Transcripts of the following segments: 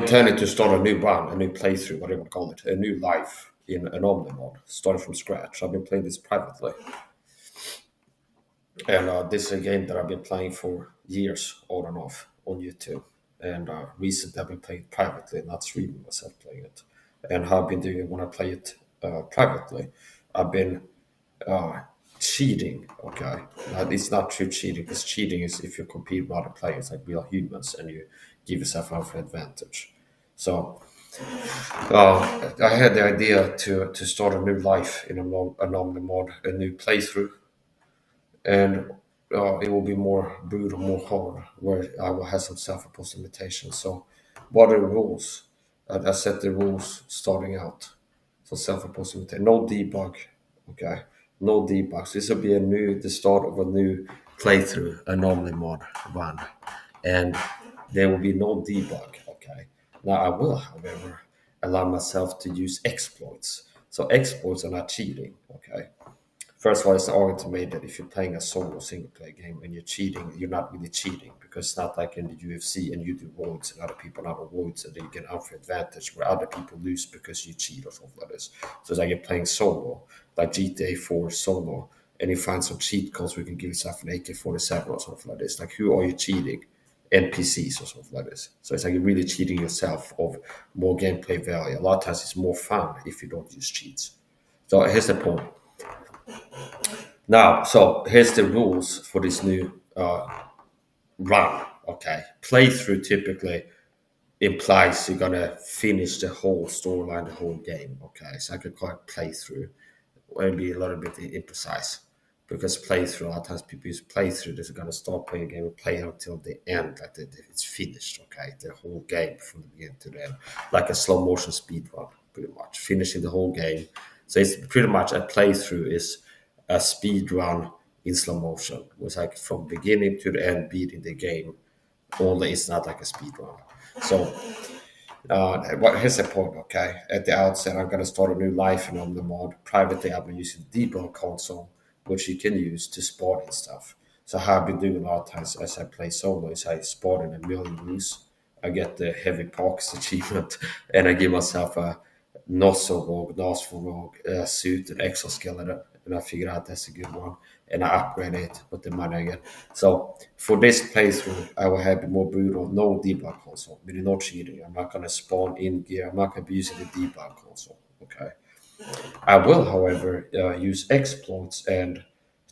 intending to start a new run, a new playthrough, whatever you call it, a new life in Anomaly mode, starting from scratch. I've been playing this privately. And this is a game that I've been playing for years, on and off, on YouTube. And recently I've been playing it privately, not streaming myself playing it. And how I've been doing when I play it privately, I've been cheating. Okay, now, it's not true cheating, because cheating is if you compete with other players like real humans and you give yourself an advantage. So I had the idea to start a new life in a Anomaly mode, a new playthrough, and it will be more brutal, more hard, where I will have some self-imposed limitations. So, what are the rules? I set the rules starting out. So self-imposed limitation, no debug, okay, no debug. So this will be the start of a new playthrough, Anomaly mode run, and there will be no debug, okay. Now I will, however, allow myself to use exploits. So exploits are not cheating, okay. First of all, it's already made that if you're playing a solo single player game and you're cheating, you're not really cheating, because it's not like in the UFC and you do voids and other people not voids, and then you get an unfair advantage where other people lose because you cheat or something like this. So it's like you're playing solo, like GTA 4 solo, and you find some cheat codes where you can give yourself an AK-47 or something like this. Like, who are you cheating? NPCs or something like this. So it's like you're really cheating yourself of more gameplay value. A lot of times it's more fun if you don't use cheats. So here's the point. Now, so here's the rules for this new run. Okay, playthrough typically implies you're gonna finish the whole storyline, the whole game. Okay, so I could call it playthrough. Maybe a little bit imprecise, because playthrough, a lot of times people use playthrough. They're gonna start playing a game and play until the end, like it's finished. Okay, the whole game from the beginning to the end, like a slow motion speed run, pretty much finishing the whole game. So it's pretty much a playthrough is a speed run in slow motion. It was like from beginning to the end, beating the game. Only it's not like a speed run. So here's the point, okay? At the outset, I'm going to start a new life in the mod. Privately, I've been using the Debug console, which you can use to spot and stuff. So how I've been doing a lot of times as I play solo is I spot in 1,000,000 views. I get the heavy pockets achievement, and I give myself a nostril rogue suit, an exoskeleton, and I figure out that's a good one, and I upgrade it with the money I get. So for this playthrough, I will have it more brutal, no debug console, meaning no cheating. I'm not going to spawn in gear. I'm not going to be using the debug console. Okay. I will, however, use exploits and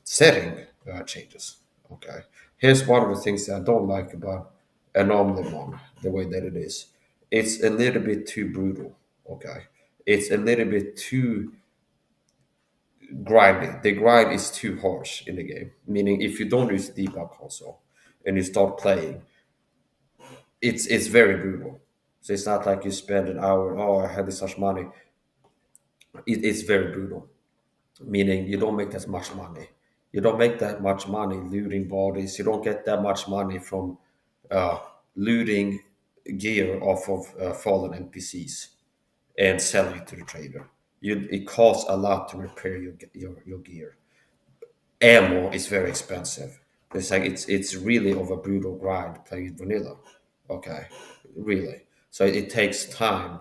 setting changes. Okay. Here's one of the things that I don't like about Anomaly One, the way that it is. It's a little bit too brutal. Okay. It's a little bit too grinding. The grind is too harsh in the game. Meaning, if you don't use the debug console and you start playing, it's very brutal. So it's not like you spend an hour. Oh, I had this much money. It's very brutal. Meaning, you don't make that much money. You don't make that much money looting bodies. You don't get that much money from uh, looting gear off of fallen NPCs and selling it to the trader. It costs a lot to repair your gear. Ammo is very expensive. It's like it's really of a brutal grind playing vanilla. Okay, really. So it takes time,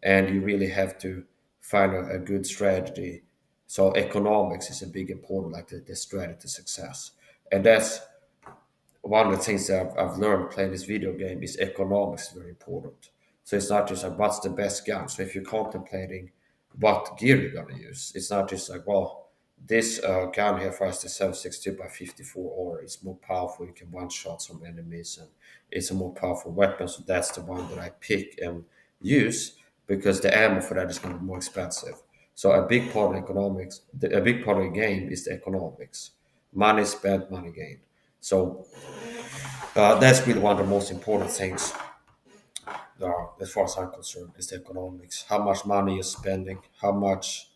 and you really have to find a good strategy. So economics is a big important, like the strategy to success, and that's one of the things that I've learned playing this video game is economics is very important. So it's not just like what's the best gun. So if you're contemplating what gear you're gonna use, it's not just like, well, this gun here for us the 7.62 by 54 or it's more powerful. You can one shot some enemies and it's a more powerful weapon. So that's the one that I pick and use because the ammo for that is going to be more expensive. So a big part of economics, a big part of the game is the economics. Money spent, money gained. So that's really one of the most important things, as far as I'm concerned, is the economics. How much money you're spending, how much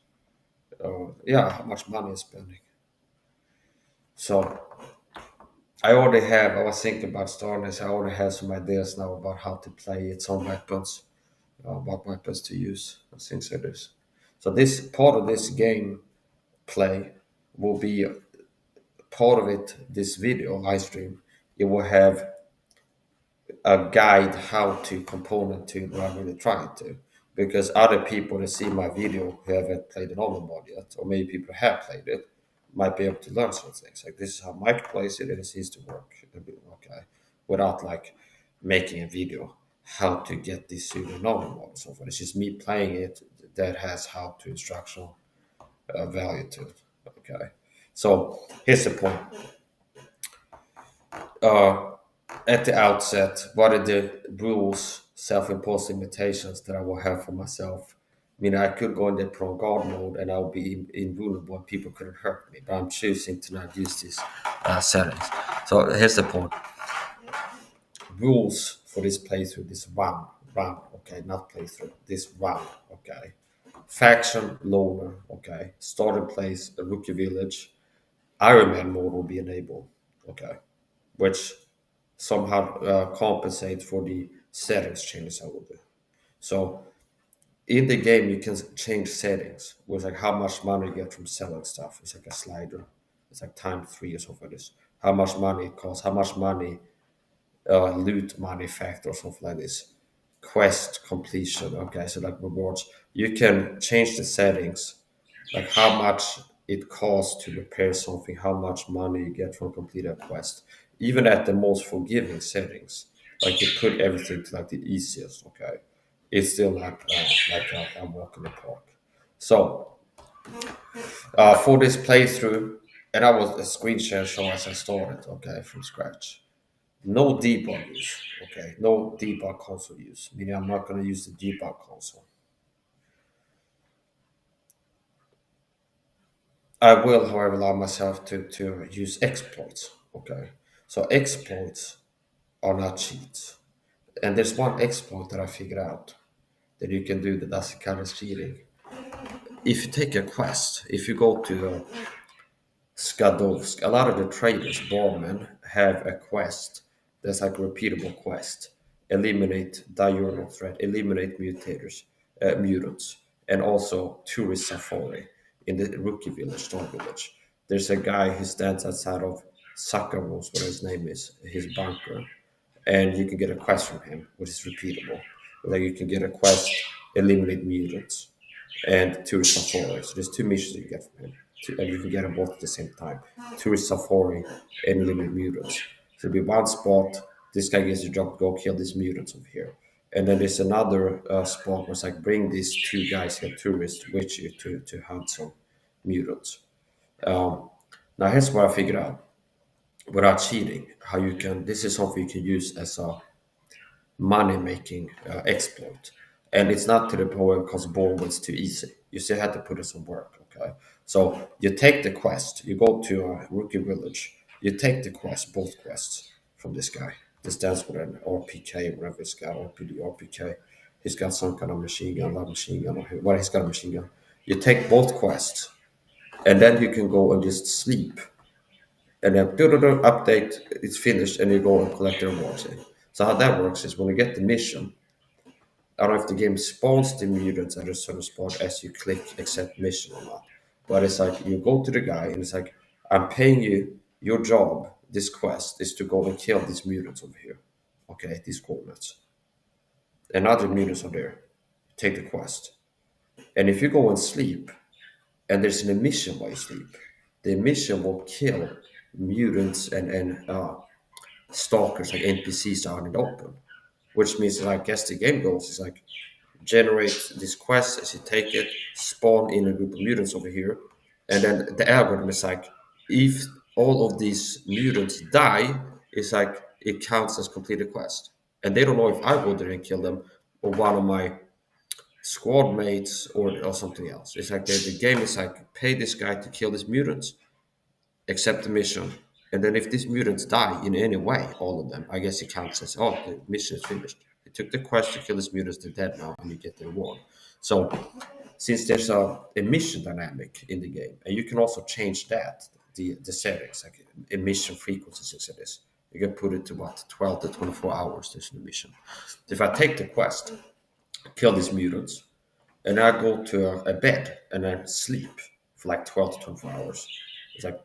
money you're spending. So I was thinking about starting this. I already have some ideas now about how to play it, some weapons, what weapons to use, and things like this. So this part of this game play will be part of it. This video live stream, it will have a guide how to component to what I'm really trying to. Because other people that see my video who haven't played an ANOMALY yet, or maybe people who have played it, might be able to learn some things. Like this is how Mike plays it, and it seems to work. Okay, without like making a video how to get this pseudo ANOMALY and so forth. It's just me playing it that has how to instructional value to it. Okay, so here's the point. At the outset, what are the rules, self-imposed limitations that I will have for myself? I mean, I could go in the pro guard mode and I'll be invulnerable and people couldn't hurt me, but I'm choosing to not use these settings. So here's the point. Rules for this playthrough, this round, okay, not playthrough, this round, okay. Faction, loner, okay. Starting place, a rookie village. Iron Man mode will be enabled, okay, which somehow compensate for the settings changes I will do. So in the game, you can change settings with like how much money you get from selling stuff. It's like a slider. It's like time 3 or something like this. How much money it costs, how much money, loot money factor or something like this. Quest completion. Okay, so like rewards. You can change the settings, like how much it costs to repair something, how much money you get from completing a quest. Even at the most forgiving settings, like you put everything to like the easiest. Okay, it's still like a walk in the park. So for this playthrough, and I was a screen share show as I started. Okay, from scratch. No debug use. Okay, no debug console use. Meaning I'm not going to use the debug console. I will, however, allow myself to use exploits. Okay, so exploits are not cheats, and there's one exploit that I figured out that you can do that doesn't count as cheating. If you take a quest, if you go to Skadovsk, a lot of the traders, barmen, have a quest that's like a repeatable quest. Eliminate diurnal threat, eliminate mutators, mutants, and also tourist safari in the rookie village, Storm Village. There's a guy who stands outside of Sakharov's, what his name is, his bunker, and you can get a quest from him, which is repeatable. Like you can get a quest, eliminate mutants, and Tourist Safari. So there's 2 missions you get from him, and you can get them both at the same time. Tourist Safari and Eliminate Mutants. So it'll be one spot. This guy gets the job to go kill these mutants over here. And then there's another spot where it's like bring these 2 guys here, tourists, with you to hunt some mutants. Now here's what I figured out without cheating. How you can, this is something you can use as a money making exploit. And it's not to the point because boring it's too easy. You still have to put in some work. Okay. So you take the quest, you go to a rookie village, you take the quest, both quests from this guy. This stands for an RPK, whatever it's got, RPD, RPK. He's got some kind of machine gun, not machine gun. Well, he's got a machine gun. You take both quests, and then you can go and just sleep. And then update, it's finished, and you go and collect the rewards. So how that works is when you get the mission, I don't know if the game spawns the mutants at a certain spot as you click accept mission or not. But it's like you go to the guy and it's like, I'm paying you, your job, this quest is to go and kill these mutants over here. Okay, these coordinates. And other mutants are there. Take the quest. And if you go and sleep, and there's an emission while you sleep, the emission will kill mutants and stalkers, like NPCs out in the open. Which means, like, as the game goes, it's like generate this quest as you take it, spawn in a group of mutants over here, and then the algorithm is like, if all of these mutants die, it's like it counts as completed quest. And they don't know if I go there and kill them or one of my squad mates or something else. It's like the game is like, pay this guy to kill these mutants, accept the mission, and then if these mutants die in any way, all of them, I guess it counts as, oh, the mission is finished. You took the quest to kill these mutants, they're dead now, and you get the reward. So since there's a mission dynamic in the game, and you can also change that, the settings, like emission frequencies, things like this. You can put it to what, 12 to 24 hours, there's an emission. If I take the quest, kill these mutants, and I go to a bed and I sleep for like 12 to 24 hours. It's like,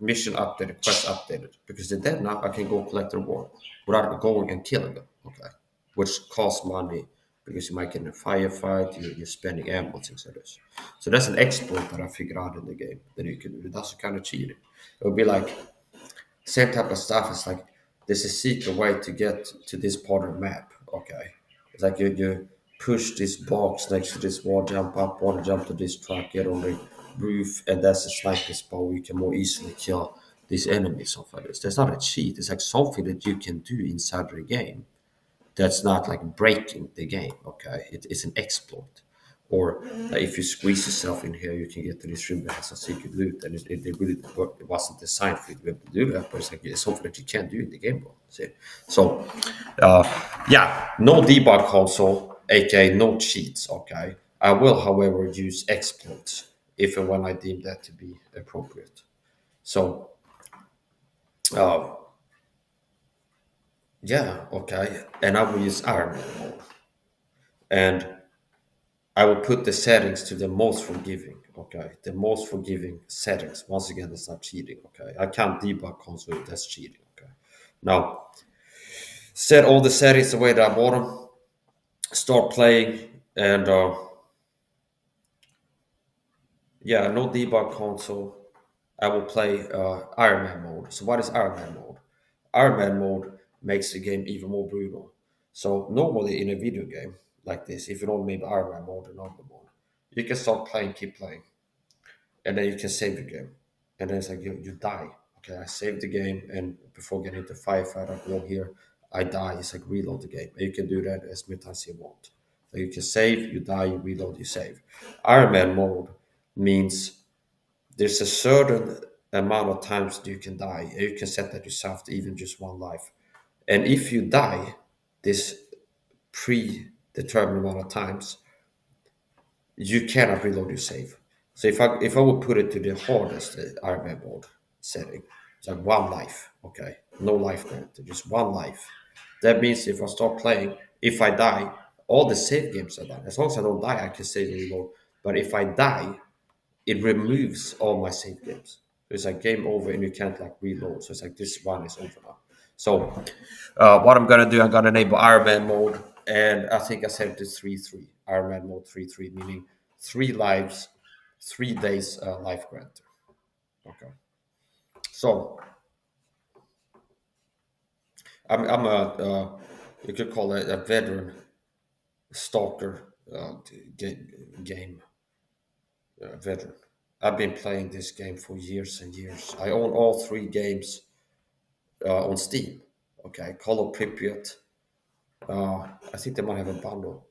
mission updated, quest updated, because they're dead now. I can go collect the reward without going and killing them. Okay, which costs money because you might get in a firefight, you're spending ammo, things like this. So that's an exploit that I figured out in the game that you can do. That's kind of cheating. It would be like same type of stuff. It's like there's a secret way to get to this part of the map. Okay, it's like you push this box next to this wall, jump up, want to jump to this truck, get on the roof, and that's a sniper spot where you can more easily kill these enemies. Stuff like this. That's not a cheat. It's like something that you can do inside the game that's not like breaking the game. Okay, it's an exploit. Or if you squeeze yourself in here, you can get to this room that has a secret loot, and it really it wasn't designed for you to be able to do that, but it's like it's something that you can do in the game. See? So, uh, yeah, no debug console, aka no cheats. Okay, I will, however, use exploits if and when I deem that to be appropriate. So, uh, yeah, okay, and I will use Iron Man mode, and I will put the settings to the most forgiving. Okay, the most forgiving settings. Once again, it's not cheating. Okay, I can't debug console. That's cheating. Okay, now set all the settings the way that I want them. Start playing, and yeah, no debug console. I will play Iron Man mode. So what is Iron Man mode? Iron Man mode makes the game even more brutal. So normally in a video game like this, if you don't make Iron Man mode or normal mode, you can start playing, keep playing, and then you can save the game. And then it's like you die. Okay, I saved the game, and before getting into firefight, I go here, I die. It's like reload the game. And you can do that as many times as you want. So you can save, you die, you reload, you save. Iron Man mode means there's a certain amount of times that you can die, and you can set that yourself to even just one life. And if you die this predetermined amount of times, you cannot reload your save. So if I would put it to the hardest Iron Man mode setting, it's like one life, okay, no life granted, just one life. That means if I start playing, if I die, all the save games are done. As long as I don't die, I can save and reload. But if I die, it removes all my save games. So it's like game over, and you can't like reload. So it's like this one is over now. So what I'm gonna do, I'm gonna enable Iron Man mode, and I think I set it to 3-3. Iron Man mode 3-3, meaning 3 lives, 3 days life granted. Okay. So I'm a you could call it a veteran stalker game veteran. I've been playing this game for years and years. I own all 3 games on Steam. Okay, Call of Pripyat. I think they might have a bundle.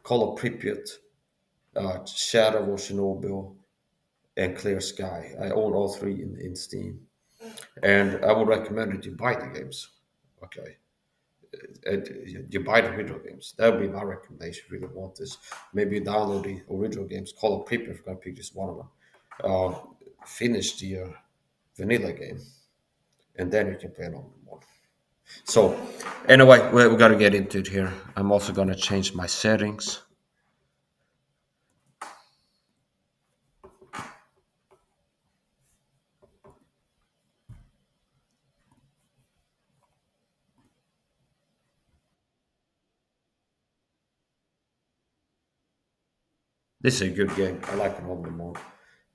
Call of Pripyat, Shadow of Chernobyl, and Clear Sky. I own all 3 in Steam, and I would recommend that you buy the games. Okay, you buy the original games. That would be my recommendation if you really want this. Maybe you download the original games. Call of Pripyat, if you're gonna pick just one of them. Uh, Finish the vanilla game, and then you can play on one. So, anyway, we got to get into it here. I'm also going to change my settings. This is a good game. I like it all the more.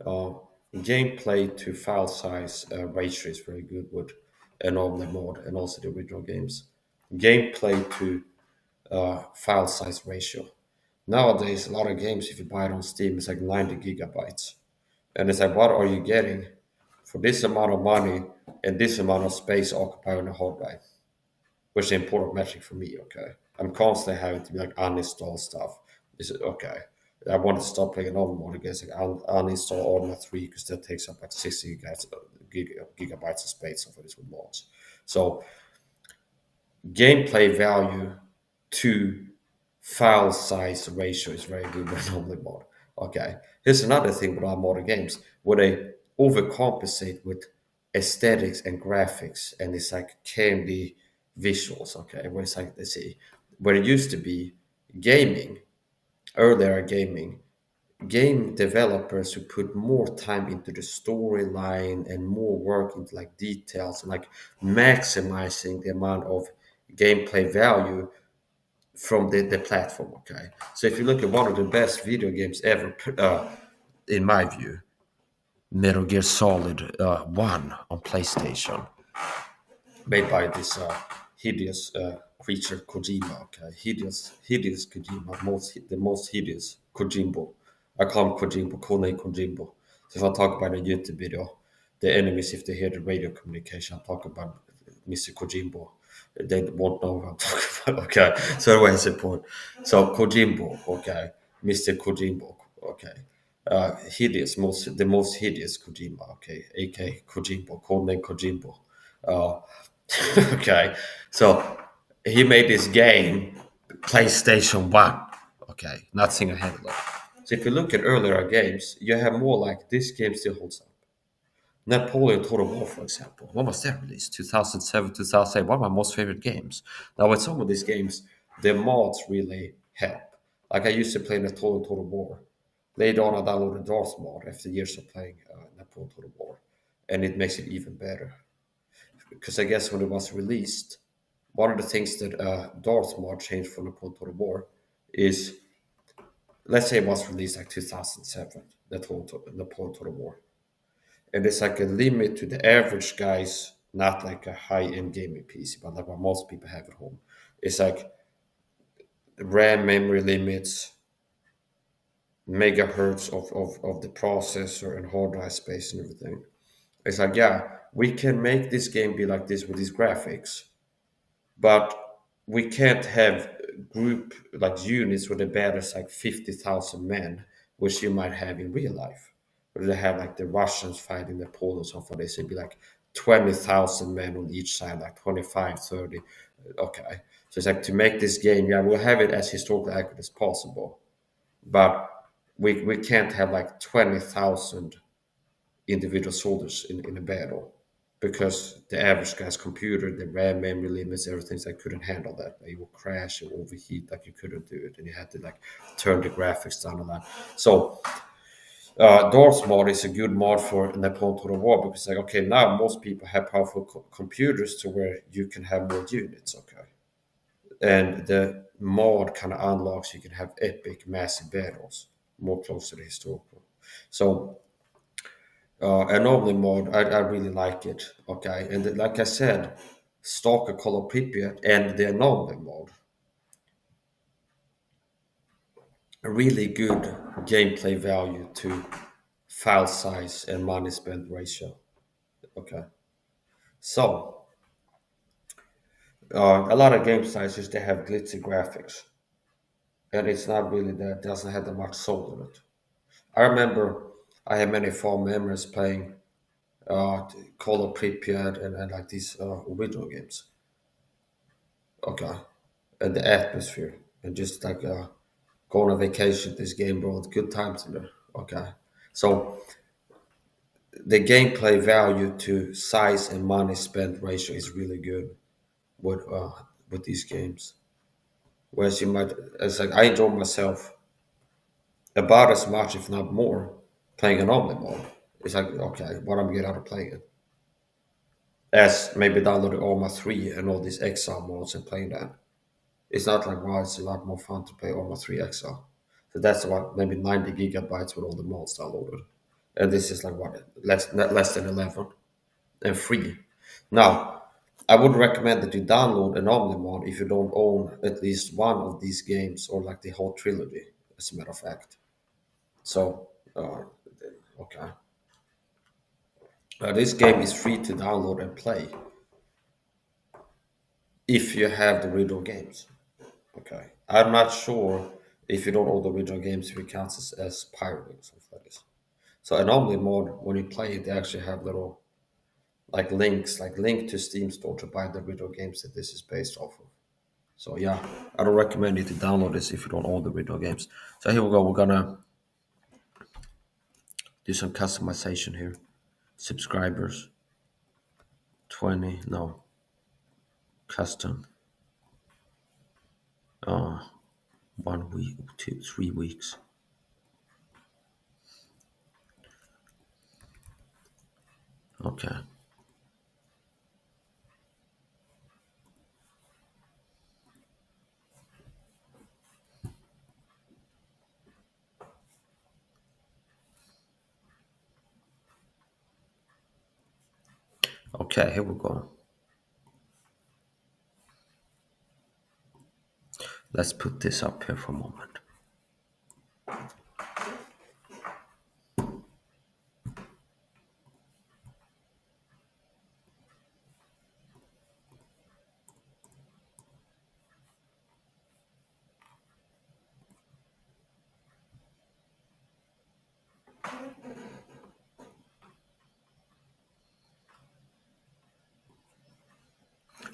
Uh, Gameplay to file size ratio is very good with Anomaly mode and also the original games. Gameplay to file size ratio. Nowadays, a lot of games, if you buy it on Steam, it's like 90 gigabytes. And it's like, what are you getting for this amount of money and this amount of space occupied on a hard drive? Which is an important metric for me, okay? I'm constantly having to be like uninstall stuff. Is it okay? I wanted to stop playing normal mode against like uninstall Arma 3 because that takes up like 60 gigabytes of space for this with mods. So gameplay value to file size ratio is very good with normally mod. Okay. Here's another thing with our modern games where they overcompensate with aesthetics and graphics, and it's like candy visuals. Okay, where it's like let's see, where it used to be gaming earlier gaming. game developers who put more time into the storyline and more work into like details and like maximizing the amount of gameplay value from the platform. Okay, so if you look at one of the best video games ever, in my view, Metal Gear Solid 1 on PlayStation, made by this hideous creature Kojima. Okay, hideous Kojima, the most hideous Kojimbo. I call him Kojimbo, codename Kojimbo. So if I talk about a YouTube video, the enemies, if they hear the radio communication, I talk about Mr. Kojimbo. They won't know what I'm talking about. Okay, so anyway, it's important. So Kojimbo, okay, Mr. Kojimbo, okay. The most hideous Kojima, okay, aka Kojimbo, codename Kojimbo. Uh, okay, so he made this game, PlayStation 1. Okay, not single handedly. So if you look at earlier games, you have more like this game still holds up. Napoleon Total War, for example. When was that released? 2007, 2008. One of my most favorite games. Now, with some of these games, the mods really help. Like I used to play Napoleon Total War. Later on, I downloaded Darth mod after years of playing Napoleon Total War. And it makes it even better. Because I guess when it was released, one of the things that Darth mod changed from Napoleon Total War is, let's say it was released like 2007, Napoleon Total War. And it's like a limit to the average guys, not like a high-end gaming PC, but like what most people have at home. It's like RAM memory limits, megahertz of the processor and hard drive space and everything. It's like, yeah, we can make this game be like this with these graphics, but we can't have group like units where the battle like 50,000 men, which you might have in real life. Where they have like the Russians fighting the Poles or something, they say be like 20,000 men on each side, like 25, 30. Okay. So it's like to make this game, yeah, we'll have it as historically accurate as possible, but we can't have like 20,000 individual soldiers in a battle because the average guy's computer, the RAM memory limits, everything, like couldn't handle that. It would crash or overheat, like you couldn't do it, and you had to like turn the graphics down a lot. So Doors mod is a good mod for Napoleon Total War because like okay, now most people have powerful computers to where you can have more units. Okay, and the mod kind of unlocks you can have epic, massive battles more close to the historical. So anomaly mode, I really like it. Okay, and like I said, Stalker Color Pripyat and the anomaly mode, a really good gameplay value to file size and money spent ratio. Okay, so a lot of game sizes they have glitzy graphics, and it's not really that doesn't have that much soul in it. I remember I have many fond memories playing Call of Pripyat and like these original games. Okay, and the atmosphere and just like go on a vacation. This game brought good times in there. Okay, so the gameplay value to size and money spent ratio is really good with these games. Whereas you might, it's like I enjoy myself about as much, if not more, playing an omelet mode. It's like okay, what I'm getting out of playing it. As maybe downloading Arma 3 and all these XR modes and playing that. It's not like wow, it's a lot more fun to play Arma 3 XR. So that's about maybe 90 gigabytes with all the mods downloaded. And this is like what less than 11 and free. Now, I would recommend that you download an Omni mod if you don't own at least one of these games or like the whole trilogy, as a matter of fact. So, okay. This game is free to download and play if you have the original games. Okay. I'm not sure if you don't own the original games if it counts as pirating or something like this. So anomaly mode, when you play it, they actually have little like links, like link to Steam store to buy the original games that this is based off of. So yeah, I don't recommend you to download this if you don't own the original games. So here we go. We're gonna do some customization here. Subscribers, 20, no, custom. 1 week, 2, 3 weeks. Okay. Okay, here we go. Let's put this up here for a moment.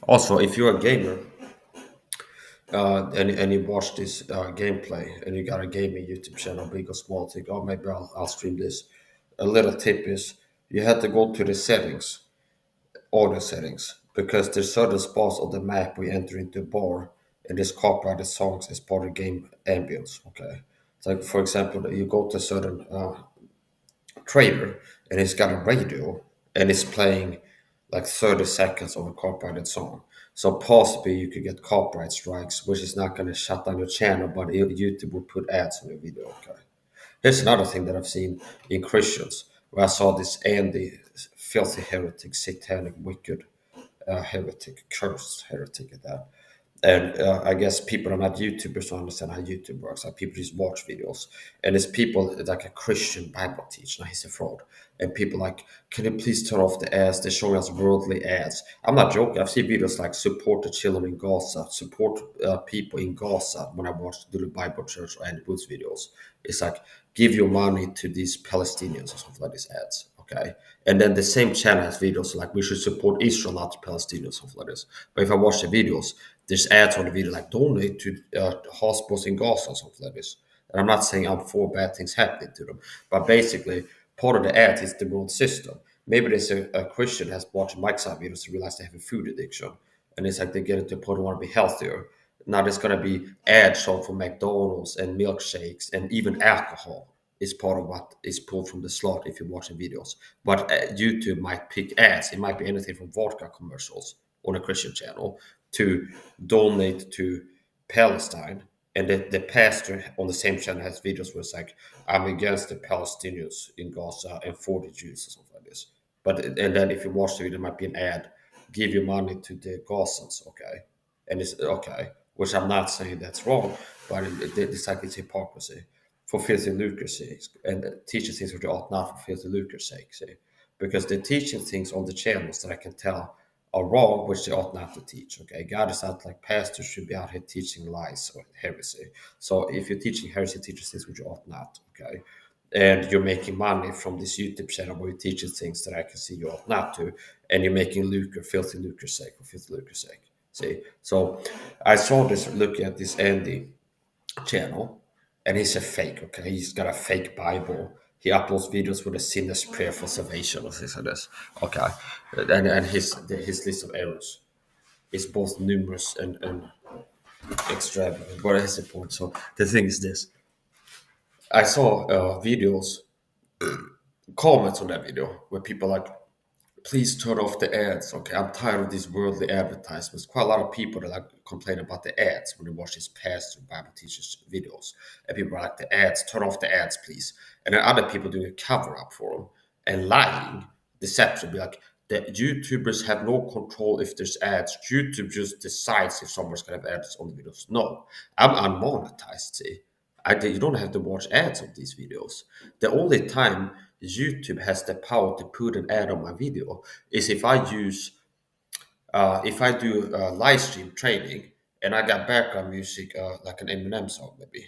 Also, if you're a gamer, and you watch this gameplay and you got a gaming YouTube channel, big or small, think, oh, maybe I'll stream this. A little tip is you have to go to the settings, audio settings, because there's certain spots on the map we enter into a bar and this copyrighted songs as part of game ambience. Okay. It's like, for example, you go to a certain trailer and it's got a radio and it's playing like 30 seconds of a copyrighted song. So possibly you could get copyright strikes, which is not going to shut down your channel, but YouTube will put ads on your video. Okay. Here's another thing that I've seen in Christians, where I saw this Andy, filthy heretic, satanic, wicked heretic, cursed heretic at that. And I guess people are not YouTubers to understand how YouTube works. Like people just watch videos, and it's people like a Christian Bible teacher. Now he's a fraud, and people like, can you please turn off the ads? They're showing us worldly ads. I'm not joking. I've seen videos like support the children in Gaza, support people in Gaza. When I watch the Bible Church or Andy Booth's videos, it's like give your money to these Palestinians or something like these ads. Okay, and then the same channel has videos like we should support Israel, not Palestinians, something like this. But if I watch the videos, there's ads on the video like donate to hospitals in Gaza or something like this. And I'm not saying I'm for bad things happening to them, but basically part of the ad is the world system. Maybe there's a Christian has watched Mike's videos to realize they have a food addiction, and it's like they get it to a point where want to be healthier. Now there's going to be ads shown for McDonald's and milkshakes and even alcohol is part of what is pulled from the slot if you're watching videos. But YouTube might pick ads. It might be anything from vodka commercials on a Christian channel to donate to Palestine. And the pastor on the same channel has videos where it's like, I'm against the Palestinians in Gaza and for the Jews or something like this. But and then if you watch the video, there might be an ad, give your money to the Gazans, okay? And it's okay, which I'm not saying that's wrong, but it's like it's hypocrisy for filthy lucre's sake, and teaching things which ought not for filthy lucre's sake, see? Because they're teaching things on the channels that I can tell are wrong, which they ought not to teach. Okay, God is not like pastors should be out here teaching lies or heresy. So if you're teaching heresy, teach things which you ought not. Okay, and you're making money from this YouTube channel where you're teaching things that I can see you ought not to, and you're making lucre, filthy lucre's sake, for filthy lucre's sake. See, so I saw this looking at this Andy channel, and he's a fake. Okay, he's got a fake Bible. He uploads videos with a sinner's prayer for salvation or things like this. Okay, and his list of errors is both numerous and extravagant. But that's the point. So the thing is this: I saw videos, comments on that video where people like, please turn off the ads. Okay, I'm tired of these worldly advertisements. Quite a lot of people that like complain about the ads when they watch these pastor Bible teachers videos. And people are like, the ads, turn off the ads, please. And then other people doing a cover up for them and lying, deception, be like, the YouTubers have no control if there's ads. YouTube just decides if someone's gonna have ads on the videos. No, I'm unmonetized, see. You don't have to watch ads of these videos. The only time YouTube has the power to put an ad on my video is if if I do live stream training and I got background music like an Eminem song maybe,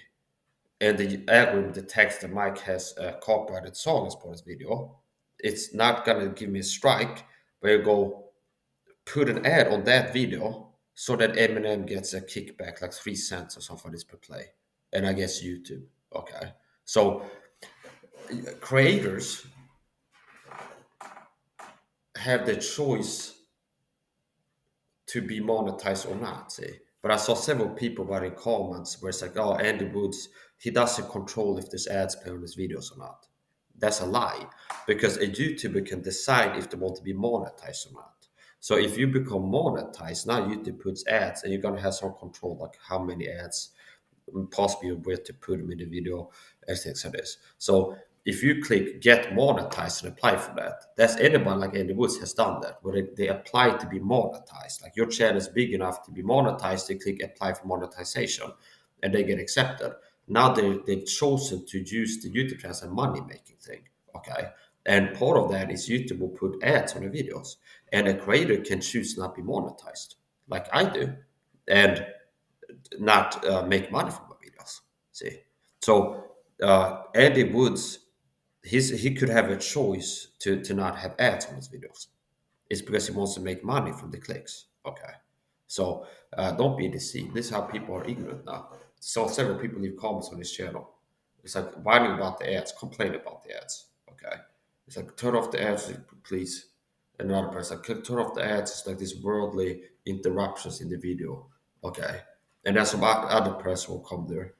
and the algorithm detects that Mike has a copyrighted song as part of his video, it's not gonna give me a strike, but you go put an ad on that video so that Eminem gets a kickback like 3 cents or something like this per play, and I guess YouTube. Okay, so creators have the choice to be monetized or not, see. But I saw several people writing comments where it's like, oh, Andy Woods, he doesn't control if there's ads play on his videos or not. That's a lie, because a YouTuber can decide if they want to be monetized or not. So if you become monetized, now YouTube puts ads, and you're gonna have some control, like how many ads, possibly where to put them in the video, and things like this. So if you click get monetized and apply for that, that's anyone like Andy Woods has done that, where they apply to be monetized. Like your channel is big enough to be monetized, they click apply for monetization, and they get accepted. Now they've chosen to use the YouTube channel as a money making thing. Okay. And part of that is YouTube will put ads on the videos, and a creator can choose not be monetized, like I do, and not make money from my videos. See, so Andy Woods, he could have a choice to not have ads on his videos. It's because he wants to make money from the clicks. Okay, so don't be deceived. This is how people are ignorant now. So several people leave comments on his channel. It's like whining about the ads, complain about the ads. Okay, it's like turn off the ads, please. And another person like turn off the ads. It's like these worldly interruptions in the video. Okay, and then some other person will come there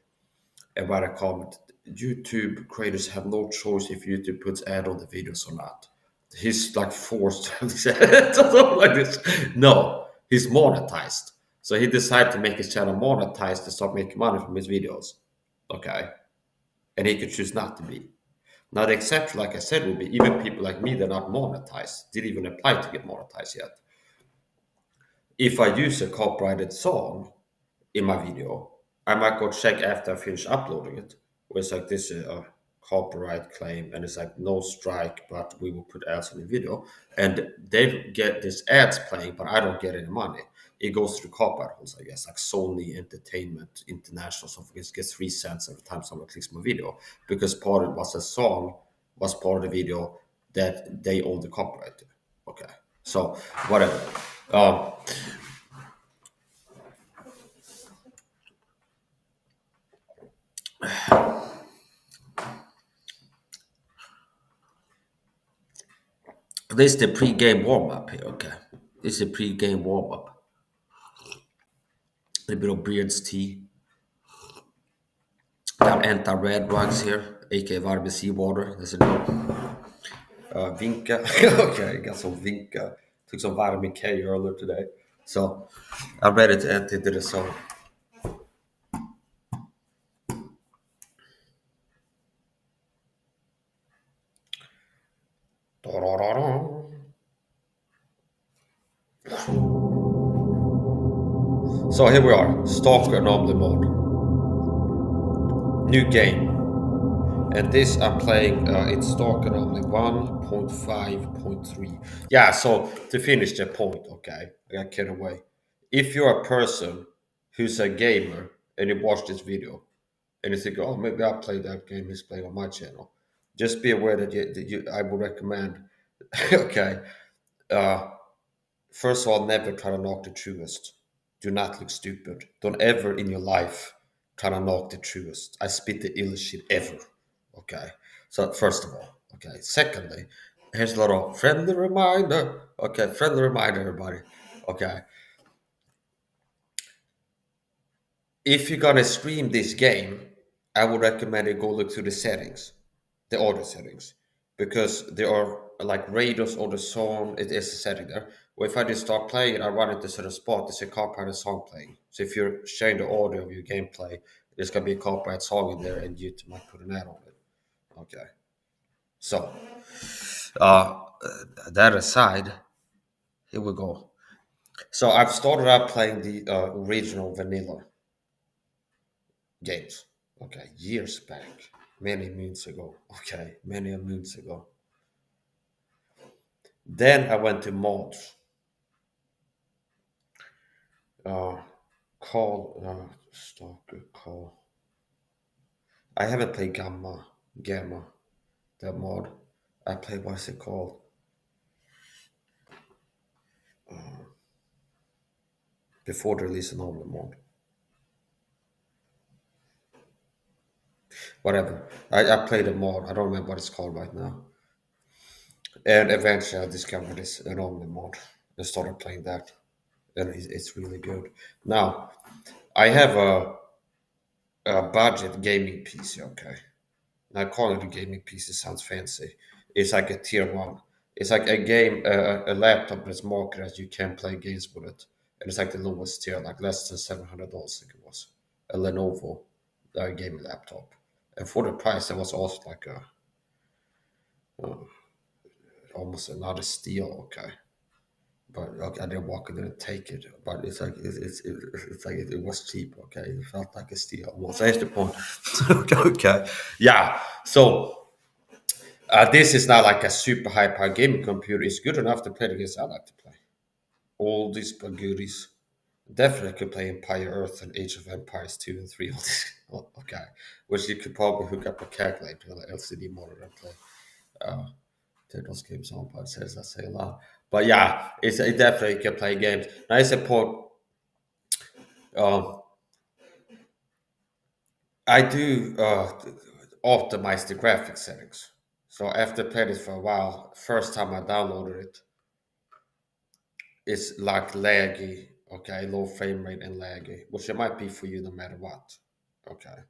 and write a comment. YouTube creators have no choice if YouTube puts ad on the videos or not. He's like forced to something like this. No, he's monetized. So he decided to make his channel monetized to start making money from his videos. Okay. And he could choose not to be. Now the exception, like I said, will be even people like me that are not monetized, didn't even apply to get monetized yet. If I use a copyrighted song in my video, I might go check after I finish uploading it, where it's like this is a copyright claim, and it's like no strike, but we will put ads on the video, and they get this ads playing, but I don't get any money. It goes through copyright holes, I guess, like Sony Entertainment International. So it gets 3 cents every time someone clicks my video, because part of it was a song, was part of the video that they own the copyright to. Okay, so whatever. Um, This is the pre-game warm-up here, okay. This is the pre-game warm-up. A bit of Beard's tea. Got anti-red drugs here, aka vitamin C water. That's a new Vinca. Okay, got some Vinca. Took some vitamin K earlier today. So I'm ready to enter into the zone. So here we are, Stalker Anomaly mode. New game. And this I'm playing, it's Stalker Anomaly 1.5.3. Yeah, so to finish the point, okay, I got carried away. If you're a person who's a gamer and you watch this video and you think, oh, maybe I'll play that game he's playing on my channel, just be aware that I would recommend, okay, first of all, never try to knock the truest. Do not look stupid. Don't ever in your life try to knock the truest. I spit the illest shit ever. Okay. So first of all, okay. Secondly, here's a little friendly reminder. Okay, friendly reminder, everybody. Okay. If you're gonna stream this game, I would recommend you go look through the settings, the audio settings, because there are like radios or the song. It is a setting there. Well, if I just start playing, I run into a certain spot. There's a copyrighted song playing. So if you're sharing the audio of your gameplay, there's gonna be a copyright song in there, and YouTube might put an ad on it. Okay. So, uh, that aside, here we go. So I've started out playing the original vanilla games. Okay, years back, many moons ago. Okay, many moons ago. Then I went to mods. Stalker call. I haven't played Gamma, that mod. I played, what's it called? Before the release of the mod. Whatever. I played a mod. I don't remember what it's called right now. And eventually I discovered this Anomaly mod. I started playing that. And it's really good. Now, I have a budget gaming PC, okay? Now calling it a gaming PC sounds fancy. It's like a tier one. It's like a game, a laptop that's marketed as you can play games with it, and it's like the lowest tier, like less than $700. I think it was a Lenovo gaming laptop, and for the price, it was also like a almost another steal. Okay, but okay, I didn't walk in there and take it. But it's like it's like it was cheap. Okay, it felt like a steal. Almost. That's the point. Okay, yeah. So this is not like a super high power gaming computer. It's good enough to play the games I like to play. All these but goodies. Definitely could play Empire Earth and Age of Empires 2 and 3 on this. Okay. Which you could probably hook up a calculator on an LCD monitor and play those games on, but it says I say a lot. But yeah, it definitely can play games. Now I support um, I do optimize the graphics settings. So after playing it for a while, first time I downloaded it, it's like laggy, okay, low frame rate and laggy, which it might be for you no matter what, okay.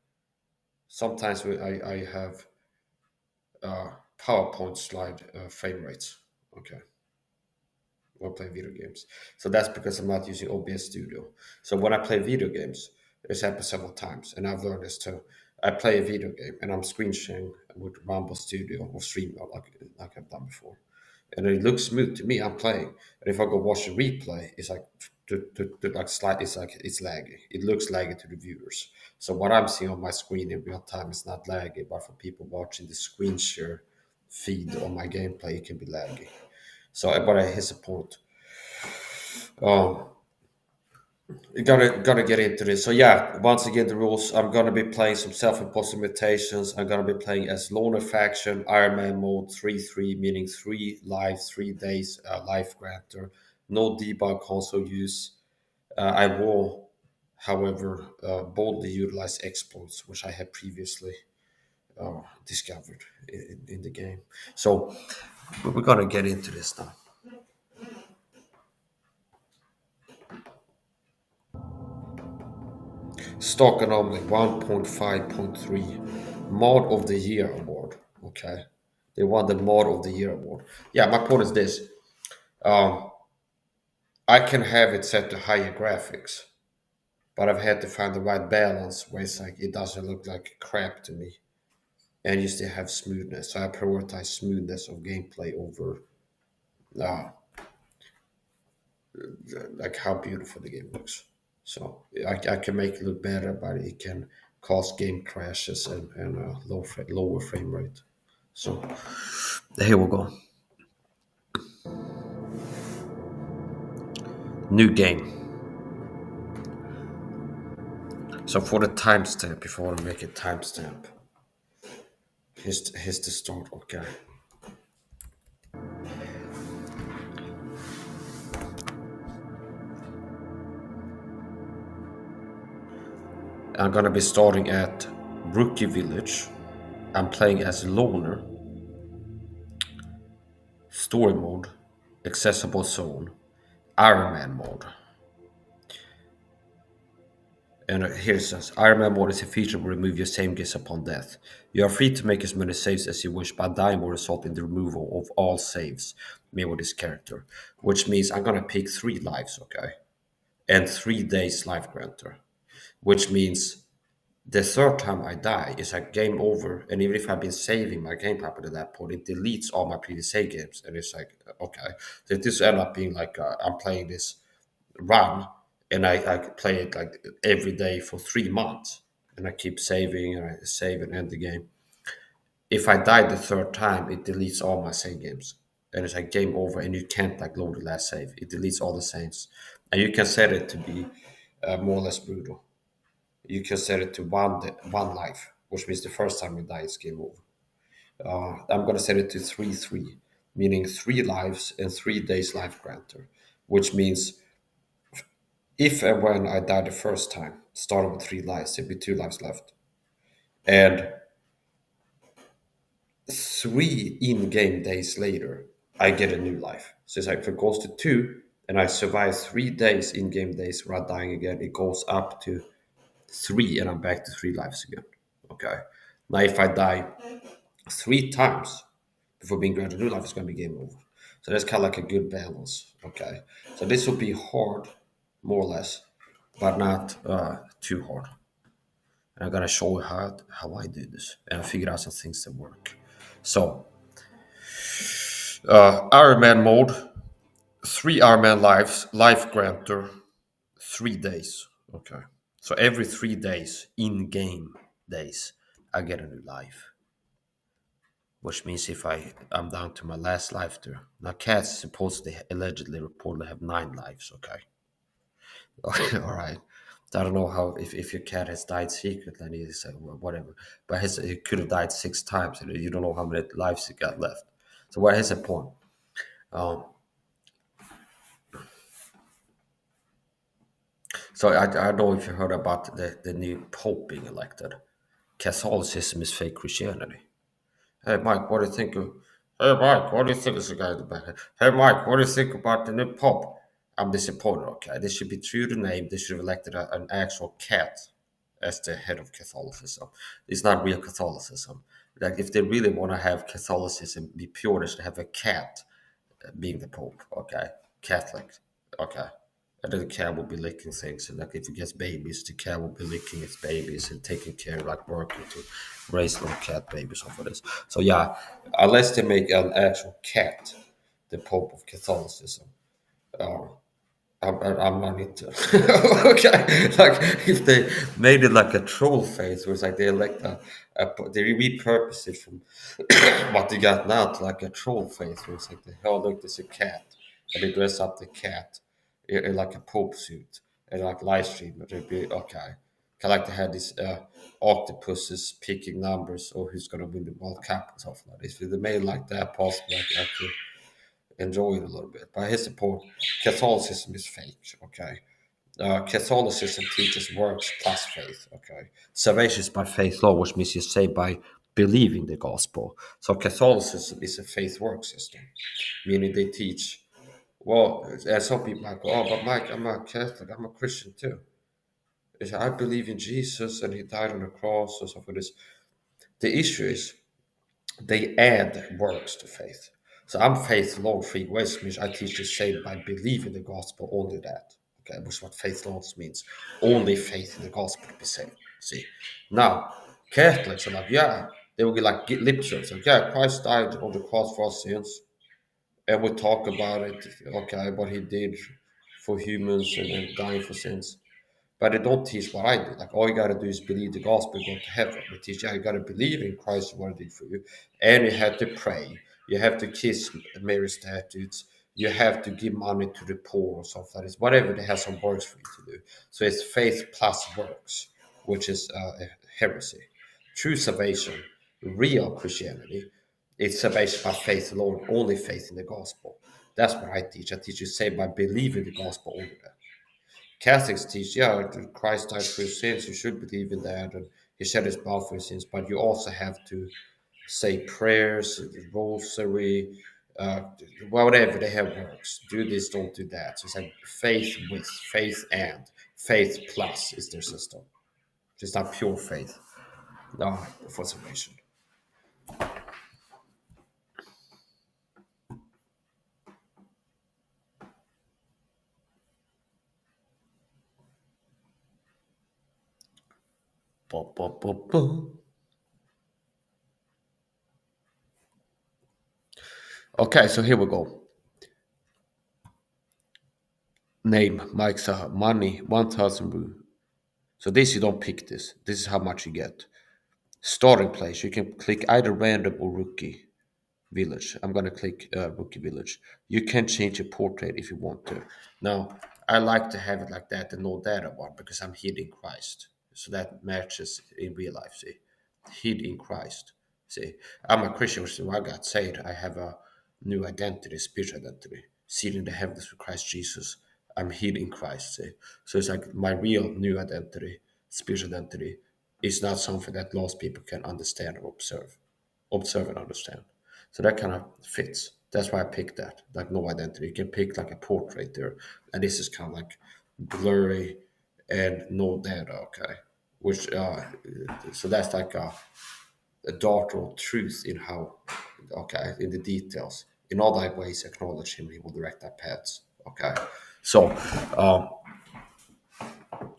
Sometimes I have PowerPoint slide frame rates, okay, when playing video games. So that's because I'm not using OBS Studio. So when I play video games, it's happened several times, and I've learned this too. I play a video game and I'm screen sharing with Rumble Studio or StreamYard like I've done before, and it looks smooth to me. I'm playing, and if I go watch a replay, it's like like slight. It's like it's laggy. It looks laggy to the viewers. So what I'm seeing on my screen in real time is not laggy, but for people watching the screen share feed on my gameplay, it can be laggy. So, but I hit a point. Um, you gotta get into this. So yeah, once again the rules. I'm gonna be playing some self-imposed limitations. I'm gonna be playing as loner faction, Iron Man mode 3-3, meaning 3 lives, 3 days life granter. No debug console use. I will, however, boldly utilize exploits, which I had previously discovered in the game. So we're gonna get into this now. Stock Anomaly 1.5.3 Mod of the Year award. Okay. They won the Mod of the Year award. Yeah, my point is this. Um, I can have it set to higher graphics, but I've had to find the right balance where it's like it doesn't look like crap to me. And you still have smoothness. So I prioritize smoothness of gameplay over uh, like how beautiful the game looks. So I can make it look better, but it can cause game crashes and lower frame rate. So here we go. New game. So for the timestamp, if I want to make a timestamp, here's the start. Okay. I'm gonna be starting at Rookie Village. I'm playing as Loner. Story mode, accessible zone, Iron Man mode. And here it says, Iron Man mode is a feature that will remove your save games upon death. You are free to make as many saves as you wish, but dying will result in the removal of all saves made with this character. Which means I'm gonna pick 3 lives, okay? And 3 days life granter. Which means the third time I die is like game over, and even if I've been saving my game properly at that point, it deletes all my previous save games, and it's like okay, so this end up being like I'm playing this run, and I play it like every day for 3 months, and I keep saving and I save and end the game. If I die the third time, it deletes all my save games, and it's like game over, and you can't like load the last save. It deletes all the saves, and you can set it to be more or less brutal. You can set it to one life, which means the first time you die, it's game over. I'm gonna set it to 3-3, meaning 3 lives and 3 days life granter, which means if and when I die the first time, starting with 3 lives, there'll be 2 lives left, and 3 in-game days later, I get a new life. So it's like if it goes to 2, and I survive 3 days in-game days without dying again, it goes up to 3, and I'm back to 3 lives again. Okay. Now, if I die 3 times before being granted new life, it's going to be game over. So that's kind of like a good balance. Okay. So this will be hard, more or less, but not too hard. And I'm going to show you how I do this. And I figured out some things that work. So, Iron Man mode, 3 Iron Man lives, life granter, 3 days. Okay. So every 3 days, in game days, I get a new life. Which means if I'm down to my last life there. Now cats supposedly allegedly reportedly have 9 lives, okay? All right. I don't know how if your cat has died secretly and he's well, whatever. But he could have died 6 times and you don't know how many lives he got left. So what is the point? Um, so I don't know if you heard about the new Pope being elected. Catholicism is fake Christianity. Hey Mike, what do you think of? Hey Mike, what do you think of the guy in the back? Hey Mike, what do you think about the new Pope? I'm disappointed. Okay, this should be true to the name. They should have elected an actual cat as the head of Catholicism. It's not real Catholicism. Like if they really want to have Catholicism be pure, they should have a cat being the Pope. Okay, Catholic. Okay. And then the cat will be licking things, and like if it gets babies, the cat will be licking its babies and taking care, like working to raise little cat babies off of this. So yeah, unless they make an actual cat the Pope of Catholicism, uh, I'm not into it. Okay, like if they made it like a troll face, where it's like they elect they repurpose it from what they got now to like a troll face, where it's like the hell look, there's a cat, and they dress up the cat in like a pope suit and like live stream it. It'd be okay. I like to have these octopuses picking numbers or who's gonna win the World Cup and stuff like this. If they made it like that, possibly I could enjoy it a little bit. But here's the point: Catholicism is fake. Okay, Catholicism teaches works plus faith. Okay, salvation is by faith law, which means you say by believing the gospel. So Catholicism is a faith work system, meaning they teach. Well, and some people like, oh, but Mike, I'm not Catholic. I'm a Christian too. I believe in Jesus and He died on the cross or something. This the issue is they add works to faith. So I'm faith law free ways means I teach you saved by believing the gospel, only that. Okay, which is what faith laws means. Only faith in the gospel to be saved. See. Now, Catholics are like, yeah, they will be like lip service. Like, yeah, Christ died on the cross for our sins. And we talk about it, okay, what he did for humans and dying for sins. But they don't teach what I do. Like all you gotta do is believe the gospel, go to heaven. They teach you gotta believe in Christ and what he did for you, and you have to pray. You have to kiss Mary statues. You have to give money to the poor or something like this. Whatever they have some works for you to do. So it's faith plus works, which is a heresy. True salvation, real Christianity, it's salvation by faith alone, only faith in the gospel. That's what I teach. I teach you saved by believing the gospel only that. Catholics teach, yeah, Christ died for your sins. You should believe in that, and He shed His blood for your sins. But you also have to say prayers, the rosary, uh, whatever they have works. Do this, don't do that. So it's like faith with, faith and, faith plus is their system. It's not pure faith. No, for salvation. Ba, ba, ba, ba. Okay, so here we go. Name Mike Saha. Money 1,000 Ru. So this you don't pick this. This is how much you get. Starting place. You can click either random or rookie village. I'm gonna click rookie village. You can change your portrait if you want to. Now I like to have it like that, the no data one, because I'm hid in Christ. So that matches in real life. See, hid in Christ. See, I'm a Christian, so I got saved. I have a new identity, spiritual identity, seated in the heavens with Christ Jesus. I'm hid in Christ. See, so it's like my real new identity, spiritual identity, is not something that lost people can understand or observe and understand. So that kind of fits. That's why I picked that. Like no identity. You can pick like a portrait there, and this is kind of like blurry and no data. Okay, which so that's like a daughter of truth in how, okay, in the details. In all thy ways acknowledge him, he will direct thy paths. Okay, so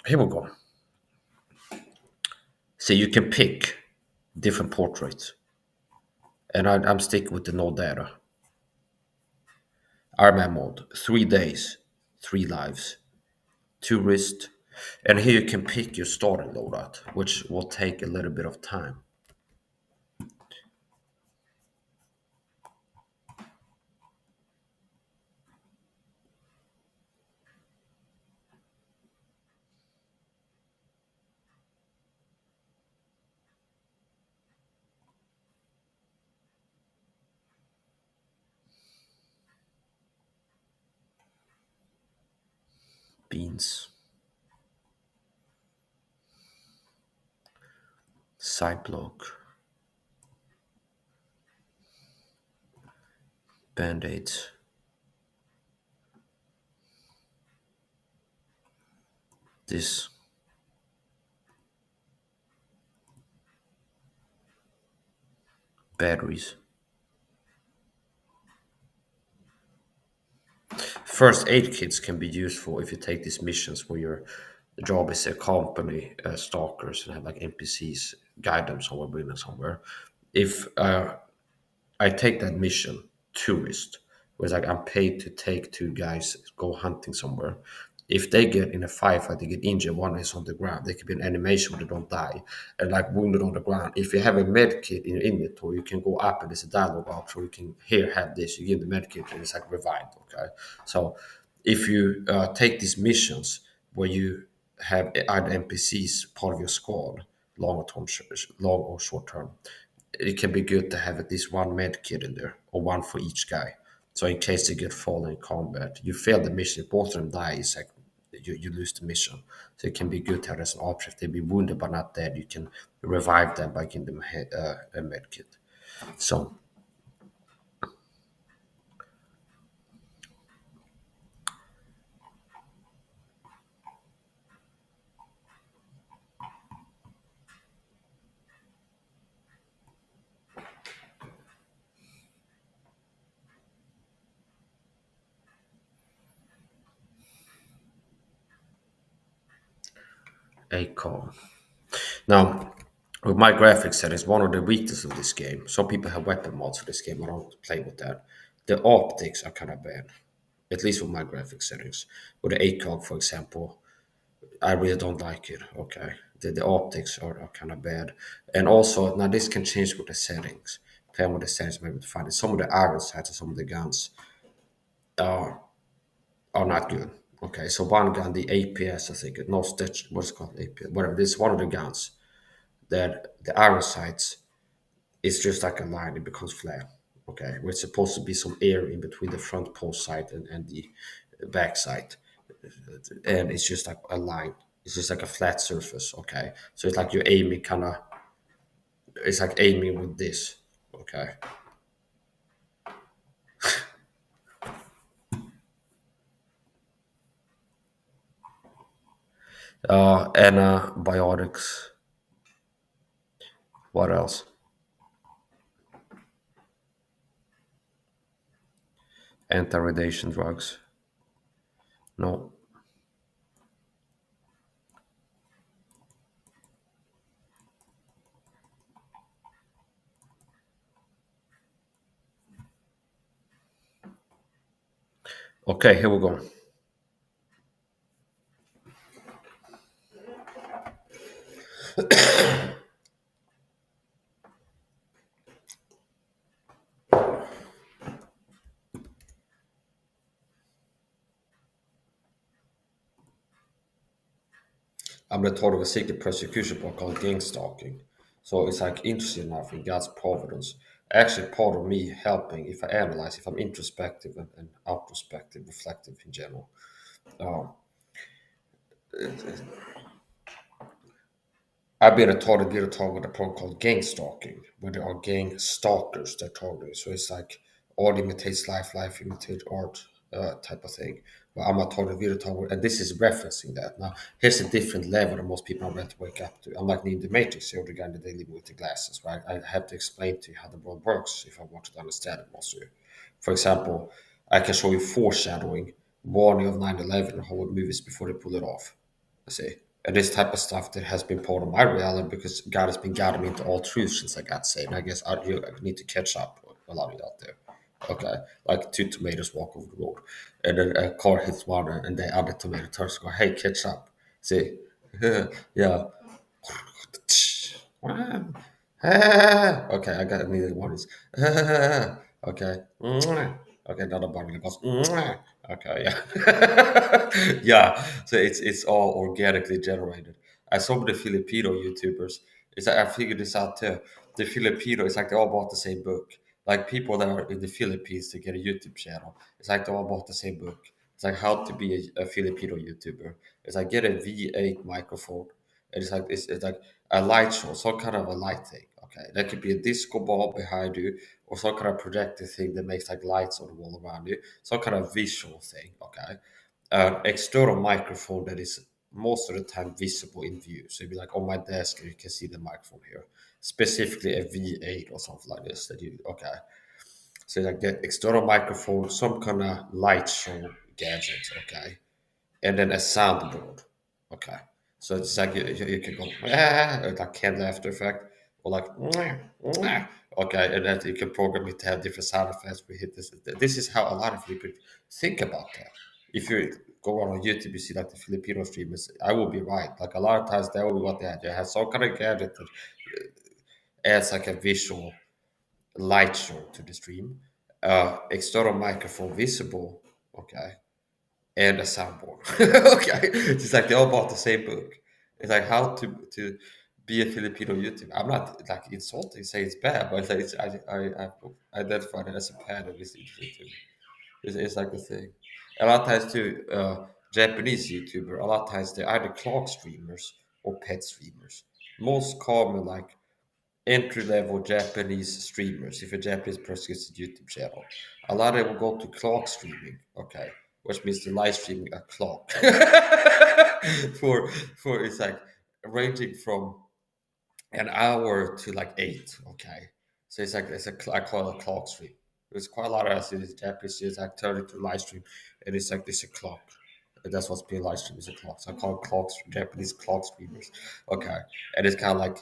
here we go. So you can pick different portraits, and I'm sticking with the no data. Ironman mode, 3 days, 3 lives, tourist, and here you can pick your starting loadout, which will take a little bit of time. Beans, side block, band-aids, this, batteries. First aid kits can be useful if you take these missions where your job is to accompany stalkers and have like NPCs guide them somewhere, bring them somewhere. If I take that mission, tourist, where it's like I'm paid to take two guys go hunting somewhere. If they get in a firefight, they get injured, one is on the ground. There could be an animation where they don't die and like wounded on the ground. If you have a med kit in your inventory, you can go up and there's a dialogue box where you can here have this. You give the med kit and it's like revived. Okay, so if you take these missions where you have either NPCs part of your squad, long or term, long or short term, it can be good to have at least one med kit in there, or one for each guy. So in case they get fallen in combat, you fail the mission. If both of them die, it's like you lose the mission. So it can be good to have as an option. If they be wounded but not dead, you can revive them by giving them a med kit. So a call. Now, with my graphics settings, one of the weaknesses of this game, some people have weapon mods for this game, I don't play with that. The optics are kind of bad, at least with my graphics settings. With the ACOG, for example, I really don't like it. Okay, the optics are kind of bad, and also now this can change with the settings. Playing with the settings, maybe to find it. Some of the iron sights and some of the guns are not good. Okay, so one gun, the APS, I think, no stitch, what's it called, APS, whatever. This is one of the guns that the iron sights is just like a line; it becomes flat. Okay, where it's supposed to be some air in between the front post sight and the back sight, and it's just like a line. It's just like a flat surface. Okay, so it's like you're aiming kind of. It's like aiming with this. Okay, antibiotics. What else? Anti-radiation drugs. No. Okay, here we go. I'm the thought of a secret persecution book called Gang Stalking. So it's like interesting enough in God's providence. Actually, part of me helping if I analyze, if I'm introspective and outrospective, reflective in general. Uh, I've been taught a bit of talk with a program called gang stalking, where there are gang stalkers that target. So it's like art imitates life, life imitates art type of thing, but I'm a total video tower, and this is referencing that. Now, here's a different level that most people are meant to wake up to. Unlike in the Matrix, you're the guy that they live with the glasses, right? I have to explain to you how the world works if I want to understand it also. For example, I can show you foreshadowing, warning of 9/11, Hollywood movies before they pull it off. I see. And this type of stuff that has been part of my reality because God has been guiding me into all truth since I got saved. And I guess I need to catch up with a lot of you out there. Okay, like two tomatoes walk over the road, and then a car hits one, and the other tomato turns and go, "Hey, catch up!" See, yeah. Okay, I got needed one is okay. Okay, another bottle that goes. Okay, yeah, yeah. So it's all organically generated. I saw with the Filipino YouTubers. It's like I figured this out too. The Filipino, it's like they all bought the same book. Like people that are in the Philippines to get a YouTube channel, it's like they all bought the same book. It's like how to be a Filipino YouTuber. It's like get a V8 microphone, and it's like a light show, some kind of a light thing. Okay, that could be a disco ball behind you, or some kind of projector thing that makes like lights on the wall around you, some kind of visual thing. Okay, external microphone that is most of the time visible in view. So you'd be like on my desk, and you can see the microphone here, specifically a V8 or something like this. That you okay. So like the external microphone, some kind of light show gadget. Okay, and then a soundboard. Okay, so it's like you can go like canned after effect or like okay, and then you can program it to have different sound effects. We hit this. This is how a lot of people think about that. If you go on YouTube, you see like the Filipino streamers. I will be right. Like a lot of times, they will be what they have. They have some kind of gadget that adds like a visual light show to the stream. External microphone visible. Okay, and a soundboard. Okay, it's like they all bought the same book. It's like how to be a Filipino YouTuber. I'm not like insulting, say it's bad, but like I identify it as a pattern. It's interesting to me. It's like the thing. A lot of times too, Japanese YouTuber. A lot of times they're either clock streamers or pet streamers. Most common like entry level Japanese streamers. If a Japanese person gets a YouTube channel, a lot of them will go to clock streaming. Okay, which means they're live streaming a clock for it's like ranging from an hour to like 8. Okay, so it's like I call it a clock stream. There's quite a lot of us in Japanese. It's like turn it to live stream, and it's like this a clock. And that's what's being live streamed is a clock. So I call it clocks, Japanese clock streamers. Okay, and it's kind of like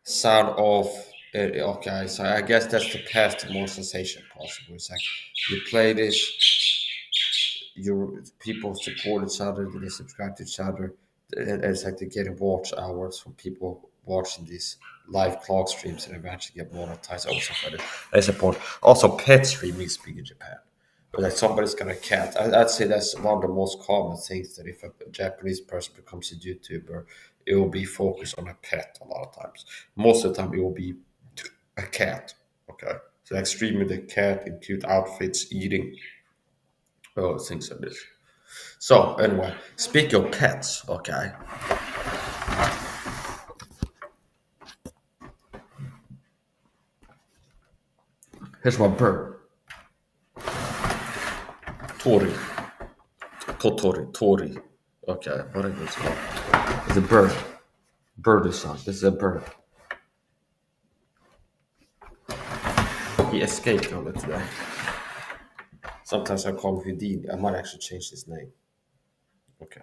sound off. Okay, so I guess that's the path to more sensation possible. It's like you play this, your people support each other, they subscribe to each other, and it's like they're getting watch hours from people watching these live clock streams and eventually get monetized. Also, for it. I support also pet streaming is big in Japan. But like somebody's got a cat, I'd say that's one of the most common things that if a Japanese person becomes a YouTuber, it will be focused on a pet a lot of times. Most of the time, it will be a cat. Okay, so like streaming the cat in cute outfits, eating, things like this. So anyway, speaking of pets, okay, here's my bird, Tori, Tori. Okay, what is this called? It's a bird. Bird is on. This is a bird. He escaped on it today. Sometimes I call him Houdini. I might actually change his name. Okay.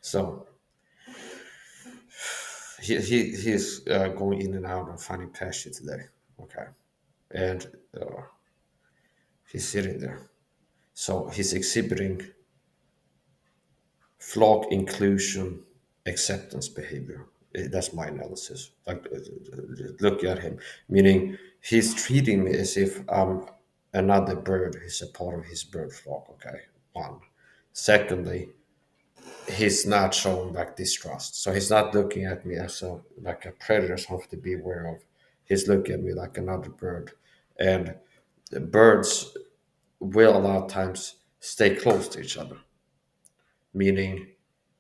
So he's going in and out and finding pasture today. Okay. And he's sitting there. So he's exhibiting flock inclusion acceptance behavior. That's my analysis. Like, look at him, meaning he's treating me as if I'm another bird. He's a part of his bird flock. Okay, one. Secondly, he's not showing like distrust. So he's not looking at me as a like a predator, something to be aware of. He's looking at me like another bird, and the birds will a lot of times stay close to each other, meaning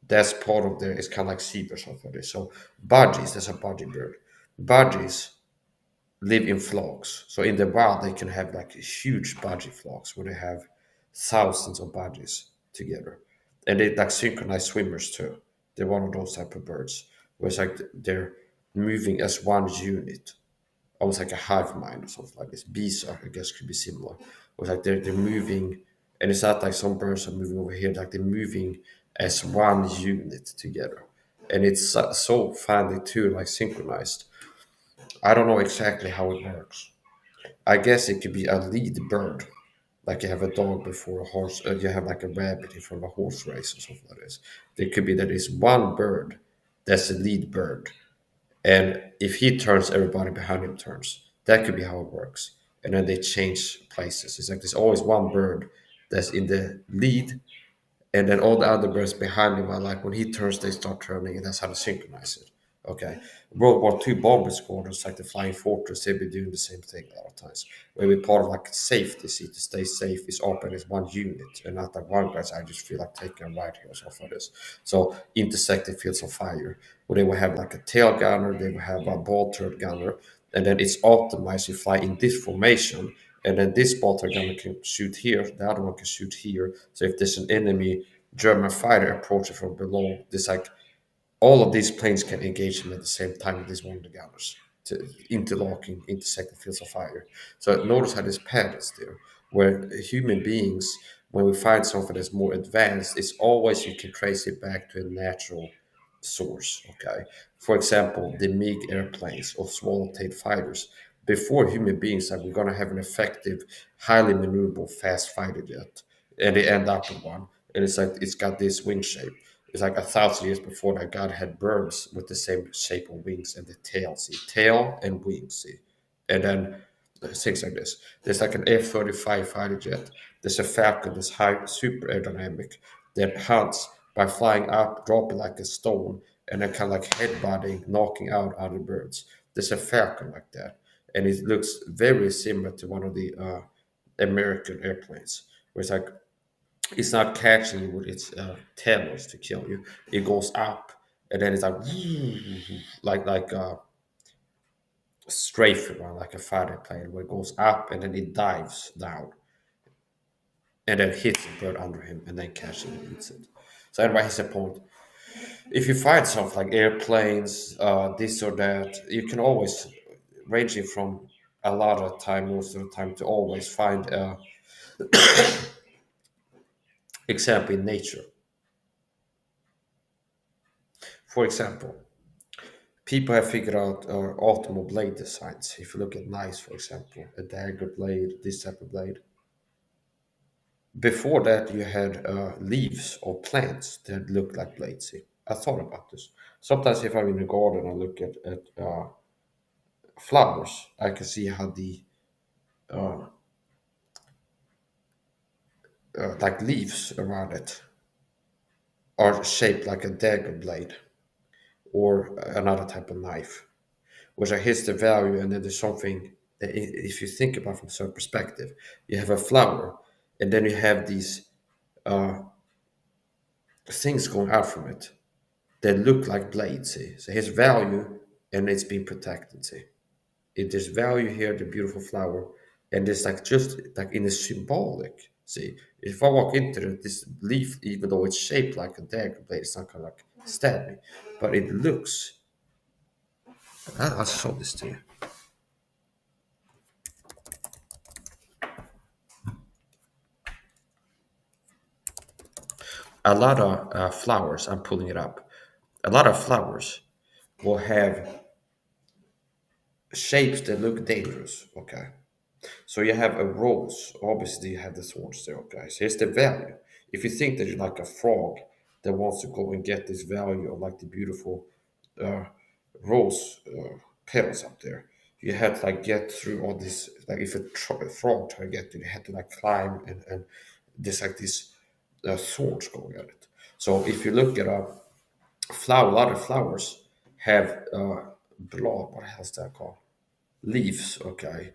that's part of it's kind of like zebras or something. So budgies, that's a budgie bird. Budgies live in flocks. So in the wild, they can have like huge budgie flocks where they have thousands of budgies. together. And they like synchronized swimmers too. They're one of those type of birds where it's like they're moving as one unit, almost like a hive mind or something like this. Bees are, I guess, could be similar. Where it's like they're moving, and it's not like some birds are moving over here, like they're moving as one unit together. And it's so finely too, like synchronized. I don't know exactly how it works. I guess it could be a lead bird, like you have a dog before a horse, you have like a rabbit in front of a horse race or something like this. There could be that is one bird that's the lead bird, and if he turns, everybody behind him turns. That could be how it works. And then they change places. It's like there's always one bird that's in the lead, and then all the other birds behind him are like when he turns, they start turning, and that's how to synchronize it. Okay. World War II bomber squadrons, like the Flying Fortress, they've been doing the same thing a lot of times. Maybe part of like safety, see, to stay safe is open as one unit, and not like one guys. I just feel like taking a ride here or something like this. So intersecting fields of fire, where they will have like a tail gunner, they will have a ball turret gunner, and then it's optimized. You fly in this formation, and then this bolter gunner can shoot here, the other one can shoot here. So if there's an enemy German fighter approaching from below, there's like all of these planes can engage them at the same time with these one of the gunners to interlocking, intersecting fields of fire. So notice how this pattern is there, where human beings, when we find something that's more advanced, it's always you can trace it back to a natural source. Okay, for example, the MiG airplanes or swallowtail fighters. Before human beings, like we're gonna have an effective, highly maneuverable, fast fighter jet, and they end up in one, and it's like it's got this wing shape. It's like 1,000 years before that, God had birds with the same shape of wings and the tail. See, tail and wings. See, and then things like this. There's like an F-35 fighter jet. There's a Falcon that's high, super aerodynamic that hunts by flying up, dropping like a stone, and then kind of like headbutting, knocking out other birds. There's a Falcon like that, and it looks very similar to one of the American airplanes, where it's like it's not catching you with its tails to kill you. It goes up, and then it's like like strafe around like a fighter plane, where it goes up and then it dives down and then hits the bird under him and then catches it and eats it. So anyway, here's the point. If you find something like airplanes, this or that, you can always, ranging from a lot of time, most of the time, to always find a example in nature. For example, people have figured out optimal blade designs. If you look at knives, for example, a dagger blade, this type of blade. Before that, you had leaves or plants that looked like blades. See, I thought about this. Sometimes, if I'm in the garden, I look at flowers. I can see how the uh, like leaves around it are shaped like a dagger blade or another type of knife, which I here's the value, and then there's something that if you think about from a certain perspective, you have a flower, and then you have these uh, things going out from it that look like blades. See? So here's value, and it's being protected. See, there's value here, the beautiful flower, and there's like just like in the symbolic. See, if I walk into this leaf, even though it's shaped like a dagger blade, it's not gonna like stab me, but it looks. I'll show this to you. A lot of flowers, I'm pulling it up, a lot of flowers will have shapes that look dangerous. Okay. So you have a rose, obviously you have the thorns there. Okay. So here's the value. If you think that you're like a frog that wants to go and get this value of like the beautiful uh, rose petals up there, you had to like get through all this. Like if a frog try to get to it, you had to like climb, and there's like these thorns going at it. So if you look at a flower, a lot of flowers have blad, what the hell is that called? Leaves, okay,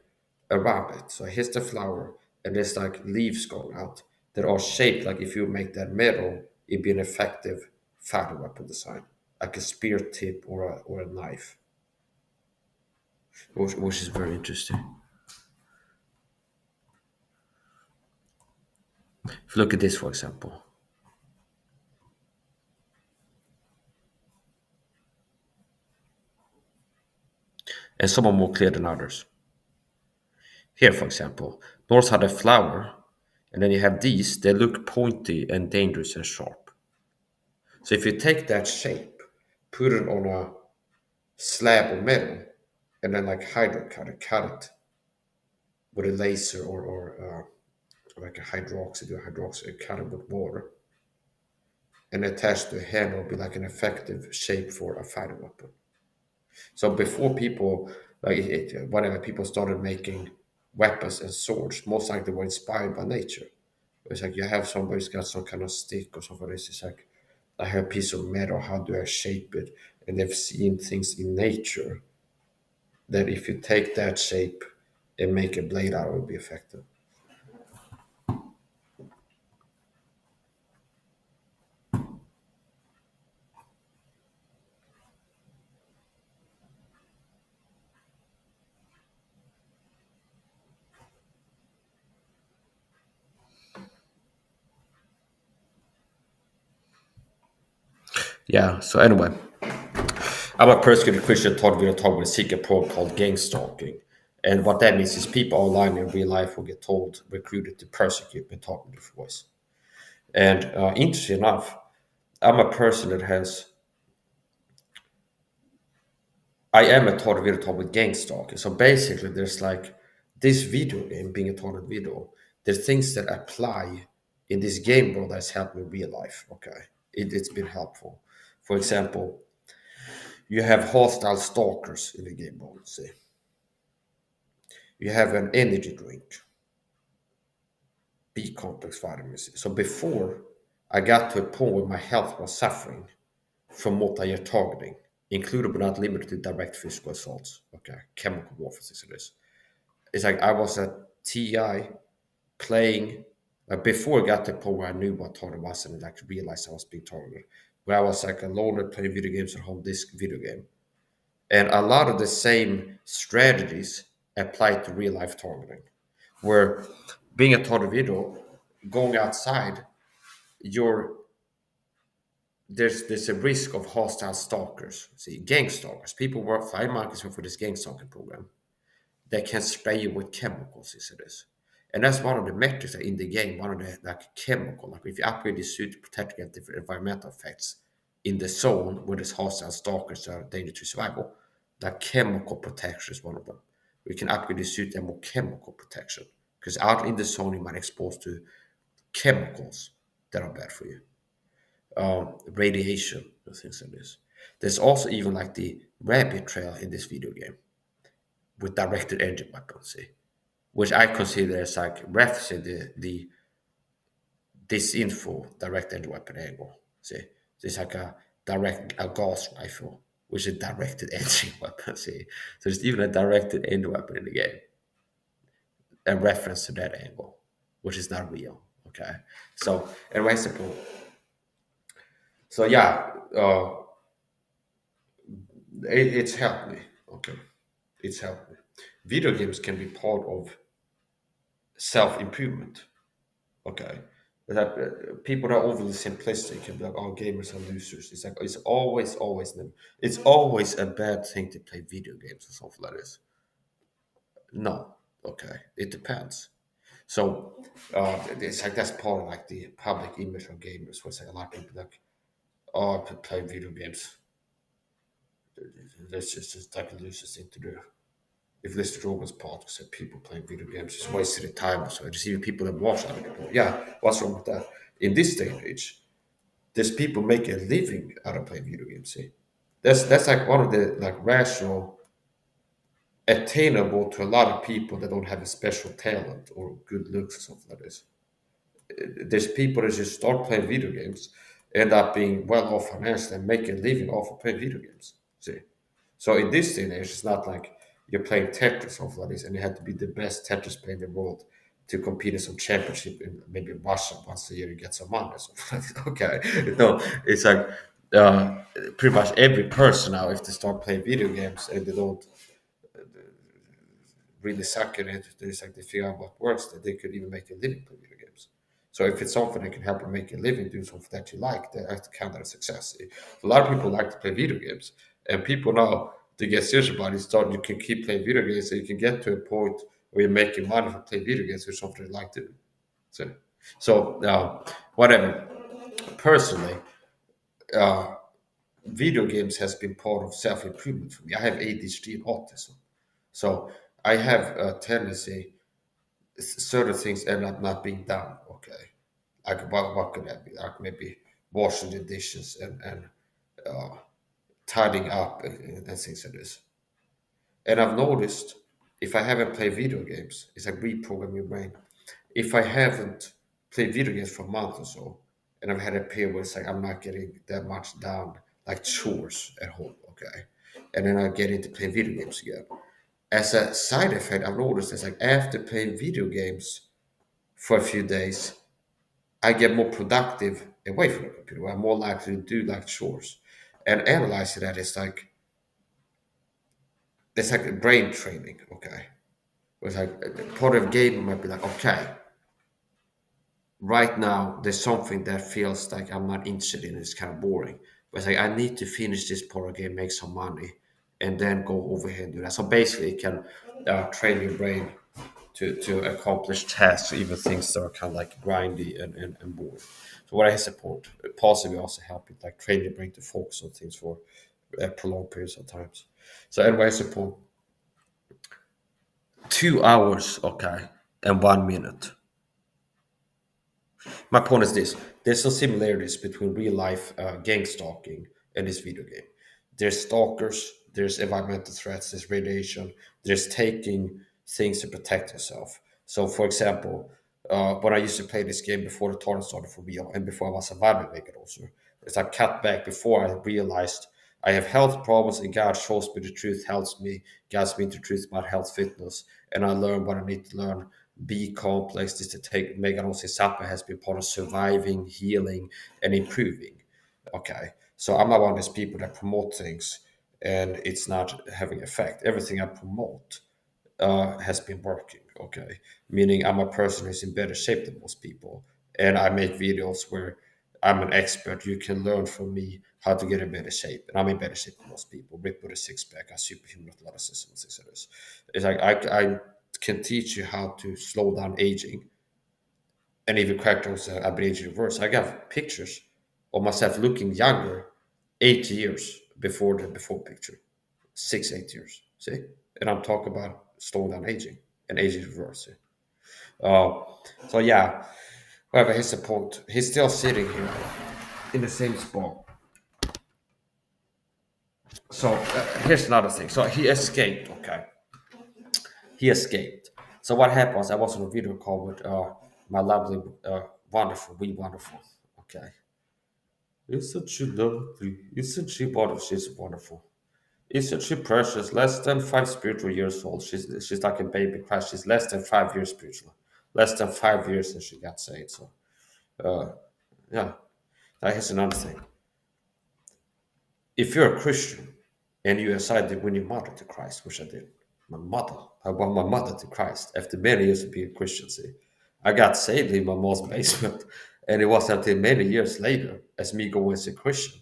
around it. So here's the flower, and there's like leaves going out that are shaped like if you make that metal, it'd be an effective fighter weapon design, like a spear tip or a knife, which is very interesting. If you look at this, for example, and some are more clear than others. Here, for example, Norse had a flower, and then you have these, they look pointy and dangerous and sharp. So if you take that shape, put it on a slab of metal, and then like cut it with a laser or like a hydroxide, cut it with water, and attach to a handle will be like an effective shape for a fighting weapon. So before people, whenever people started making weapons and swords, most likely were inspired by nature. It's like you have somebody's got some kind of stick or something. It's like I have a piece of metal. How do I shape it? And they've seen things in nature that if you take that shape and make a blade out, it will be effective. Yeah. So anyway, I'm a persecuted Christian taught with a talk with a secret probe called gang stalking. And what that means is people online in real life will get told, recruited to persecute when talking to voice. And interesting enough, I'm a person that has, I am a target video talk with gang stalking. So basically, there's like this video game being a target video. There's things that apply in this game world that's helped me in real life. Okay, it's been helpful. For example, you have hostile stalkers in the game world. See, you have an energy drink, B complex vitamin C. So before I got to a point where my health was suffering from what I are targeting, including but not limited to direct physical assaults. Okay, chemical warfare is this. It's like I was at TI playing like before I got to the point where I knew what target was and like realized I was being targeted. Where I was like a loner playing video games at home, this video game. And a lot of the same strategies apply to real life targeting. Where being a target video, going outside, you're there's a risk of hostile stalkers. See, gang stalkers. People work fire markets for this gang stalking program. They can spray you with chemicals, is it is. And that's one of the metrics in the game, one of the like chemical. Like if you upgrade the suit to protect against different environmental effects in the zone where there's hostile stalkers that are danger to survival, that chemical protection is one of them. We can upgrade the suit and more chemical protection. Because out in the zone you might expose to chemicals that are bad for you. Radiation and things like this. There's also even like the rabbit trail in this video game with directed energy weapons, see, which I consider as like referencing the disinfo direct energy weapon angle. See, it's like a gas rifle, which is directed energy weapon. See, so there's even a directed energy weapon in the game, a reference to that angle, which is not real. Okay, so anyway, simple. So yeah, it's helped me. Okay, it's helped me. Video games can be part of self improvement. Okay, that people that are overly simplistic can be like, "Oh, gamers are losers." It's like it's always a bad thing to play video games or something like this. No, okay, it depends. So it's like that's part of like the public image of gamers. Where it's like a lot of people like, "Oh, to play video games, that's just like a loser thing to do." If this Rogan's podcast said people playing video games is wasting their time, so I just even people that watch other people. Yeah, what's wrong with that? In this day and age, there's people making a living out of playing video games. See, that's like one of the like rational, attainable to a lot of people that don't have a special talent or good looks or something like this. There's people that just start playing video games, end up being well off financially and make a living off of playing video games. See, so in this day and age, it's not like you're playing Tetris or something like this, and you have to be the best Tetris player in the world to compete in some championship in maybe Russia once a year. You get some money or something like that. Okay, no, it's like uh, pretty much every person now, if they start playing video games and they don't really suck at it, it's like they figure out what works, that they could even make a living playing video games. So if it's something that can help you make a living, do something that you like, that's kind of a success. A lot of people like to play video games, and people now to get serious about it, start you can keep playing video games, so you can get to a point where you're making money from playing video games, which is something you like to do. So, whatever. Personally, uh, video games has been part of self improvement for me. I have ADHD and autism, so I have a tendency certain things end up not being done. Okay, like what could that be? Like maybe washing the dishes and uh, tidying up and things like this. And I've noticed if I haven't played video games, it's like reprogram your brain. If I haven't played video games for a month or so, and I've had a period where it's like I'm not getting that much done, like chores at home, okay, and then I get into playing video games again. As a side effect, I've noticed it's like after playing video games for a few days, I get more productive away from the computer. I'm more likely to do like chores. And analyzing that is like it's like a brain training, okay? It's like part of the game might be like, okay, right now there's something that feels like I'm not interested in. It's kind of boring. But it's like I need to finish this part of the game, make some money, and then go over here and do that. So basically, it can train your brain to accomplish tasks, even things that are kind of like grindy and boring. So what I support, possibly also help it like train your brain to focus on things for prolonged periods of times. So anyway, I support 2 hours, okay, and 1 minute. My point is this: there's some similarities between real life gang stalking and this video game. There's stalkers, there's environmental threats, there's radiation, there's taking things to protect yourself. So, for example, when I used to play this game before the tournament started for real and before I was a violent maker also, it's I cut back before I realized I have health problems and God shows me the truth, helps me, guides me into truth about health, fitness, and I learn what I need to learn. Be complex, this to take Meganos SAHA has been part of surviving, healing, and improving. Okay. So I'm not one of these people that promote things and it's not having effect. Everything I promote has been working. Okay. Meaning I'm a person who's in better shape than most people. And I make videos where I'm an expert. You can learn from me how to get in better shape. And I'm in better shape than most people. Ripped with a six pack, I superhuman athleticism, things like this. It's like I can teach you how to slow down aging. And even characters I've been aging reverse. I got pictures of myself looking younger 8 years before the before picture. 6, 8 years. See? And I'm talking about slowing down aging and aging reverse. See? Uh, so yeah, whatever his support, he's still sitting here in the same spot. So here's another thing. So he escaped. Okay, he escaped. So what happened was I was on a video call with my lovely, wonderful. Okay, isn't she lovely? Isn't she wonderful? She's wonderful. Isn't she precious? Less than 5 spiritual years old. She's like a baby Christ. She's less than 5 years spiritual. Less than 5 years since she got saved. So uh, yeah. Now here's another thing. If you're a Christian and you decide to win your mother to Christ, which I did, I won my mother to Christ after many years of being a Christian. See, I got saved in my mom's basement, and it was until many years later, as me going as a Christian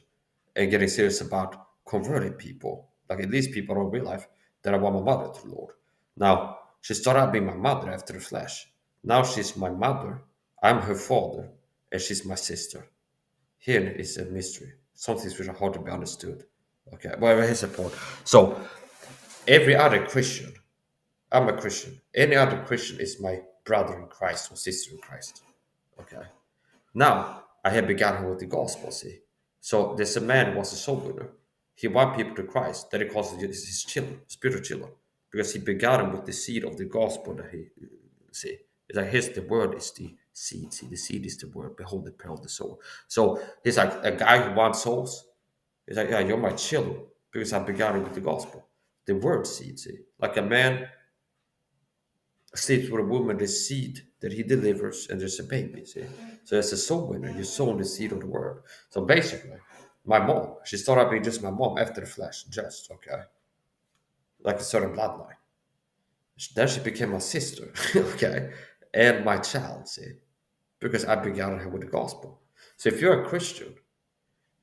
and getting serious about converting people, like at least people in real life, that I won my mother to the Lord. Now she started out being my mother after the flesh. Now she's my mother. I'm her father, and she's my sister. Here is a mystery. Some things which are hard to be understood. Okay, well, here's the point. So, every other Christian, I'm a Christian. Any other Christian is my brother in Christ or sister in Christ. Okay. Now, I have begun with the gospel, see. So, there's a man who was a soul winner. He won people to Christ. That he calls his children, spiritual children, because he began with the seed of the gospel that he see. It's like here's the word is the seed. See, the seed is the word. Behold the pearl of the soul. So he's like a guy who wants souls. He's like, yeah, you're my children because I began with the gospel. The word seed, see, like a man sleeps with a woman, the seed that he delivers, and there's a baby. See, so as a soul winner, you're sowing the seed of the word. So basically, my mom, she started being just my mom after the flesh, just okay, like a certain bloodline. Then she became my sister, okay, and my child, see, because I began her with the gospel. So if you're a Christian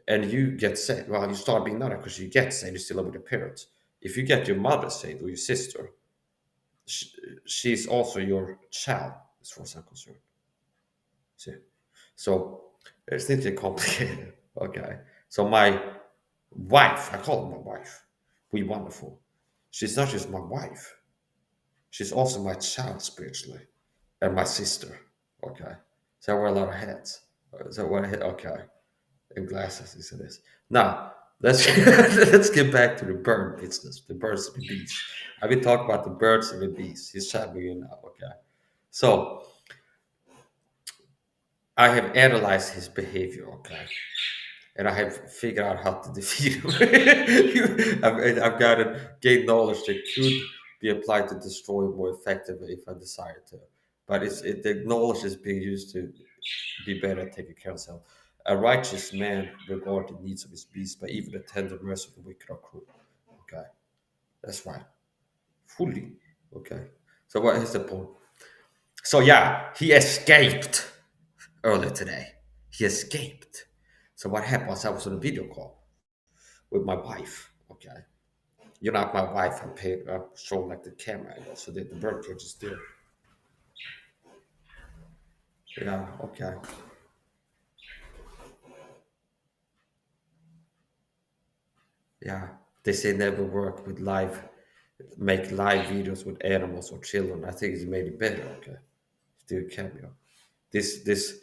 and you get saved, well, you start being not a Christian, you get saved, you still live with your parents. if you get your mother saved or your sister, she's also your child, as far as I'm concerned. See? So it's a little complicated. Okay. So my wife, I call her my wife. We wonderful. She's not just my wife. She's also my child spiritually, and my sister. Okay. So I wear a lot of hats. So what? Okay. And glasses, is this. Now let's let's get back to the bird business, the birds and the bees. I've been talking about the birds and the bees. He's chiming in now. Okay. So I have analyzed his behavior. Okay. And I have figured out how to defeat him. I've got to gain knowledge that could be applied to destroy him more effectively if I desire to. But the knowledge is being used to be better at taking care of himself. A righteous man regards the needs of his beast, but even the tender mercy of the wicked are cruel. Okay, that's right. Fully. Okay. So what is the point? So yeah, he escaped earlier today. He escaped. So what happened was I was on a video call with my wife. Okay, you're not my wife. I show like the camera angle, so that the bird cage is there. Yeah. Okay. Yeah. They say never work with make live videos with animals or children. I think it's made it better. Okay, do a cameo. This this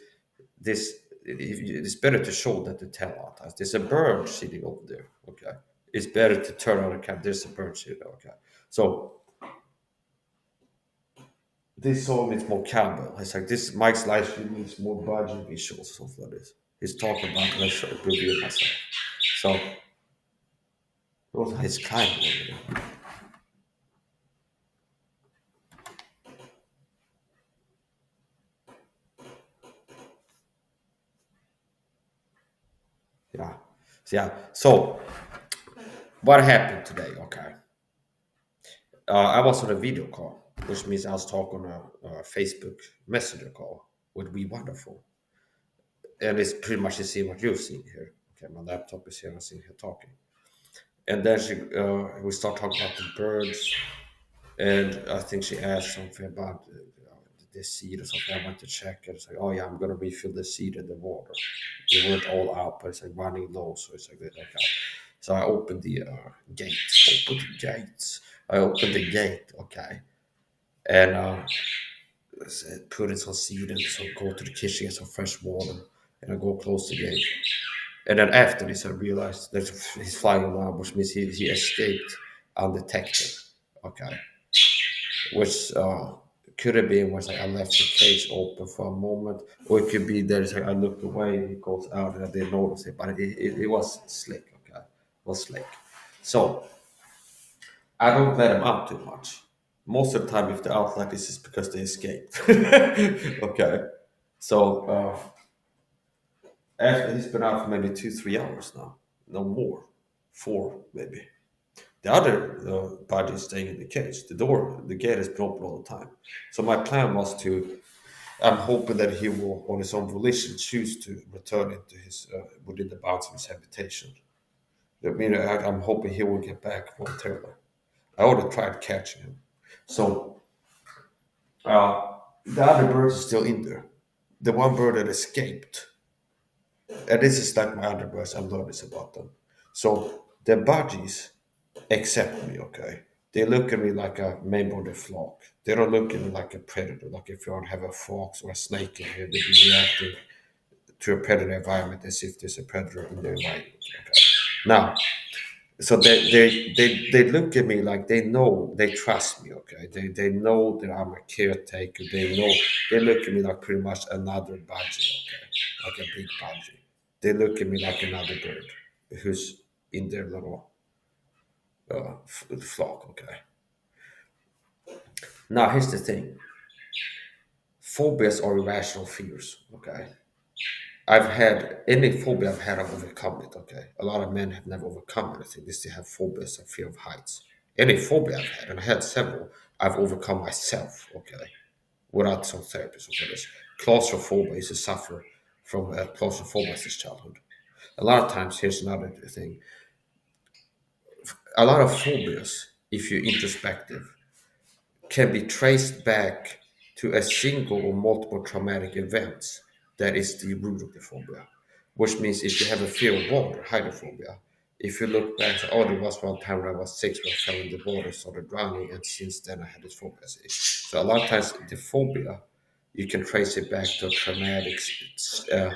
it's better to show than to tell all times. There's a bird sitting over there. Okay, it's better to turn on the camera. There's a bird sitting. Okay, so this song is more cowbell. It's like this Mike's live stream needs more Budgie visuals, stuff like this. He's talking about let's review myself. So those are his climbing over there. Yeah. So, yeah. So what happened today? Okay. I was on a video call, which means I was talking on a Facebook Messenger call with We Wonderful. And it's pretty much the same what you've seen here. Okay, my laptop is here, I'm sitting here talking. And then we start talking about the birds, and I think she asked something about the seed or something. I went to check it. It's like, oh yeah, I'm gonna refill the seed in the water. They weren't all out, but it's like running low, so it's like that. Okay. So I opened the gates. I opened the gate. Okay, and put in some seed and so go to the kitchen get some fresh water, and I go close the gate. And then after this, I realized that he's flying around, which means he escaped undetected. Okay, which could have been was like I left the cage open for a moment, or it could be there's like I looked away and he goes out and I didn't notice it, but it was slick. Okay, it was slick. So I don't let them out too much. Most of the time, if they're out like this, it's because they escaped. Okay, so after he's been out for maybe 2 3 hours now, no more, 4 maybe. The other Budgie is staying in the cage. The gate is been open all the time. So my plan was to. I'm hoping that he will, on his own volition, choose to return into his within the bounds of his habitation. I mean, I'm hoping he will get back voluntarily. I already tried catching him. So the other birds are still in there. The one bird that escaped, and this is like my other birds. I've noticed about them. So the budgies accept me, okay? They look at me like a member of the flock. They don't look at me like a predator. Like if you want to have a fox or a snake in here, they'd be reacting to a predator environment as if there's a predator in their environment. Okay. Now, so they look at me like they know they trust me. Okay, they know that I'm a caretaker. They look at me like pretty much another budgie. Okay, like a big budgie. They look at me like another bird who's in their little flock. Okay. Now here's the thing. Phobias are irrational fears. Okay. I've had any phobia I've had, I've overcome it. Okay, a lot of men have never overcome anything. They still have phobias and fear of heights. Any phobia I've had, and I had several, I've overcome myself. Okay, without some therapy. So for this, claustrophobia is to suffer from claustrophobia since childhood. A lot of times, here's another thing: a lot of phobias, if you're introspective, can be traced back to a single or multiple traumatic events that is the root of the phobia. Which means if you have a fear of water, hydrophobia, if you look back, oh, there was one time when I was 6 when I fell in the water, started drowning, and since then I had this phobia. See? So a lot of times the phobia, you can trace it back to a traumatic, uh,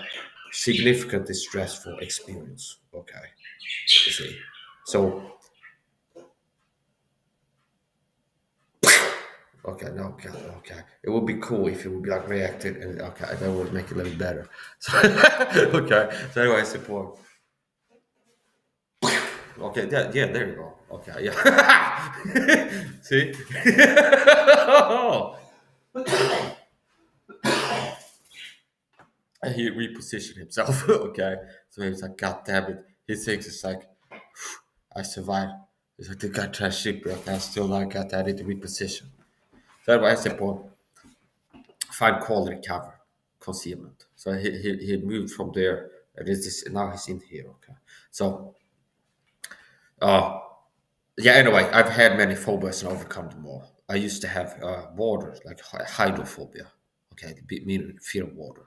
significantly stressful experience. Okay, you see. So okay, no, okay, okay. It would be cool if it would be like reacted and okay, that would make it a little better. So, okay. So anyway, support. Okay, yeah, there you go. Okay, yeah. See? And he repositioned himself. Okay. So he was like, God damn it. He thinks it's like I survived. It's like the guy trash shipwreck. I still like got that into reposition. So anyway, I support. Find quality cover, concealment. So he moved from there, and this is now he's in here. Okay, so uh, yeah. Anyway, I've had many phobias and overcome them all. I used to have water, like hydrophobia. Okay, meaning fear of water,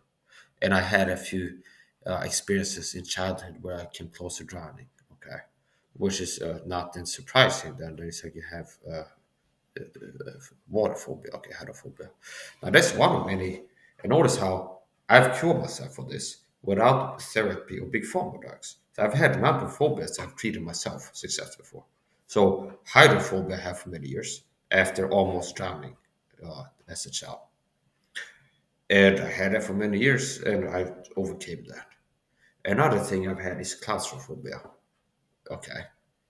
and I had a few experiences in childhood where I came close to drowning. Okay, which is not then surprising. Then there's like you have water phobia, okay, hydrophobia. Now that's one of many, and notice how I've cured myself for this without therapy or big pharma drugs. So I've had a number of phobias I've treated myself successfully for. So hydrophobia I have for many years after almost drowning as a child. And I had that for many years and I overcame that. Another thing I've had is claustrophobia. Okay.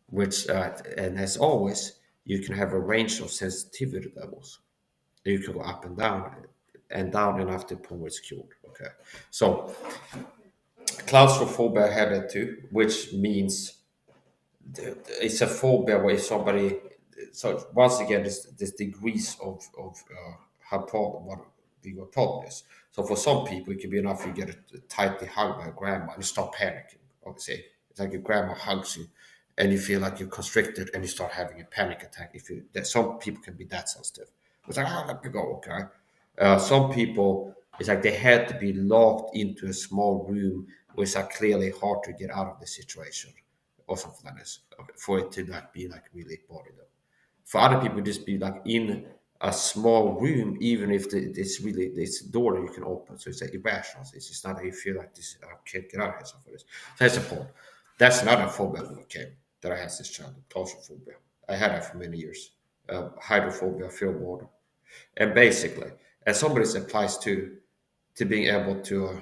Which, and as always, you can have a range of sensitivity levels. You can go up and down enough to the point where it's cured. Okay. So, claustrophobia I had that too, which means it's a phobia where somebody, so once again, this degrees of what the problem is. So for some people, it can be enough you get tightly hugged by grandma and you start panicking. Obviously, it's like your grandma hugs you, and you feel like you're constricted, and you start having a panic attack. If you, that some people can be that sensitive. It's like, oh, let me go, okay. Some people, it's like they had to be locked into a small room, which are clearly hard to get out of the situation, or something like this, okay, for it to like be like really boring them. For other people, just be like in a small room, even if it's really this door that you can open. So it's like irrational. It's just not that you feel like this. I can't get out of here. Stuff like this. So that's a point. That's another phobia that came that I had this child, claustrophobia. I had that for many years. Hydrophobia, fear of water, and basically, and some of this applies to being able to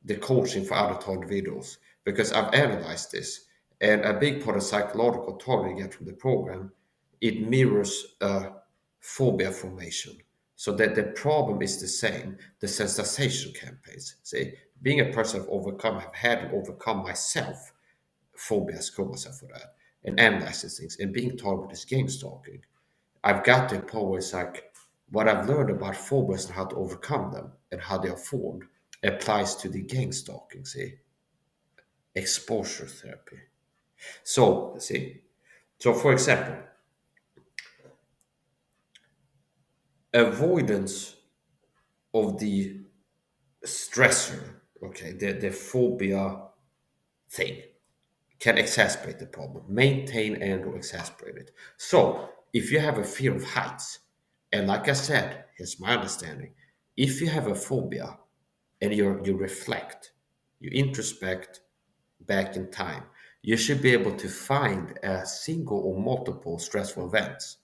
the coaching for other individuals because I've analyzed this, and a big part of psychological target you get from the program, it mirrors phobia formation. So that the problem is the same. The sensitization campaigns. See, being a person I've had to overcome myself, phobias, call myself for that, and analyze these things, and being taught with this game stalking. I've got to a point where it's like what I've learned about phobias and how to overcome them and how they are formed applies to the gang stalking, see, exposure therapy. So, see, so for example, avoidance of the stressor, okay, the phobia thing can exacerbate the problem, maintain and or exacerbate it. So, if you have a fear of heights, and like I said, here's my understanding, if you have a phobia and you reflect, you introspect back in time, you should be able to find a single or multiple stressful events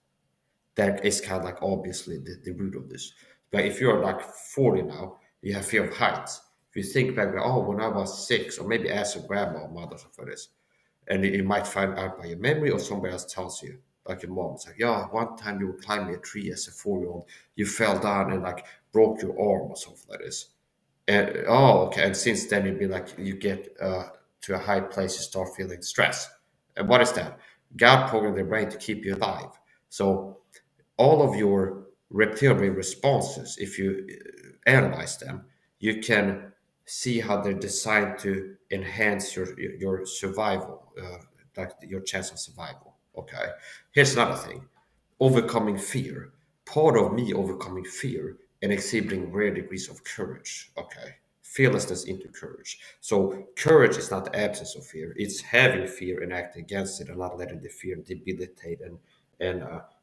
that is kind of like obviously the root of this. But if you're like 40 now, you have fear of heights. If you think back, oh, when I was 6, or maybe ask your grandma or mother for this, and you might find out by your memory or somebody else tells you, like your mom. It's like, yeah, one time you were climbing a tree as a 4-year-old, you fell down and like broke your arm or something like this. And oh, okay. And since then, you'd be like, you get to a high place, you start feeling stress. And what is that? God programmed the brain to keep you alive. So all of your reptilian brain responses, if you analyze them, you can see how they're designed to enhance your survival, like your chance of survival. Okay, here's another thing: overcoming fear. Part of me overcoming fear and exhibiting rare degrees of courage. Okay, fearlessness into courage. So courage is not the absence of fear; it's having fear and acting against it, and not letting the fear debilitate and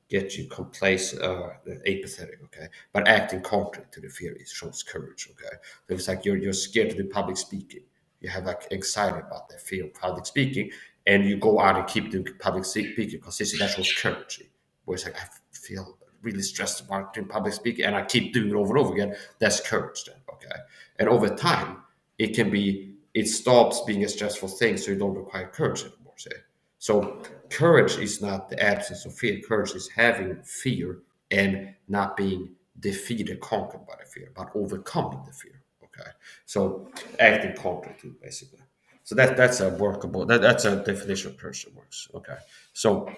get you complacent, apathetic. Okay, but acting contrary to the fear is shows courage. Okay, so it's like you're scared to do public speaking. You have like anxiety about the fear of public speaking, and you go out and keep doing public speaking consistently. That shows courage. Where it's like I feel really stressed about doing public speaking, and I keep doing it over and over again. That's courage, then. Okay, and over time, it stops being a stressful thing, so you don't require courage anymore. Say. So courage is not the absence of fear. Courage is having fear and not being defeated, conquered by the fear, but overcoming the fear. Okay, so acting contrary to, basically. So that's a workable. That's a definition of courage that works. Okay, so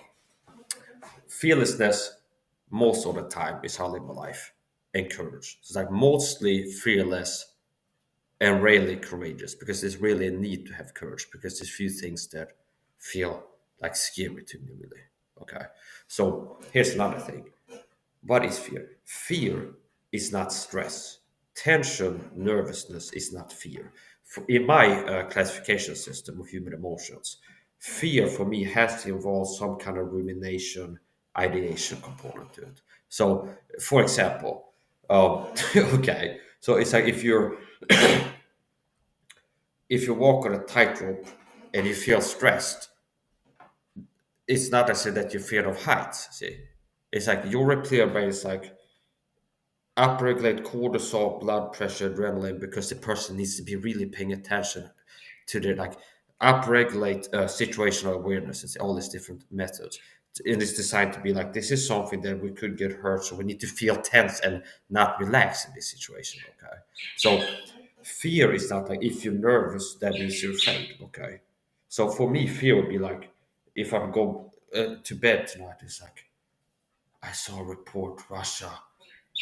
fearlessness most of the time is how I live my life, and courage. So it's like mostly fearless and rarely courageous, because there's really a need to have courage, because there's few things that feel like scary to me, really. Okay, so here's another thing: what is fear? Fear is not stress. Tension, nervousness is not fear. In my classification system of human emotions, fear for me has to involve some kind of rumination, ideation component to it. So, for example, okay, so it's like if you walk on a tightrope and you feel stressed, it's not necessarily that you're afraid of heights. See, it's like your reptilian brain is like upregulate cortisol, blood pressure, adrenaline, because the person needs to be really paying attention to the like upregulate situational awareness. It's all these different methods. And it's designed to be like, this is something that we could get hurt, so we need to feel tense and not relax in this situation. Okay, so fear is not like if you're nervous, that means you're afraid. Okay, so for me, fear would be like if I go to bed tonight, it's like I saw a report Russia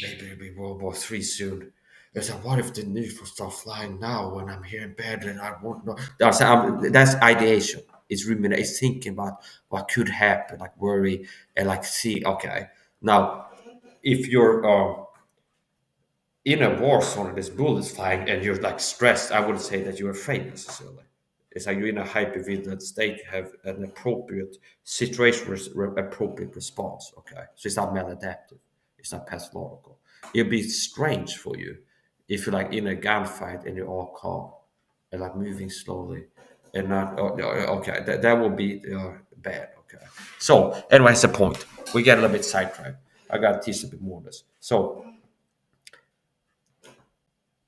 maybe it'll be World War III soon. It's like, what if the nukes will start flying now when I'm here in bed and I won't know? That's ideation. It's rumination. It's thinking about what could happen, like worry and like see. Okay, now if you're in a war zone and there's bullets flying and you're like stressed, I wouldn't say that you're afraid necessarily. It's like you're in a hypervigilant state. You have an appropriate situation, appropriate response. Okay, so it's not maladaptive. It's not pathological. It'd be strange for you if you're like in a gunfight and you're all calm and like moving slowly and not. Okay, that will be bad. Okay. So, anyway, that's the point. We get a little bit sidetracked. I got to teach a bit more of this. So,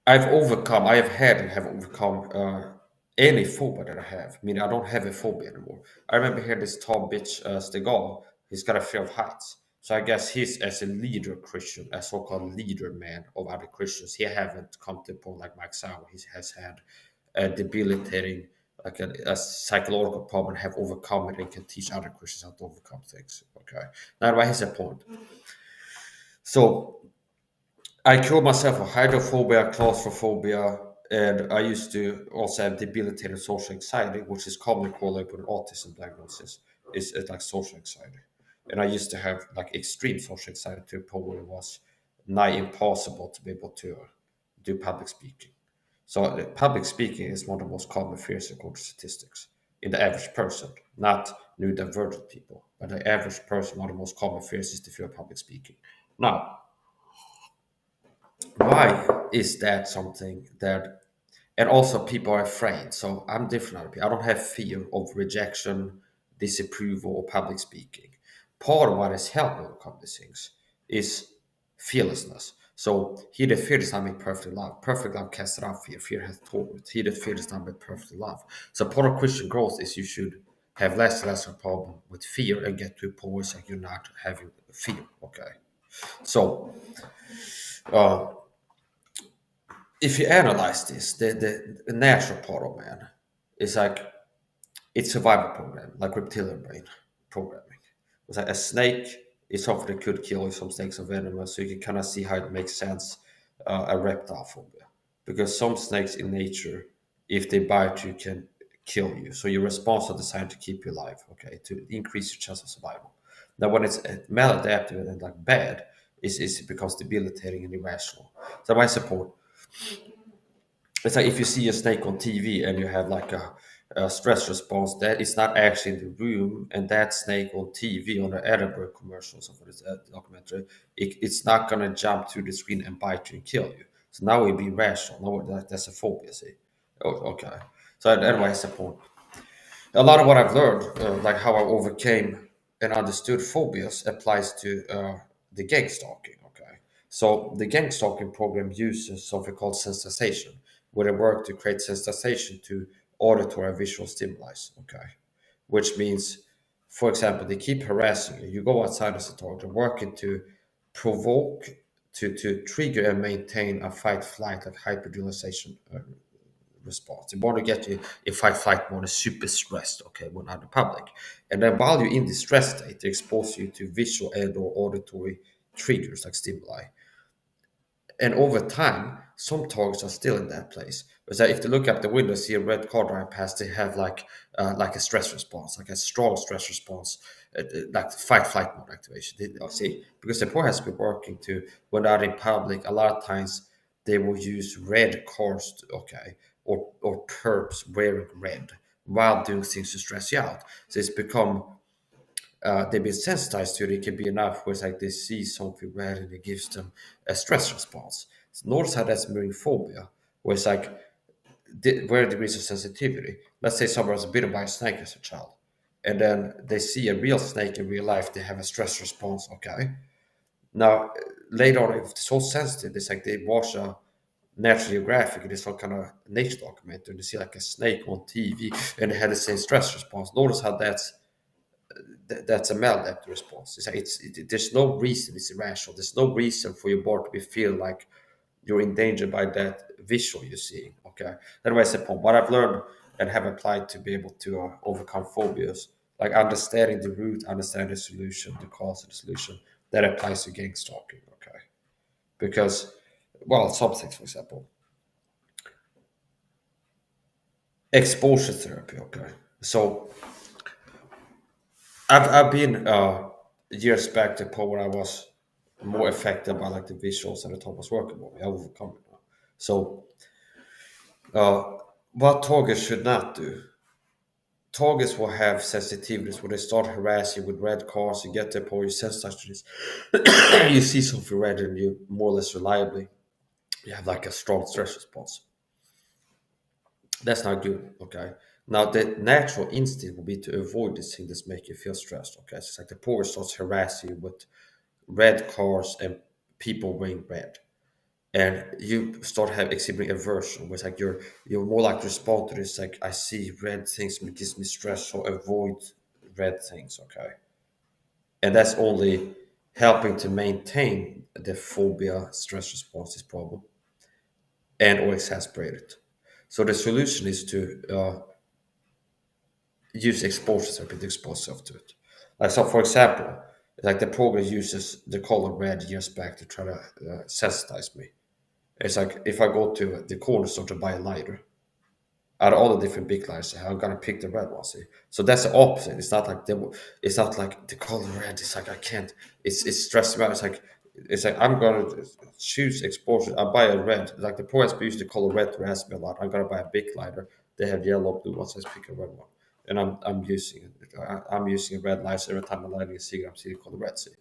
I have had and have overcome any phobia that I have. I mean, I don't have a phobia anymore. I remember hearing this tall bitch, Stegall, he's got a fear of heights. So I guess he's, as a leader Christian, a so-called leader man of other Christians, he haven't come to a point like Mike Sauer. He has had a debilitating, like a psychological problem, have overcome it and can teach other Christians how to overcome things. Okay. Now, here's the point. So I called myself a hydrophobia, claustrophobia, and I used to also have debilitating social anxiety, which is commonly correlated with an autism diagnosis. It's like social anxiety. And I used to have like extreme social anxiety to a point where it was nigh impossible to be able to do public speaking. So public speaking is one of the most common fears according to statistics in the average person, not neurodivergent people, but the average person, one of the most common fears is the fear of public speaking. Now, why is that something that, and also people are afraid? So I'm different. I don't have fear of rejection, disapproval, or public speaking. Part of what has helped me overcome these things is fearlessness. So he that fear does not make perfect love. Perfect love casts out fear. Fear hath torment. He that fear does not make perfect love. So part of Christian growth is you should have less and less of a problem with fear and get to a point where it's like you're not having fear. Okay. So if you analyze this, the natural part of man is like it's survival program, like reptilian brain programming. It's like a snake is something that could kill you. Some snakes are venomous, so you can kind of see how it makes sense. A reptile phobia, because some snakes in nature, if they bite you, can kill you. So your response are designed to keep you alive, okay, to increase your chance of survival. Now, when it's maladaptive and like bad, it becomes debilitating and irrational. So my support, it's like if you see a snake on TV and you have like a stress response, that is not actually in the room, and that snake on TV on the Edinburgh commercials of this documentary, it's not gonna jump through the screen and bite you and kill you. So now it'd be rational. No, that's a phobia. See? Oh, okay. So anyway, that's the point. A lot of what I've learned, like how I overcame and understood phobias, applies to the gang stalking. Okay, so the gang stalking program uses something called sensitization, where they work to create sensitization to auditory and visual stimuli. Okay, which means, for example, they keep harassing you. You go outside as a target, working to provoke, to trigger and maintain a fight flight like hyperdualization response. They want to get you in fight flight mode, super stressed, okay, when out in public. And then while you're in this stress state, they expose you to visual and or auditory triggers like stimuli. And over time, some targets are still in that place. But if they look up the window, see a red car drive past, they have like a stress response, like a strong stress response, like fight flight mode activation. See, because the point has been working to when out in public, a lot of times they will use red cars, okay, or perps wearing red while doing things to stress you out. So it's become they've been sensitized to it. It can be enough where it's like they see something red and it gives them a stress response. So notice how that's mirroring phobia, where it's like where degrees of sensitivity. Let's say someone was bitten by a snake as a child, and then they see a real snake in real life. They have a stress response. Okay, now later on, if it's so sensitive, it's like they watch a National Geographic and it's some kind of nature documentary, and they see like a snake on TV, and they had the same stress response. Notice how that's a maladaptive response. There's no reason it's irrational. There's no reason for your body to be feel like you're endangered by that visual you're seeing. Okay, anyways, the point. What I've learned and have applied to be able to overcome phobias, like understanding the root, understanding the solution, the cause of the solution, that applies to gang stalking. Okay, because well, some things, for example, exposure therapy. Okay, so I've been years back to the point where I was more affected by like the visuals and the top was working with me. I overcome it now. So what targets should not do. Targets will have sensitivities where they start harassing you with red cars. You get to the point you sensitize to this. You see something red and you more or less reliably you have like a strong stress response. That's not good. Okay. Now the natural instinct will be to avoid this thing that's make you feel stressed. Okay. It's like the poor starts harassing you with red cars and people wearing red, and you start have exhibiting aversion, where it's like you're more like to respond to this like I see red things, it gives me stress, so avoid red things. Okay, and that's only helping to maintain the phobia stress responses problem and or exasperate it. So the solution is to use exposure therapy to expose yourself to it. Like so, for example, like the program uses the color red years back to try to sensitize me. It's like if I go to the corner store to buy a lighter, out of all the different big lighters, I'm gonna pick the red one. See, so that's the opposite. It's not like the color red. It's like I can't. It's stressing me out. It's like I'm gonna choose exposure. I buy a red. Like the pro has used the color red to harass me a lot. I'm gonna buy a big lighter. They have yellow, blue ones. Let's pick a red one, and I'm using it. I'm using a red light so every time I'm lighting a cigarette. I'm seeing the color red. See,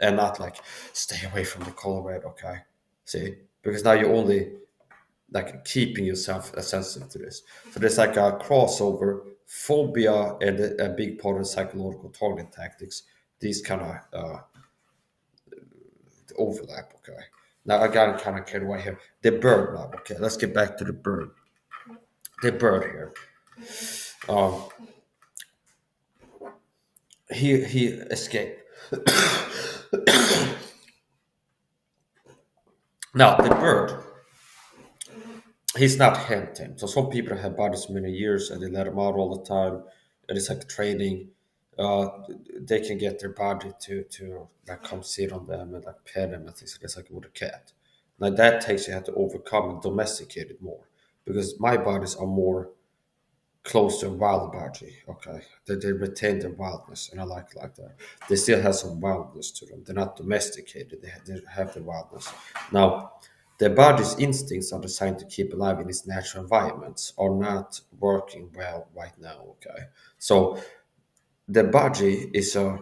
and not like stay away from the color red. Okay, see, because now you only like keeping yourself sensitive to this. So there's like a crossover phobia and a big part of psychological targeting tactics. These kind of overlap. Okay. Now I got kind of carried away here. The bird now. Okay, let's get back to the bird. The bird here. Um, he escaped. Now the bird. He's not hand tamed. So some people have bodies many years and they let him out all the time, and it's like training. Uh, they can get their body to like come sit on them and like pet them and things like this, like with a cat. Now that takes you have to overcome and domesticate it more because my bodies are more close to a wild Budgie. Okay, they retain their wildness, and I like that. They still have some wildness to them. They're not domesticated. They have the wildness. Now, the Budgie's instincts are designed to keep alive in its natural environments are not working well right now. Okay, so the Budgie is a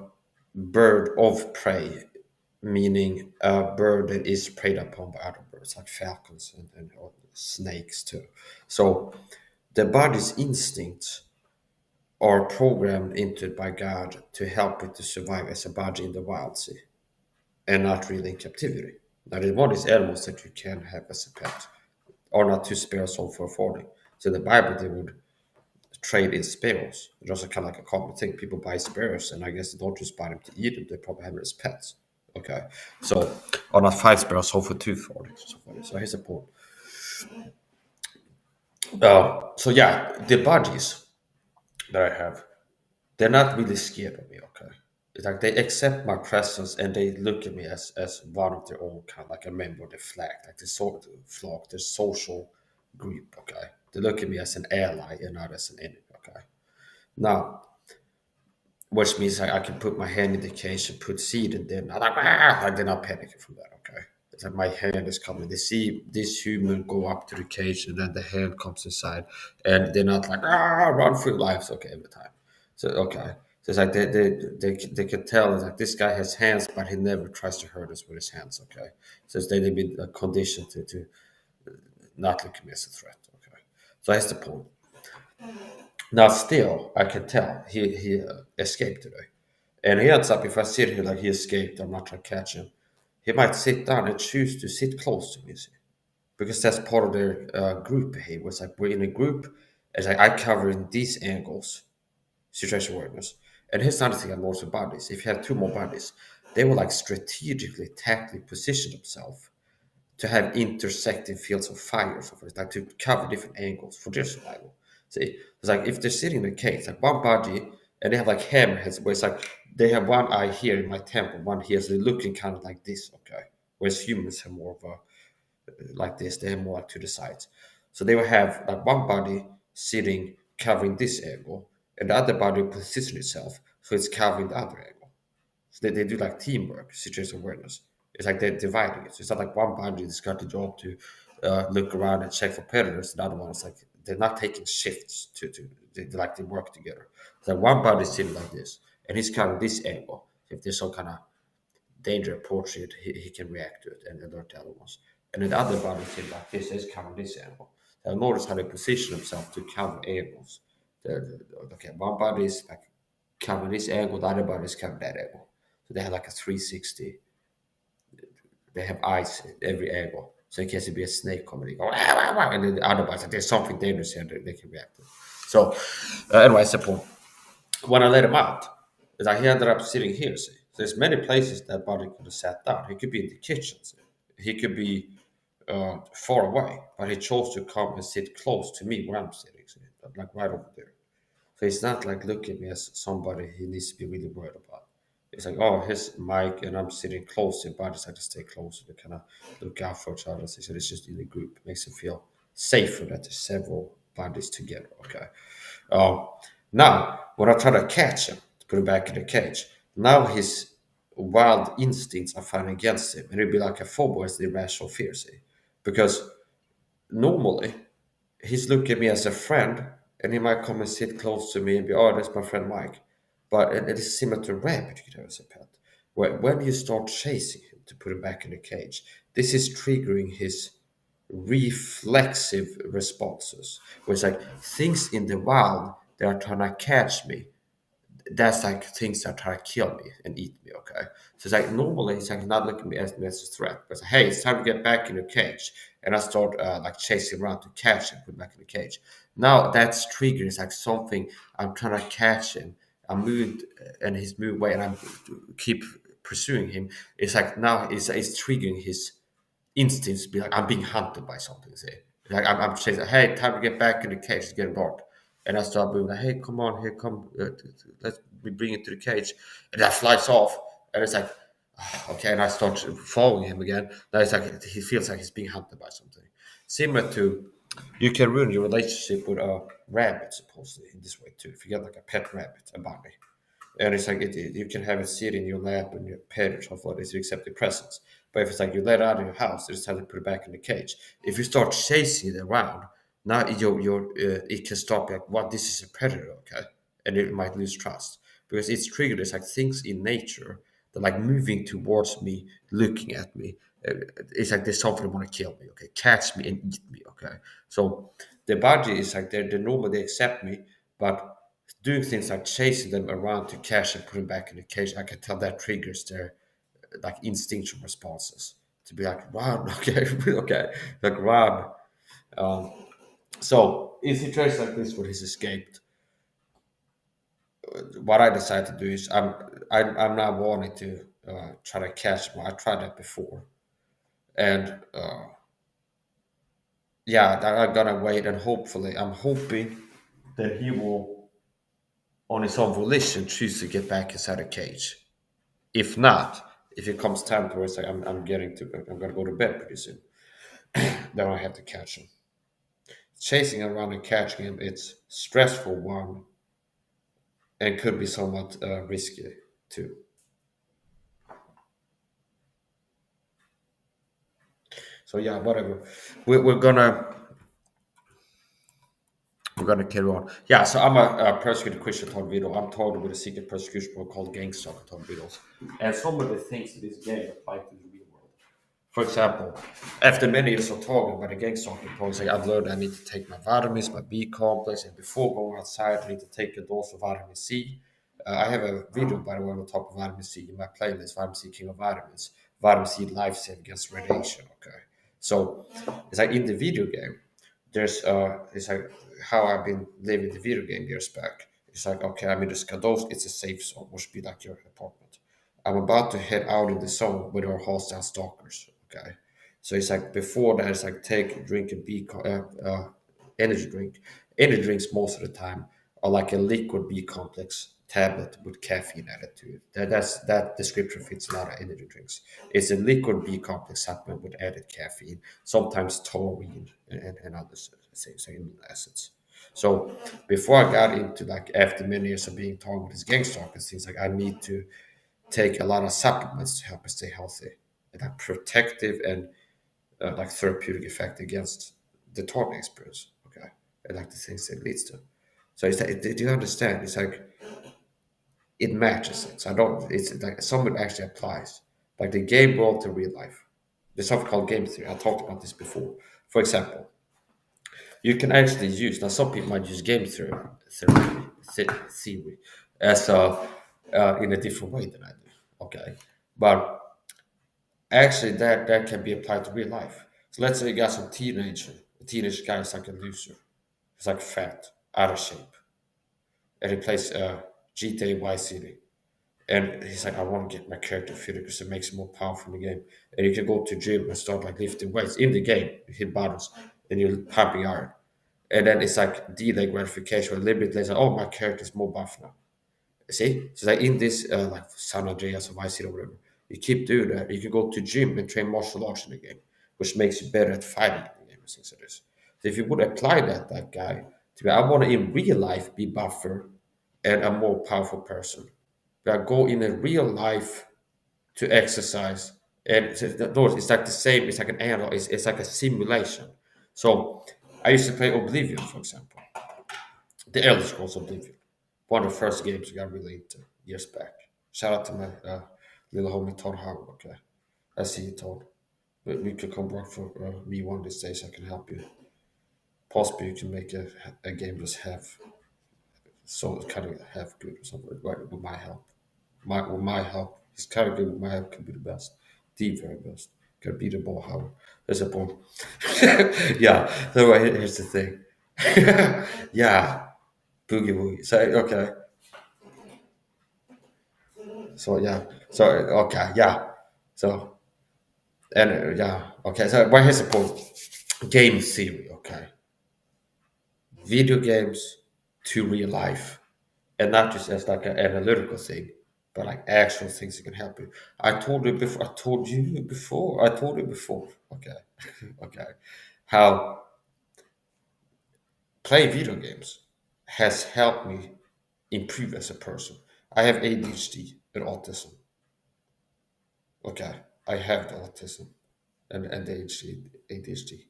bird of prey, meaning a bird that is preyed upon by other birds, like falcons and snakes too. So the Budgie's instincts are programmed into it by God to help it to survive as a Budgie in the wild, see, and not really in captivity. Now, there's one of these animals that you can have as a pet, or not to spare sold for affording. So in the Bible, they would trade in sparrows. It's also kind of like a common thing. People buy sparrows, and I guess they don't just buy them to eat them; they probably have them as pets. Okay, so or not 5 sparrows sold for 240. So here's the point. So yeah, the Budgies that I have, they're not really scared of me. Okay, it's like they accept my presence and they look at me as one of their own, kind of like a member of the flag, like the sort of flock, the social group. Okay, they look at me as an ally and not as an enemy. Okay, now which means I can put my hand in the cage and put seed in there. Not like, they're not panicking from that. Okay, it's like my hand is coming. They see this human go up to the cage, and then the hand comes inside, and they're not like run through life. Okay, every time. So okay, so it's like they can tell it's like this guy has hands, but he never tries to hurt us with his hands. Okay, so they've been conditioned to not look at me as a threat. Okay, so that's the point. Now, still, I can tell he escaped today. And he ends up, if I sit here like he escaped, I'm not trying to catch him, he might sit down and choose to sit close to me, see? Because that's part of their group behavior. It's like we're in a group, it's like I cover in these angles, situation awareness. And here's another thing I noticed with bodies. If you have two more bodies, they will like strategically, tactically position themselves to have intersecting fields of fire, so for like to cover different angles for their survival. See, it's like if they're sitting in a cage, like one body, and they have like hammerheads, where it's like they have one eye here in my temple, one here, so they're looking kind of like this, okay. Whereas humans have more of a like this, they have more like to the sides. So they will have like one body sitting covering this angle, and the other body position itself so it's covering the other angle. So they do like teamwork, situation awareness. It's like they're dividing it. So it's not like one body has got the job to look around and check for predators. The other one is like they're not taking shifts they work together. So one body is sitting like this, and he's covering this angle. If there's some kind of danger approach it, he can react to it and alert the other ones. And then the other body is sitting like this, is covering this angle. So notice how they position themselves to cover angles. Okay, one body is like covering this angle, the other body is covering that angle. So they have like a 360. They have eyes at every angle. So in case it be a snake coming, they go, and then the other body's like, there's something dangerous here, they can react to. So, anyway, that's the point. When I let him out, is like he ended up sitting here. See, so there's many places that body could have sat down. He could be in the kitchen. See? He could be far away, but he chose to come and sit close to me where I'm sitting, see? Like right over there. So he's not like looking at me as somebody he needs to be really worried about. It's like, oh, his mic, and I'm sitting close to him, but I just have to stay close to kind of look out for each other. So it's just in the group. It makes it feel safer that there's several bodies together. Okay. Um, Now, when I try to catch him, to put him back in the cage, now his wild instincts are fighting against him. And it'd be like a phobia as the irrational fear, see? Because normally, he's looking at me as a friend, and he might come and sit close to me and be, oh, that's my friend Mike. But it is similar to a rabbit you could have as a pet. When you start chasing him to put him back in the cage, this is triggering his reflexive responses. Where it's like things in the wild that are trying to catch me, that's like things that try to kill me and eat me, okay? So it's like normally it's like not looking at me as a threat, but it's like, hey, it's time to get back in the cage. And I start like chasing around to catch him, put back in the cage. Now that's triggering, it's like something I'm trying to catch him. I'm moving and he's moving away and I keep pursuing him. It's like now it's triggering his instincts to be like, I'm being hunted by something, say. Like I'm chasing, hey, time to get back in the cage, it's getting dark. And I start moving like, hey, come on, here, come, let's bring it to the cage. And that flies off. And it's like, okay. And I start following him again. Now it's like, he feels like he's being hunted by something. Similar to You can ruin your relationship with a rabbit, supposedly, in this way too. If you get like a pet rabbit, a bunny, and it's like you can have it sit in your lap and you pet it or something like this, you accept the presents. But if it's like you let it out of your house, you just have to put it back in the cage. If you start chasing it around, now it can stop like, what, this is a predator, okay? And it might lose trust because it's triggered. It's like things in nature that like moving towards me, looking at me. It's like there's something that want to kill me, okay? Catch me and eat me, okay? So the Budgie is like they normally accept me, but doing things like chasing them around to catch and put them back in the cage, I can tell that triggers their like instinctual responses to be like run, okay, okay, like run. Um, so in situations like this where he's escaped, what I decided to do is I'm not wanting to try to catch him. I tried that before, and yeah, I'm gonna wait and hopefully I'm hoping that he will on his own volition choose to get back inside the cage. If not, if it comes time to where it's like I'm gonna go to bed pretty soon, then I have to catch him. Chasing around and catching him, it's stressful one and could be somewhat risky too. So yeah, whatever. We're gonna carry on. Yeah, so I'm a persecuted Christian talk video. I'm targeted with a secret persecution program called Gangster talk videos, and some of the things in this game apply to the real world. For example, after many years of talking about the gang stalking project, like I've learned I need to take my vitamins, my B complex, and before going outside, I need to take a dose of vitamin C. I have a video, by the way, on top of vitamin C in my playlist, Vitamin C King of Vitamins. Vitamin C lifesaving against radiation. Okay, so it's like in the video game, there's it's like how I've been living the video game years back. It's like okay, I'm in the Skados, it's a safe zone, which would be like your apartment. I'm about to head out in the zone with our hostile stalkers. Okay, so it's like before that, it's like take, drink, and energy drink. Energy drinks most of the time are like a liquid B complex tablet with caffeine added to it. That description fits a lot of energy drinks. It's a liquid B complex supplement with added caffeine, sometimes taurine and other same acids. So before I got into like after many years of being targeted as gang stalkers, things like I need to take a lot of supplements to help us stay healthy and like protective and like therapeutic effect against the target experience. Okay, and like the things it leads to. So it's like, do you understand? It's like it matches it. So I don't. It's like some it actually applies. Like the game world to real life. There's something called game theory. I talked about this before. For example, you can actually use now. Some people might use game theory as a in a different way than I do. Okay, but actually that can be applied to real life. So let's say you got some teenager, a teenage guy is like a loser. He's like fat, out of shape, and he plays GTA Y City. And he's like, I want to get my character fit because it makes him more powerful in the game. And you can go to gym and start like lifting weights in the game. You hit buttons and you're pumping iron. And then it's like delay gratification. A little bit later, oh, my character's more buff now. See, so like in this like San Andreas or Vice City or whatever, you keep doing that. You can go to gym and train martial arts in the game, which makes you better at fighting in the game and things like this. So if you would apply that guy to be, I want to in real life be buffer and a more powerful person. But I go in a real life to exercise, and it's like the same. It's like an analog. It's like a simulation. So I used to play Oblivion, for example, the Elder Scrolls Oblivion, one of the first games I got really into years back. Shout out to my little homie Todd Howard. Okay, I see you, Todd. We could come work for me one of these days. I can help you. Possibly you can make a game just half so it's kind of half good or something. Right, with my help, with my help, it's kind of good. With my help, can be the best, the very best. Can beat the ball, Howard. There's a point. Yeah. So here's the thing. Yeah, boogie woogie. So okay. So yeah. So okay. Yeah. So and yeah. Okay. So but here's the point. Game theory. Okay. Video games to real life, and not just as like an analytical thing, but like actual things that can help you. I told you before. I told you before. I told you before. Okay. Okay. How? playing video games has helped me improve as a person. I have ADHD and autism. Okay, I have the autism and the ADHD.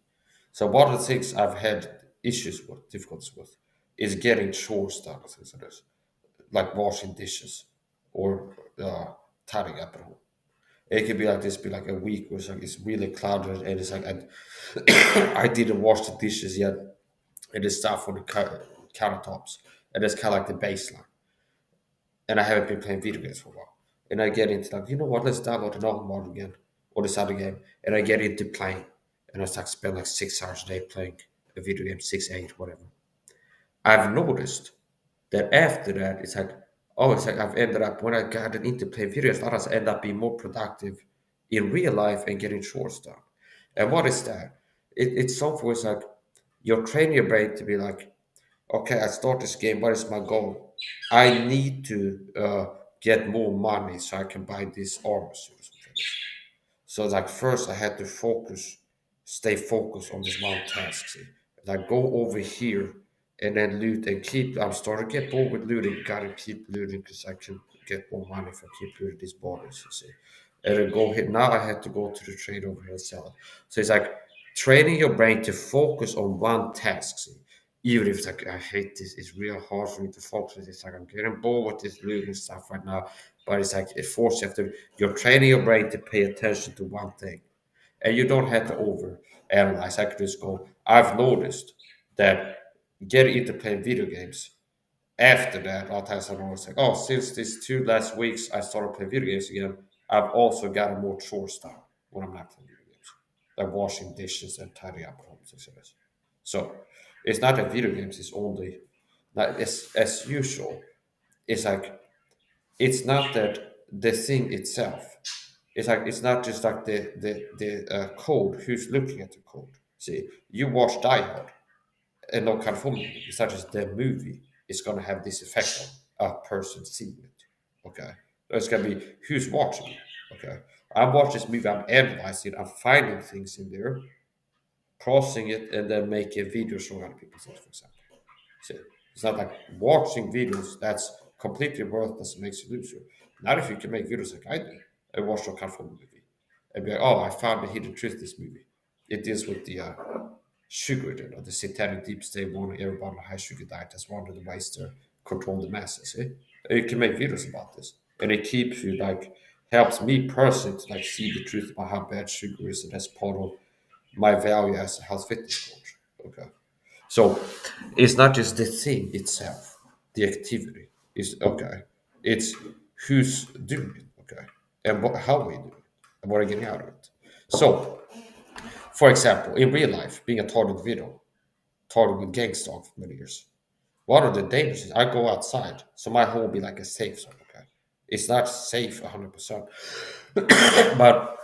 So one of the things I've had issues with, difficulties with, is getting chores done, things like this, like washing dishes or tidying up at home. It could be like this, be like a week where it's really clouded and it's like I didn't wash the dishes yet, and it's stuff on the countertops, and it's kind of like the baseline. And I haven't been playing video games for a while. And I get into like, you know what, let's download another model again or this other game. And I get into playing. And I start spend like 6 hours a day playing a video game, 6, 8, whatever. I've noticed that after that, it's like, oh, it's like I've ended up, when I got into playing video games, I end up being more productive in real life and getting chores done. And what is that? It's something where it's like you're training your brain to be like, okay, I start this game. What is my goal? I need to get more money so I can buy this armor suit. So like first I had to stay focused on this one task. See? Like go over here and then loot and keep. I'm starting to get bored with looting. Gotta keep looting because I can get more money if I keep looting these borders. You see, and then go here. Now I had to go to the trade over here and sell it. So it's like training your brain to focus on one task. See? Even if it's like I hate this, it's real hard for me to focus. It's like I'm getting bored with this looting stuff right now. But it's like it forces you to. You're training your brain to pay attention to one thing, and you don't have to over analyze. I could just go. I've noticed that getting into playing video games. After that, a lot of times I'm always like, oh, since these 2 last weeks I started playing video games again, I've also gotten more chores done when I'm not playing video games, like washing dishes and tidying up home, things like this. So it's not that video games is only like as usual. It's like it's not that the thing itself. It's like it's not just like the code. Who's looking at the code? See, you watch Die Hard, and no kind of movie. It's not just the movie. It's gonna have this effect on a person seeing it. Okay, it's gonna be who's watching it. Okay, I watch this movie. I'm analyzing it. I'm finding things in there, processing it, and then making videos showing other people things. For example. See, it's not like watching videos that's completely worthless makes you loser. Not if you can make videos like I do and watch a comfortable movie and be like, oh, I found the hidden truth in this movie. It deals with the sugar, the satanic deep state wanting everybody on a high sugar diet. That's one of the ways to control the masses. Eh? And you can make videos about this, and it keeps you like helps me personally to like see the truth about how bad sugar is, and that's part of my value as a health fitness coach. Okay. So it's not just the thing itself, the activity is okay. It's who's doing it, okay, and how we do it, and what are getting out of it. So, for example, in real life, being a target video, target with gang stalk for many years. One of the dangers is I go outside, so my home will be like a safe zone. Okay, it's not safe 100%, but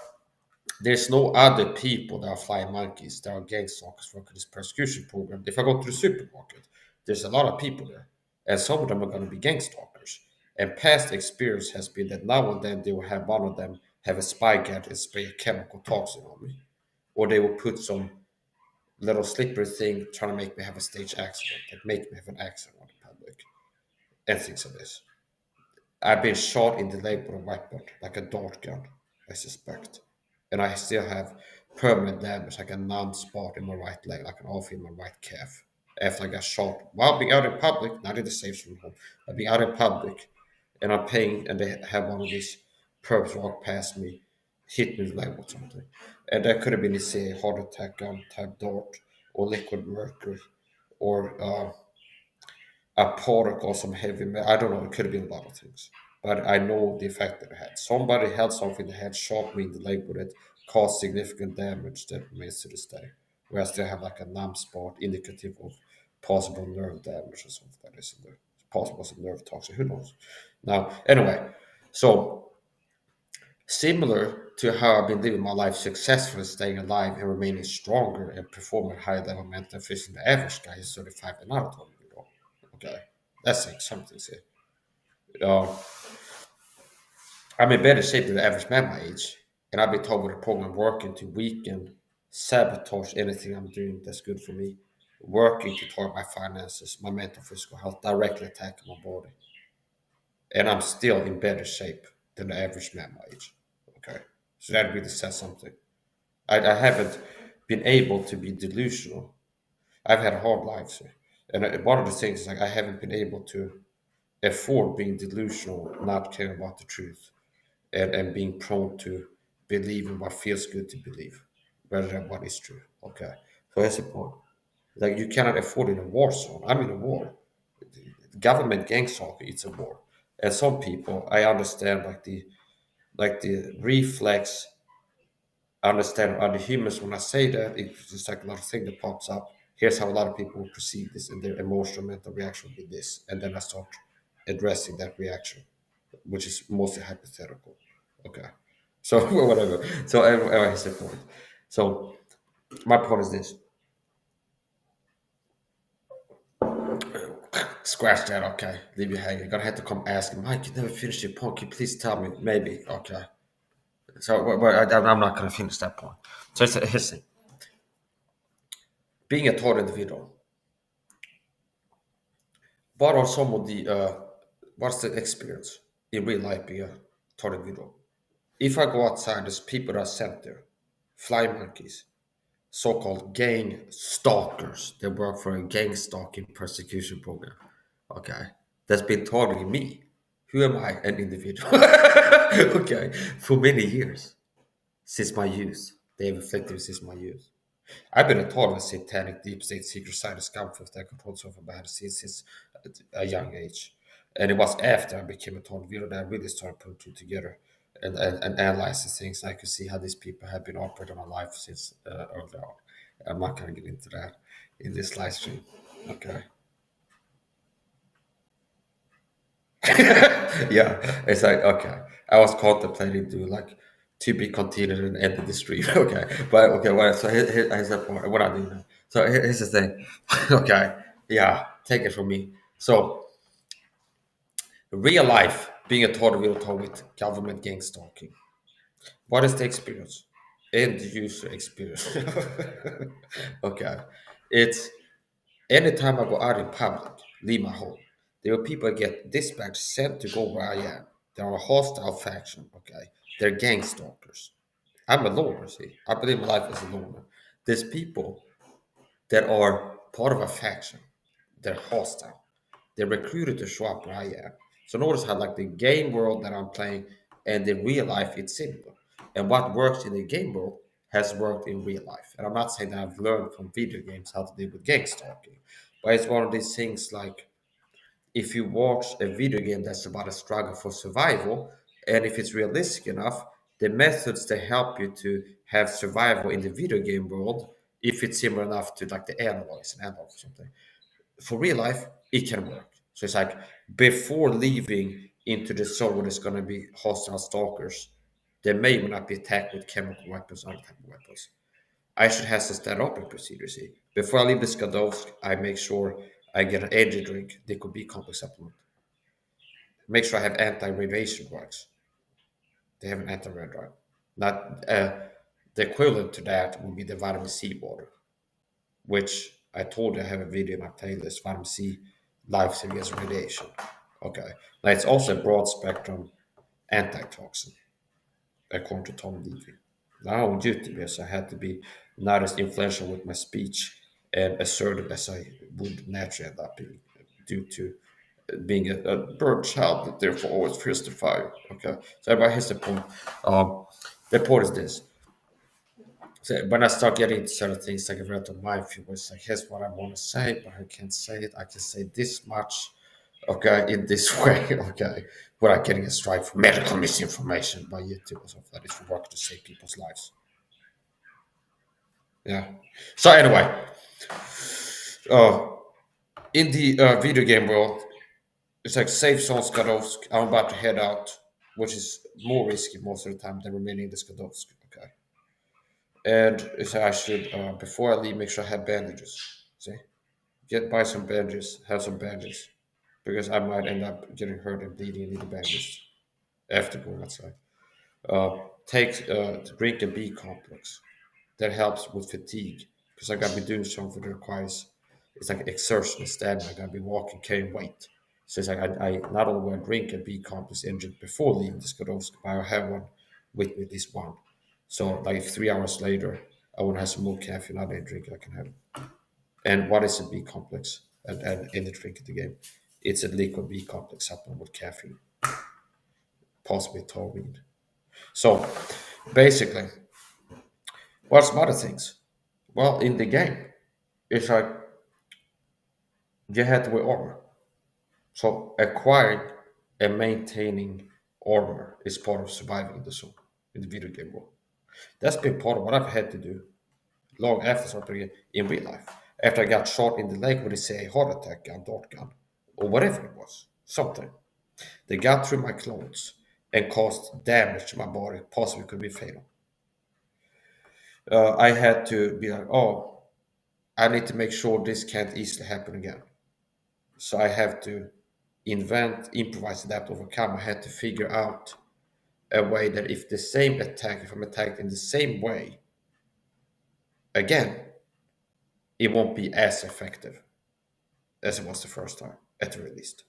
there's no other people that are flying monkeys, that are gang stalkers for this persecution program. If I go to the supermarket, there's a lot of people there, and some of them are going to be gang stalkers. And past experience has been that now and then they will have one of them have a spy gadget and spray a chemical toxin on me, or they will put some little slippery thing trying to make me have a stage accident, that make me have an accident on the public, and things of this. I've been shot in the leg with a weapon, like a dart gun, I suspect. And I still have permanent damage, like a numb spot in my right leg, like an off in my right calf. After I got shot while being out in public, not in the safe room home, but being out in public, and I'm paying, and they have one of these perps walk past me, hit me in the leg with something. And that could have been, say, a heart attack gun type dart, or liquid mercury, or a particle or some heavy metal. I don't know. It could have been a lot of things. But I know the effect that it had. Somebody held something that had shot me in the leg with it, caused significant damage that remains to this day. Whereas they have like a numb spot indicative of possible nerve damage or something like this in there. It's possible some nerve toxin, who knows? Now, anyway, so similar to how I've been living my life successfully, staying alive and remaining stronger and performing high level mental and physical, the average guy is 35 and out of me. Okay, that's saying something. See, uh, I'm in better shape than the average man my age, and I've been told with a program working to weaken, sabotage anything I'm doing that's good for me, working to target my finances, my mental, physical health, directly attacking my body, and I'm still in better shape than the average man my age. Okay, so that really says something. I haven't been able to be delusional. I've had a hard life, sir. And one of the things is like I haven't been able to afford being delusional, not caring about the truth, and being prone to believe in what feels good to believe rather than what is true. Okay. So here's the point. Like you cannot afford in a war zone. I'm in a war. Government gang talk, it's a war. And some people I understand like the reflex I understand other humans when I say that. It's just like a lot of thing that pops up. Here's how a lot of people perceive this, and their emotional mental reaction will be this, and then I start addressing that reaction, which is mostly hypothetical. Okay, so whatever. So anyway, here's the point. So my point is this: scratch that. Okay, leave you hanging. Gonna have to come ask him, Mike. You never finished your point. Can you please tell me? Maybe. Okay. So I'm not gonna finish that point. So here's the thing. Being a taught individual. What are some of the what's the experience in real life being a taught individual? If I go outside, there's people that are sent there, fly monkeys, so-called gang stalkers. They work for a gang stalking persecution program. Okay, that's been targeting me. Who am I? An individual. Okay, for many years since my youth. They have afflicted me since my youth. I've been a part of a satanic deep state secret science scumfuck that controls over behind the scenes since a young age. And it was after I became a total video that I really started putting two together and analyzing things. I could see how these people have been operating my life since early on. I'm not going to get into that in this live stream. Okay. Yeah, it's like okay. I was contemplating doing like to be continued and end the stream. Okay, but okay. Well, so here's the point. What I do now. So here's the thing. Okay, yeah, take it from me. So real life being a total real talk with government gang stalking. What is the experience? End user experience. Okay, it's anytime I go out in public, leave my home, there are people that get dispatched sent to go where I am. They are a hostile faction, okay? They're gang stalkers. I'm a loner, see? I believe my life as a loner. There's people that are part of a faction. They're hostile. They're recruited to show up where I am. So notice how like the game world that I'm playing and in real life it's similar. And what works in the game world has worked in real life. And I'm not saying that I've learned from video games how to deal with gang stalking. But it's one of these things like if you watch a video game that's about a struggle for survival, and if it's realistic enough, the methods that help you to have survival in the video game world, if it's similar enough to like the analyze and analog or something, for real life, it can work. So it's like before leaving into the zone where there's going to be hostile stalkers, they may or may not be attacked with chemical weapons or other type of weapons. I should have some stand up procedure. See, before I leave the Skadovsk, I make sure I get an energy drink. They could be complex supplement. Make sure I have anti-radiation drugs. They have an anti-red drug. Not the equivalent to that would be the vitamin C water, which I told you I have a video in my playlist. Vitamin C, life against radiation. Okay, now it's also a broad spectrum antitoxin, according to Tom Levy. Now on YouTube, yes, I had to be not as influential with my speech and assertive as I would naturally end up being due to being a bird child that therefore always fears the fire. Okay, so everybody here's the point. The point is this. So when I start getting into certain things, like a rental mind view, it's like, here's what I want to say, but I can't say it. I can say this much, okay, in this way, okay, without getting a strike for medical misinformation by YouTube or something that is for work to save people's lives. Yeah. So anyway, uh, in the video game world, it's like safe zone Skadovsk. I'm about to head out, which is more risky most of the time than remaining in the Skadovsk. Okay. And so I should, before I leave, make sure I have bandages. See? Buy some bandages, have some bandages. Because I might end up getting hurt and bleeding and need a bandage after going outside. Drink a B complex. That helps with fatigue. Because I got to be doing something that requires it's like exertion standing. I'm gonna be walking, carrying weight. So it's like I not only want to drink a B complex engine before leaving the Skodowski, but I have one with me, this one. So like 3 hours later, I want to have some more caffeine. I didn't drink it, I can have it. And what is a B complex? And in the drink of the game, it's a liquid B complex supplement with caffeine, possibly taurine. So basically, what's some other things? Well, in the game, it's like you had to wear armor. So acquiring and maintaining armor is part of surviving in the zone, in the video game world. That's been part of what I've had to do long after starting in real life. After I got shot in the leg with a say heart attack gun, dart gun, or whatever it was, something. They got through my clothes and caused damage to my body, possibly could be fatal. I had to be like, oh, I need to make sure this can't easily happen again. So I have to invent, improvise, adapt, overcome. I had to figure out a way that if the same attack, if I'm attacked in the same way, again, it won't be as effective as it was the first time, at the very least.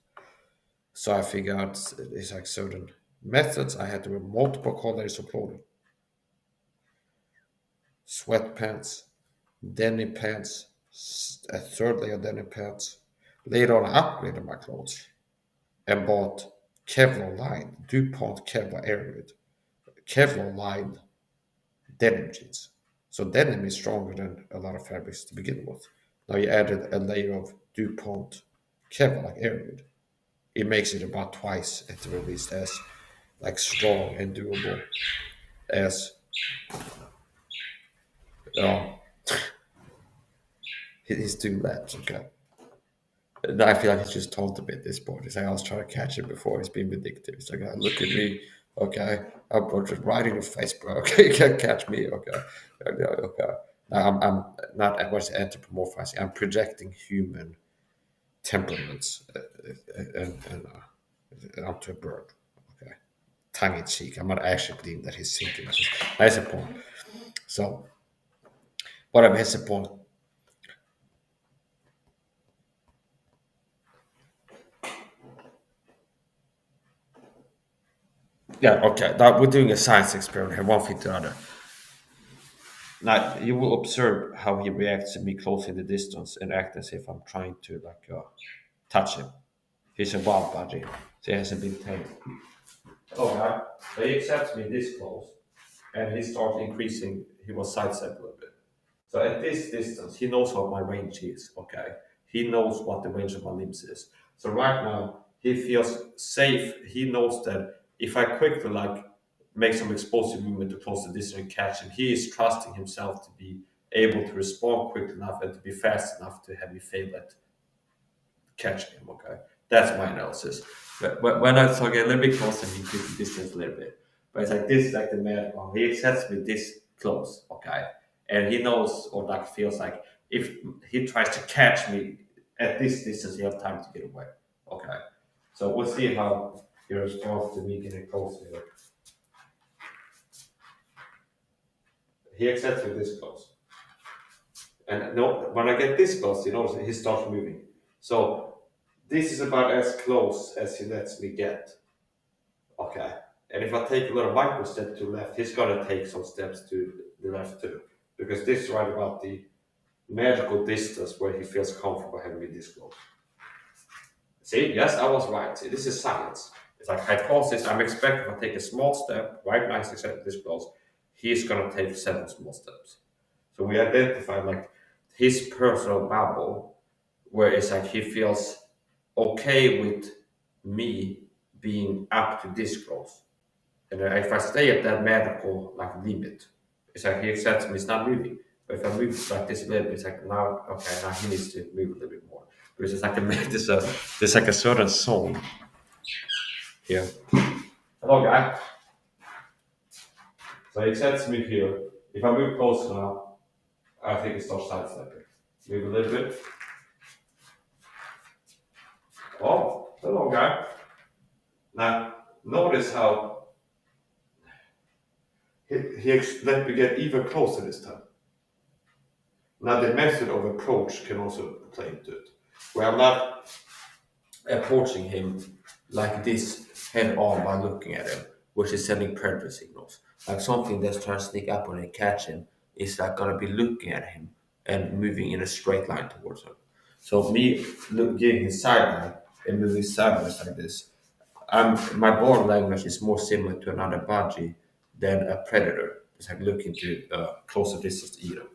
So I figured out it's like certain methods. I had to wear multiple colors of clothing, sweatpants, denim pants, a third layer denim pants. Later on, I upgraded my clothes and bought Kevlar lined DuPont Kevlar Airwood, Kevlar lined denim jeans. So denim is stronger than a lot of fabrics to begin with. Now you added a layer of DuPont Kevlar like Airwood. It makes it about twice at the very least as like strong and durable as uh, his two laps. Okay. I feel like he's just taunted a bit at this point. It's like I was trying to catch him before. He's being vindictive. It's like, look at me. Okay. I'm just right in your face, bro. Okay. You can't catch me. Okay. Okay. I'm not, I was anthropomorphizing. I'm projecting human temperaments onto a bird. Okay. Tongue in cheek. I'm not actually believing that he's thinking. That's the point. So, whatever, that's the point. Yeah, okay. Now we're doing a science experiment here, one thing to another. Now you will observe how he reacts to me close in the distance and act as if I'm trying to touch him. He's a wild budgie, so he hasn't been tamed. Oh, yeah. So he accepts me this close, and he starts increasing. He will sidestep a little bit. So at this distance, he knows what my range is. Okay, he knows what the range of my limbs is. So right now, he feels safe. He knows that if I quickly make some explosive movement to close the distance and catch him, he is trusting himself to be able to respond quick enough and to be fast enough to have me fail at catching him. Okay, that's my analysis. But when I talk a little bit closer, he increases the distance a little bit. But it's like this is like the man. He sets me this close. Okay, and he knows or like feels like if he tries to catch me at this distance, he has time to get away. Okay, so we'll see how he responds to me getting closer. He accepts me this close. And no, when I get this close, you notice he starts moving. So this is about as close as he lets me get. Okay. And if I take a little micro step to the left, he's gonna take some steps to the left too. Because this is right about the magical distance where he feels comfortable having me this close. See, yes, I was right. See, this is science. It's like hypothesis. I'm expecting if I take a small step, right now he's accepting this close, he's gonna take several small steps. So we identified like his personal bubble, where it's like he feels okay with me being up to this close. And if I stay at that medical limit, it's like he accepts me, it's not moving. But if I move like this a little bit, it's like now okay, now he needs to move a little bit more. Because it's like there's like a certain zone here. Hello guy. So he accepts me here. If I move close now, I think it starts sidestepping. Move a little bit. Oh, hello guy. Now notice how he let me get even closer this time. Now the method of approach can also play into it. Where I'm not approaching him like this head on by looking at him, which is sending predator signals. Like something that's trying to sneak up on and catch him is like gonna be looking at him and moving in a straight line towards him. So me giving his side eye and moving sideways like this, my body language is more similar to another budgie than a predator. It's like looking to closer distance to eat him.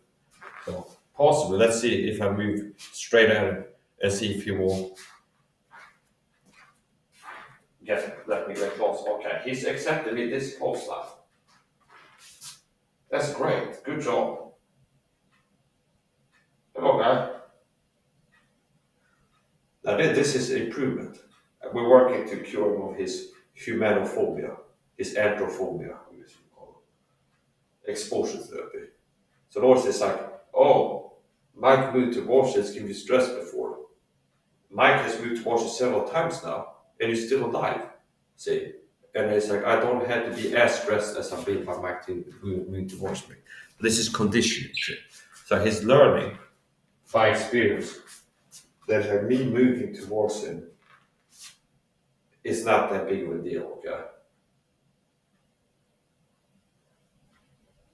So possibly, let's see if I move straight at him and see if he will let me get close. Okay, he's accepted me this close now. That's great. Good job. Hello, guy. Now this is improvement. We're working to cure him of his humanophobia, his anthrophobia, I guess you call it. Exposure therapy. So Lord is like, oh, Mike moved to Washington, give you stress before. Mike has moved to Washington several times now, and he's still alive. See? And it's like, I don't have to be as stressed as I've been by Mike moving towards me. But this is conditioning. See? So he's learning by experience that me moving towards him is not that big of a deal, okay?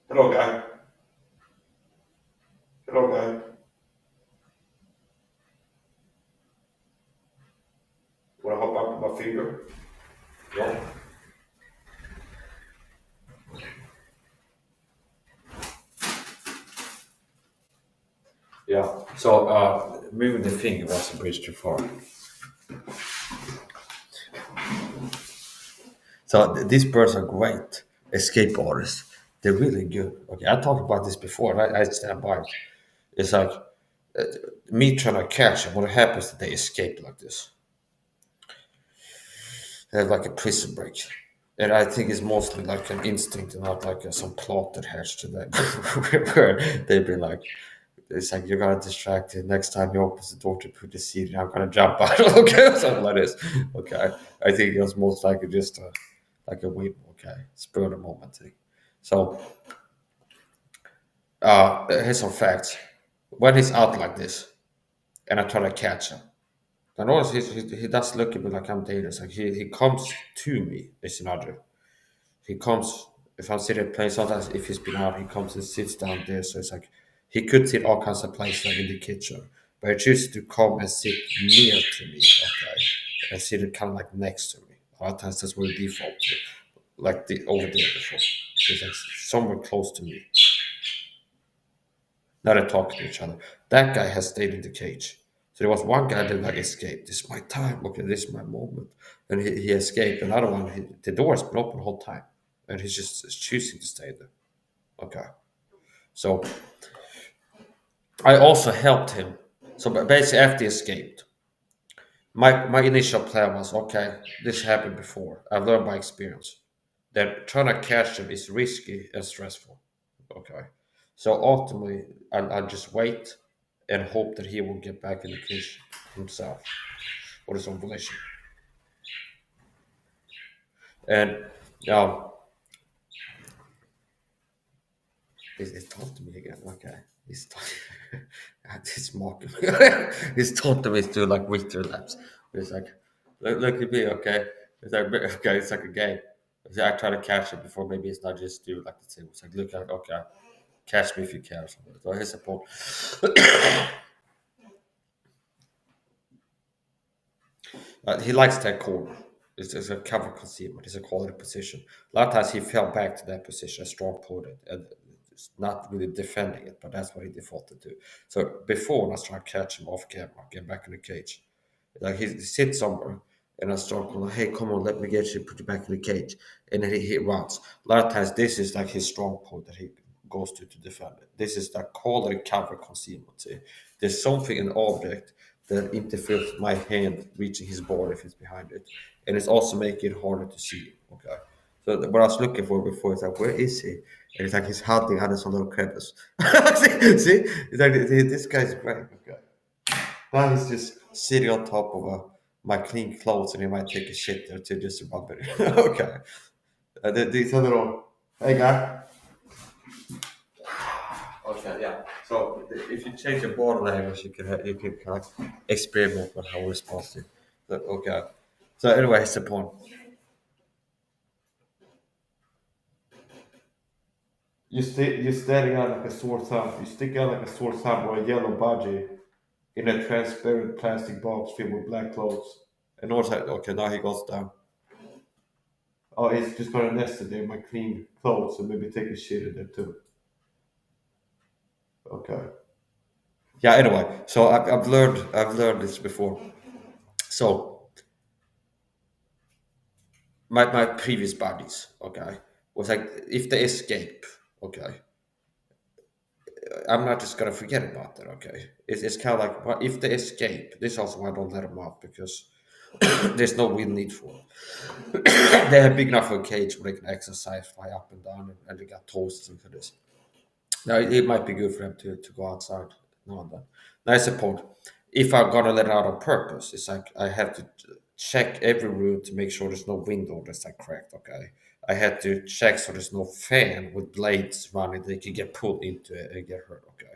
Hello, guy. Hello, guy. Wanna hop up with my finger? Yeah. Yeah. So moving the finger was a bridge too far. So these birds are great escape artists. They're really good. Okay, I talked about this before, and I stand by it. It's like me trying to catch them. What happens if they escape like this? They have like a prison break. And I think it's mostly like an instinct and not like some plot attached to them. Where they've been like, it's like you're gonna distract it. Next time he opens the door to put the seed, I'm gonna jump out. Okay, something like this. Okay, I think it was most likely just like a wait. Okay, spur of the moment thing. So here's some facts. When he's out like this, and I try to catch him, I notice he does look at me like I'm dangerous. Like he comes to me. It's another. He comes if I'm sitting playing. Sometimes if he's been out, he comes and sits down there. So it's like he could sit all kinds of places, like in the kitchen, but he chooses to come and sit near to me. Okay, and sit kind of like next to me. A lot of times that's where the default to, like the over there before. So it's like somewhere close to me. Now they're talking to each other. That guy has stayed in the cage. So there was one guy that like escaped. This is my time. Okay, this is my moment. And he escaped. Another one, the door has been open the whole time. And he's just choosing to stay there. Okay. So I also helped him. So basically after he escaped, my initial plan was, okay, this happened before. I've learned by experience that trying to catch him is risky and stressful. Okay. So ultimately, I'll just wait and hope that he will get back in the cage himself or his own volition. And he's talking to me again. Okay, he's mocking me. He's talking to me through like Victor laps. It's like, look at me, okay. It's like okay, it's like a game. I try to catch it before. Maybe it's not just do like the same. It's like look at okay, catch me if you can. Or something. So here's a point. He likes that corner. It's a cover concealment. It's a quality position. A lot of times he fell back to that position, a strong opponent, and it's not really defending it, but that's what he defaulted to. So before, when I start catching him off camera, get back in the cage, like he sits somewhere, and I start calling, "Hey, come on, let me get you, put you back in the cage," and then he runs. A lot of times, this is like his strong point that he goes to defend it. This is like quality cover concealment. See? There's something in the object that interferes with my hand reaching his body if it's behind it. And it's also making it harder to see. Okay. So what I was looking for before is like, where is he? And it's like he's hiding under some little crevice. see? It's like this guy's great. Okay. Now he's just sitting on top of my clean clothes and he might take a shit there to just rub it. Okay. These are little, hey guy. Okay. Okay, yeah. So if you change your body language, you can kind of experiment with how responsive. But okay. So anyway, it's the point. You're standing out like a sore thumb. You stick out like a sore thumb or a yellow budgie in a transparent plastic box filled with black clothes. And also, okay, now he goes down. Oh, he's just gonna nest it in my clean clothes and maybe take a shit in there too. Okay. Yeah. Anyway, so I've learned this before. So my previous buddies, okay, was like if they escape, okay, I'm not just gonna forget about that, okay. It's kind of like well, if they escape, this is also why I don't let them out because there's no real need for it. They have big enough of a cage where they can exercise, fly up and down, and they got toast and for this. Now it might be good for them to go outside now and then. That's the point. If I'm gonna let it out on purpose, it's like I have to check every room to make sure there's no window that's like cracked. Okay, I had to check so there's no fan with blades running. They can get pulled into it and get hurt. Okay,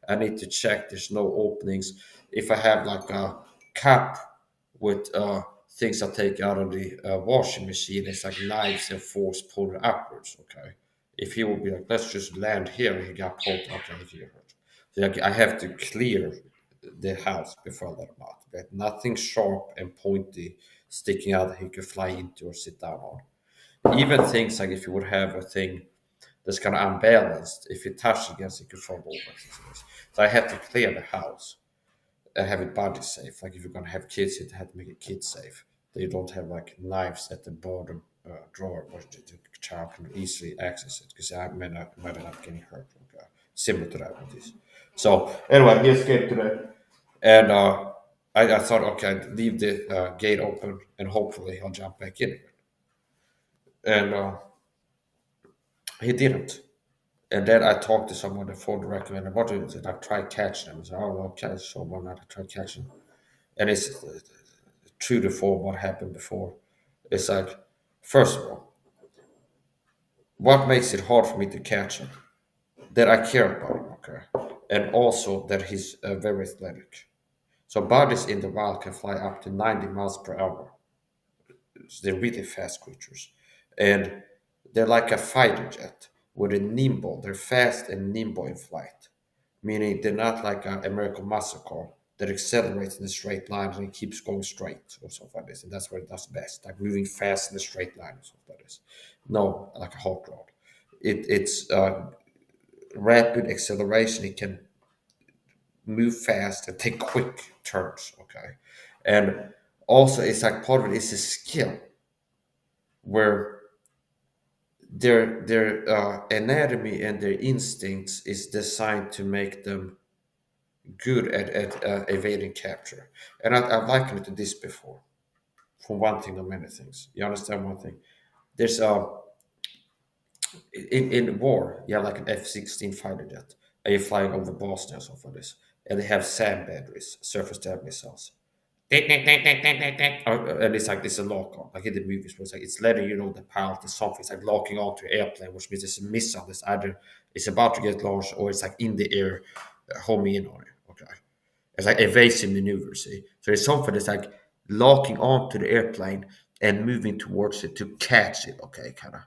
I need to check there's no openings. If I have like a cup with things I take out of the washing machine, it's like knives and forks pulling upwards. Okay, if he would be like, let's just land here, and he got pulled out and he hurt. So like, I have to clear the house before I let him out. But nothing sharp and pointy sticking out that he could fly into or sit down on. Even things like if you would have a thing that's kind of unbalanced, if you touch against it, could fall over. So I have to clear the house and have it body safe. Like if you're gonna have kids, you have to make it kid safe. They don't have like knives at the bottom drawer where the child can easily access it because I might end up getting hurt. Okay. Similar to that with this. So anyway, he escaped today, and I thought, okay, I'd leave the gate open and hopefully he'll jump back in again. And he didn't. And then I talked to someone on the phone directly, and what is it? I tried catching him. I said, oh, okay, so why not try catching him? And it's true to form what happened before. It's like, first of all, what makes it hard for me to catch him? That I care about him, okay? And also that he's very athletic. So bodies in the wild can fly up to 90 miles per hour. So they're really fast creatures. And they're like a fighter jet with a nimble. They're fast and nimble in flight, meaning they're not like an American muscle car that accelerates in a straight line and it keeps going straight or something like this. And that's what it does best, like moving fast in a straight line or something like this. No, like a hot rod. It's rapid acceleration. It can move fast and take quick turns. Okay, and also it's like part of it is a skill where their anatomy and their instincts is designed to make them good at evading capture. And I've likened it to this before. For one thing, or many things. You understand one thing? There's in war, you have like an F-16 fighter jet, and you're flying over Bosnia or something like this, and they have SAM batteries, surface to air missiles. Ding, ding, ding, ding, ding, ding, ding. And it's like it's a lock on, like in the movies, where it's like it's letting you know the pilot is something. It's like locking onto an airplane, which means it's a missile that's either it's about to get launched or it's like in the air, homing in on it. Okay, it's like evasive maneuver. See, so it's something that's like locking onto the airplane and moving towards it to catch it. Okay, kind of.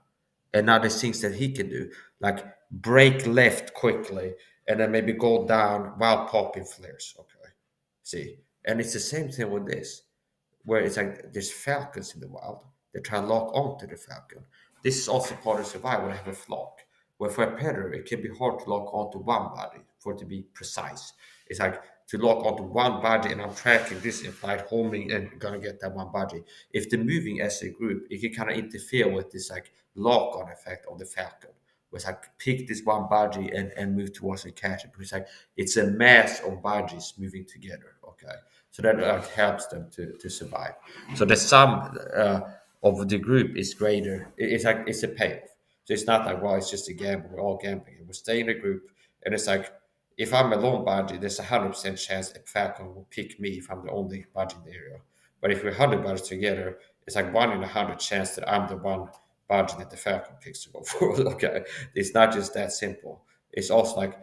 And now there's things that he can do, like break left quickly and then maybe go down while popping flares. Okay, see, and it's the same thing with this, where it's like there's falcons in the wild. They try to lock onto the falcon. This is also part of survival. They have a flock. Where for a predator, it can be hard to lock onto one body for it to be precise. It's like to lock onto one body, and I'm tracking this in flight, homing, and gonna get that one body. If they're moving as a group, it can kind of interfere with this like lock-on effect of the falcon. Where it's like pick this one body and move towards and catch it. Because like it's a mass of bodies moving together. Okay, so that helps them to survive. So the sum of the group is greater. It's like it's a payoff. So it's not like, well, it's just a gamble. We're all gambling. We stay in a group, and it's like if I'm a lone budgie, there's 100% chance a falcon will pick me if I'm the only budgie in the area. But if we're 100 budgies together, it's like 1 in 100 chance that I'm the one budgie that the falcon picks to go for. Okay, it's not just that simple. It's also like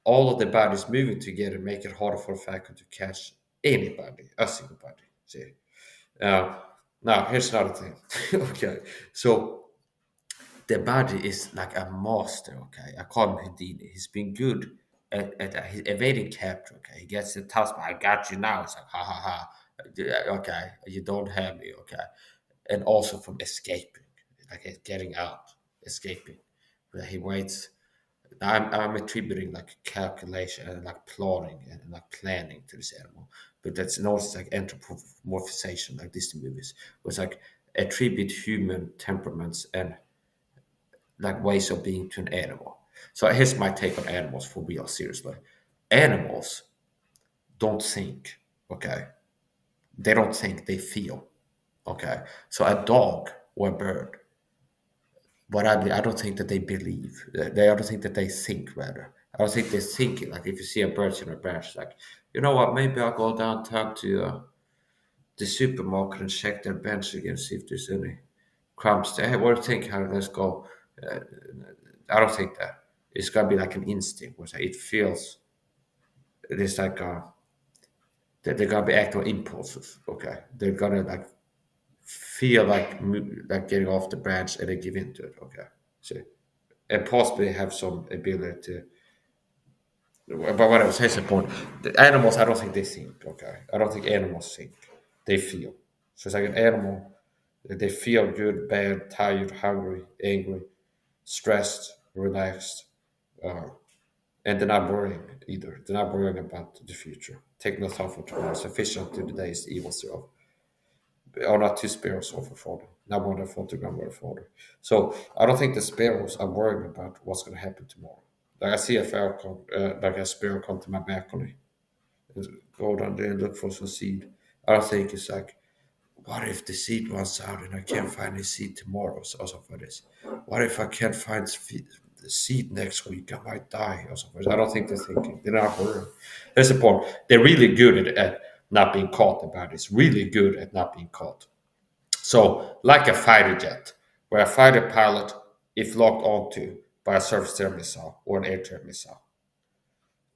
all of the bodies moving together make it harder for a falcon to catch anybody, a single body. See, uh, now here's another thing. Okay, so the body is like a master. Okay, I call him Houdini. He's been good at he's evading capture. Okay, he gets the task. I got you now. It's like ha ha ha. Okay, you don't have me. Okay, and also from escaping, like getting out, escaping. Where he waits. I'm attributing like calculation and like plotting and like planning to this animal, but that's not like anthropomorphization like Disney movies. It was like attribute human temperaments and like ways of being to an animal. So here's my take on animals for real, seriously. Animals don't think, okay? They don't think, they feel, okay? So a dog or a bird, but I don't think that they believe. I don't think that they think, rather. I don't think they're thinking. Like if you see a bird in a branch, like, you know what, maybe I'll go downtown to the supermarket and check their bench again, see if there's any crumbs there. Hey, what do you think, Harry? Let's go. Uh, I don't think that. It's gonna be like an instinct, where it feels it is like that they're gonna be acting on impulses. Okay, they're gonna like feel like like getting off the branch and they give into it. Okay, so and possibly have some ability to. But what I was saying, the point, the animals, I don't think they think. Okay, I don't think animals think. They feel. So it's like an animal. They feel good, bad, tired, hungry, angry, stressed, relaxed. Uh, And they're not worrying either. They're not worrying about the future. Take no thought for tomorrow. Sufficient to the days the evil thereof. Or not two sparrows over fodder. Not more than 40 gram worth of fodder. So I don't think the sparrows are worrying about what's going to happen tomorrow. Like I see a falcon, like a sparrow come to my balcony and go down there and look for some seed. I don't think it's like, what if the seed runs out and I can't find a seed tomorrow or something like this? What if I can't find the seed next week? I might die or something. I don't think they're thinking. They're not worried. That's the point. They're really good at not being caught about this. Really good at not being caught. So, like a fighter jet, where a fighter pilot, if locked onto by a surface-to-air missile or an air-to-air missile,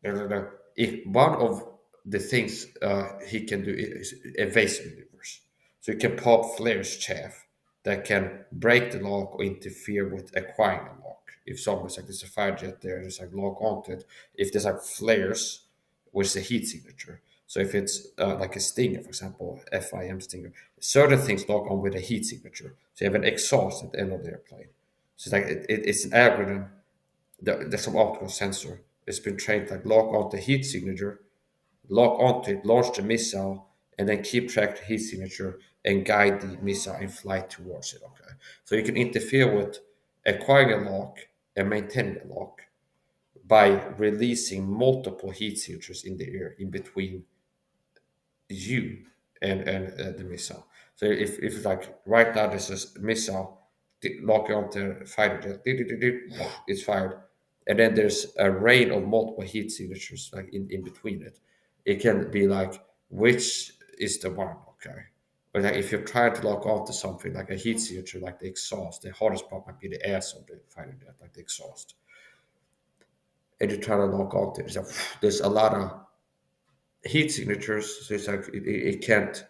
if one of the things he can do is evasive maneuvers. So he can pop flares chaff that can break the lock or interfere with acquiring a lock. If someone's like there's a fire jet there, there's like lock onto it. If there's like flares, which is a heat signature. So if it's like a Stinger, for example, FIM Stinger, certain things lock on with a heat signature. So you have an exhaust at the end of the airplane. So it's like it's an algorithm. There's some optical sensor. It's been trained to like lock onto the heat signature, lock onto it, launch the missile, and then keep track of the heat signature and guide the missile in flight towards it. Okay, so you can interfere with acquiring a lock and maintaining a lock by releasing multiple heat signatures in the air in between you and the missile. So if like right now there's a missile lock onto the fighter jet, it's fired, and then there's a rain of multiple heat signatures like in between it. It can be like which is the one, okay? But like if you're trying to lock onto something like a heat signature, like the exhaust, the hardest part might be the ass of the fighter jet, like the exhaust, and you're trying to lock onto it. So there's a lot of heat signatures, so it's like it can't.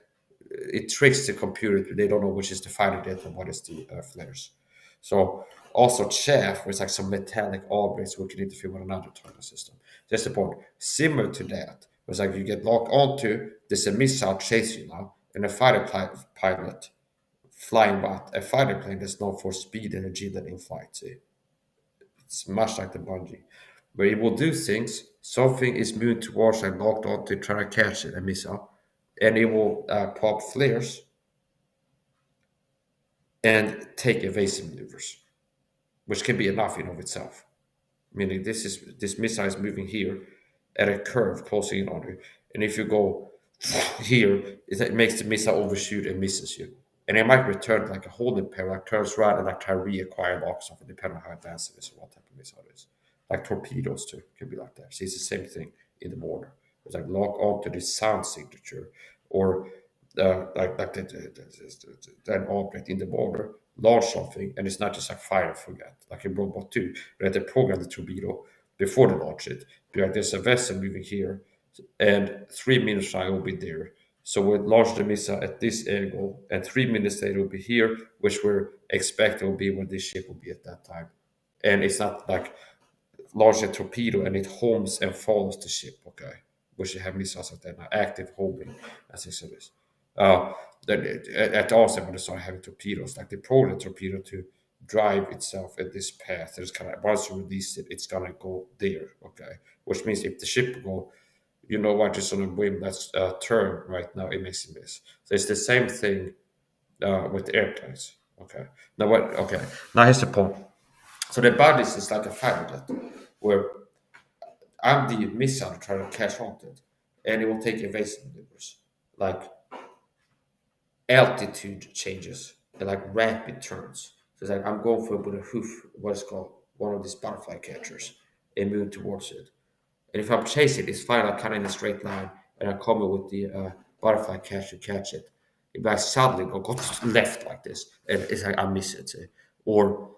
It tricks the computer. They don't know which is the fighter jet and what is the flares. So also chaff, where it's like some metallic objects which can interfere with another target system. That's the point. Similar to that, it's like you get locked onto. There's a missile chasing you now, and a fighter pilot flying by a fighter plane that's known for speed and agility in flight. See? It's much like the Budgie, where it will do things. Something is moving towards and locked on to try to catch it, a missile, and it will pop flares and take evasive maneuvers, which can be enough in of itself. Meaning this missile is moving here at a curve closing in on you, and if you go here, it makes the missile overshoot and misses you. And it might return like a holding pair, like turns around and like try to reacquire locks off, depending on how advanced it is and what type of missile it is. Like torpedoes too can be like that. So it's the same thing in the border. It's like lock onto the sound signature, or an object in the border, launch something, and it's not just like fire and forget, like in Robot 2, where they program the torpedo before they launch it, be like there's a vessel moving here, and 3 minutes I will be there. So we launch the missile at this angle, and 3 minutes later will be here, which we're expecting will be where this ship will be at that time. And it's not like launch a torpedo and it homes and follows the ship, okay? Which you have missiles at that now, active homing, as it says. Then at also when they start having torpedoes, like they program the torpedo to drive itself at this path. There's kind of once you release it, it's gonna go there, okay? Which means if the ship go, you know what, just on a whim, let's turn right now, it makes a miss. So it's the same thing with airplanes, okay? Now what? Okay, now here's the point. So the bodies is like a fighter jet, where I'm the missile trying to catch onto it, and it will take evasive maneuvers, like altitude changes and like rapid turns. So it's like I'm going for with a hoof, what is called one of these butterfly catchers, and moving towards it. And if I'm chasing it, it's fine, like kind of in a straight line, and I come in with the butterfly catch to catch it. If I suddenly go left like this, and it's like I miss it, or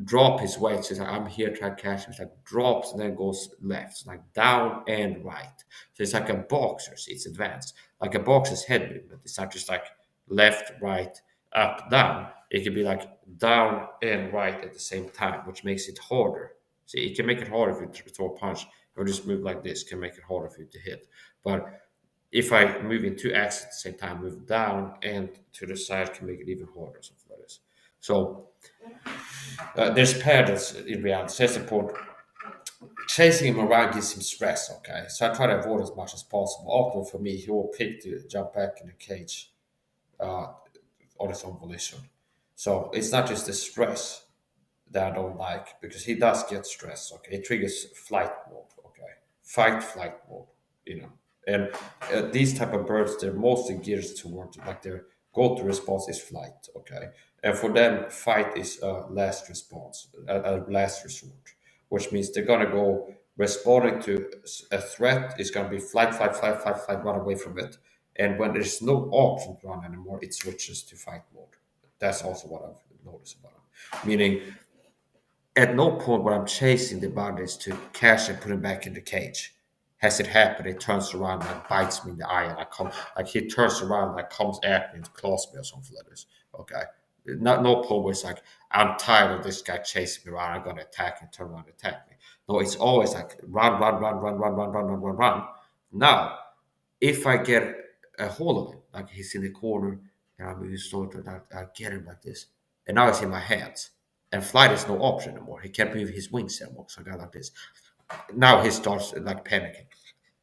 drop his weight. So it's like I'm here trying to catch him. It's like drops and then goes left, so like down and right. So it's like a boxer. It's advanced. Like a boxer's head movement. It's not just like left, right, up, down. It can be like down and right at the same time, which makes it harder. See, it can make it harder if you throw a punch or just move like this. Can make it harder for you to hit. But if I move in two axes at the same time, move down and to the side can make it even harder. Something like this. So there's patterns in reality. So it's important. Chasing him around gives him stress, okay? So I try to avoid as much as possible. Often for me, he will pick to jump back in the cage on his own volition. So it's not just the stress that I don't like, because he does get stressed, okay? It triggers flight mode, okay? Fight, flight mode, you know? And these type of birds, they're mostly geared towards, like their go-to response is flight, okay? And for them, fight is a last response, a last resort, which means they're gonna go responding to a threat is gonna be flight, flight, flight, flight, flight, run away from it. And when there's no option to run anymore, it switches to fight mode. That's also what I've noticed about them. Meaning, at no point when I'm chasing the boundaries to catch and put him back in the cage has it happened. It turns around and bites me in the eye, and I come like he turns around, like comes at me and claws me or something like this. Okay, not no point where it's like I'm tired of this guy chasing me around. I'm gonna attack and turn around and attack me. No, it's always like run, run, run, run, run, run, run, run, run, run. Now, if I get a hold of him, like he's in the corner, and I'm moving slow, I get him like this, and now it's in my hands. And flight is no option anymore. He can't move his wings anymore. So I got like this. Now he starts like panicking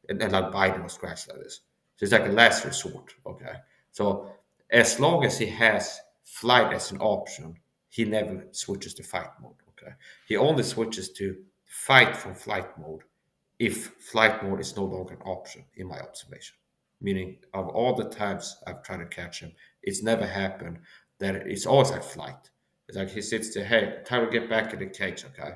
and like biting or scratch like this. So it's like a last resort. Okay. So as long as he has flight as an option, he never switches to fight mode. Okay. He only switches to fight from flight mode if flight mode is no longer an option, in my observation. Meaning, of all the times I've tried to catch him, it's never happened that it's always at flight. It's like he sits there, hey, time to get back in the cage, okay?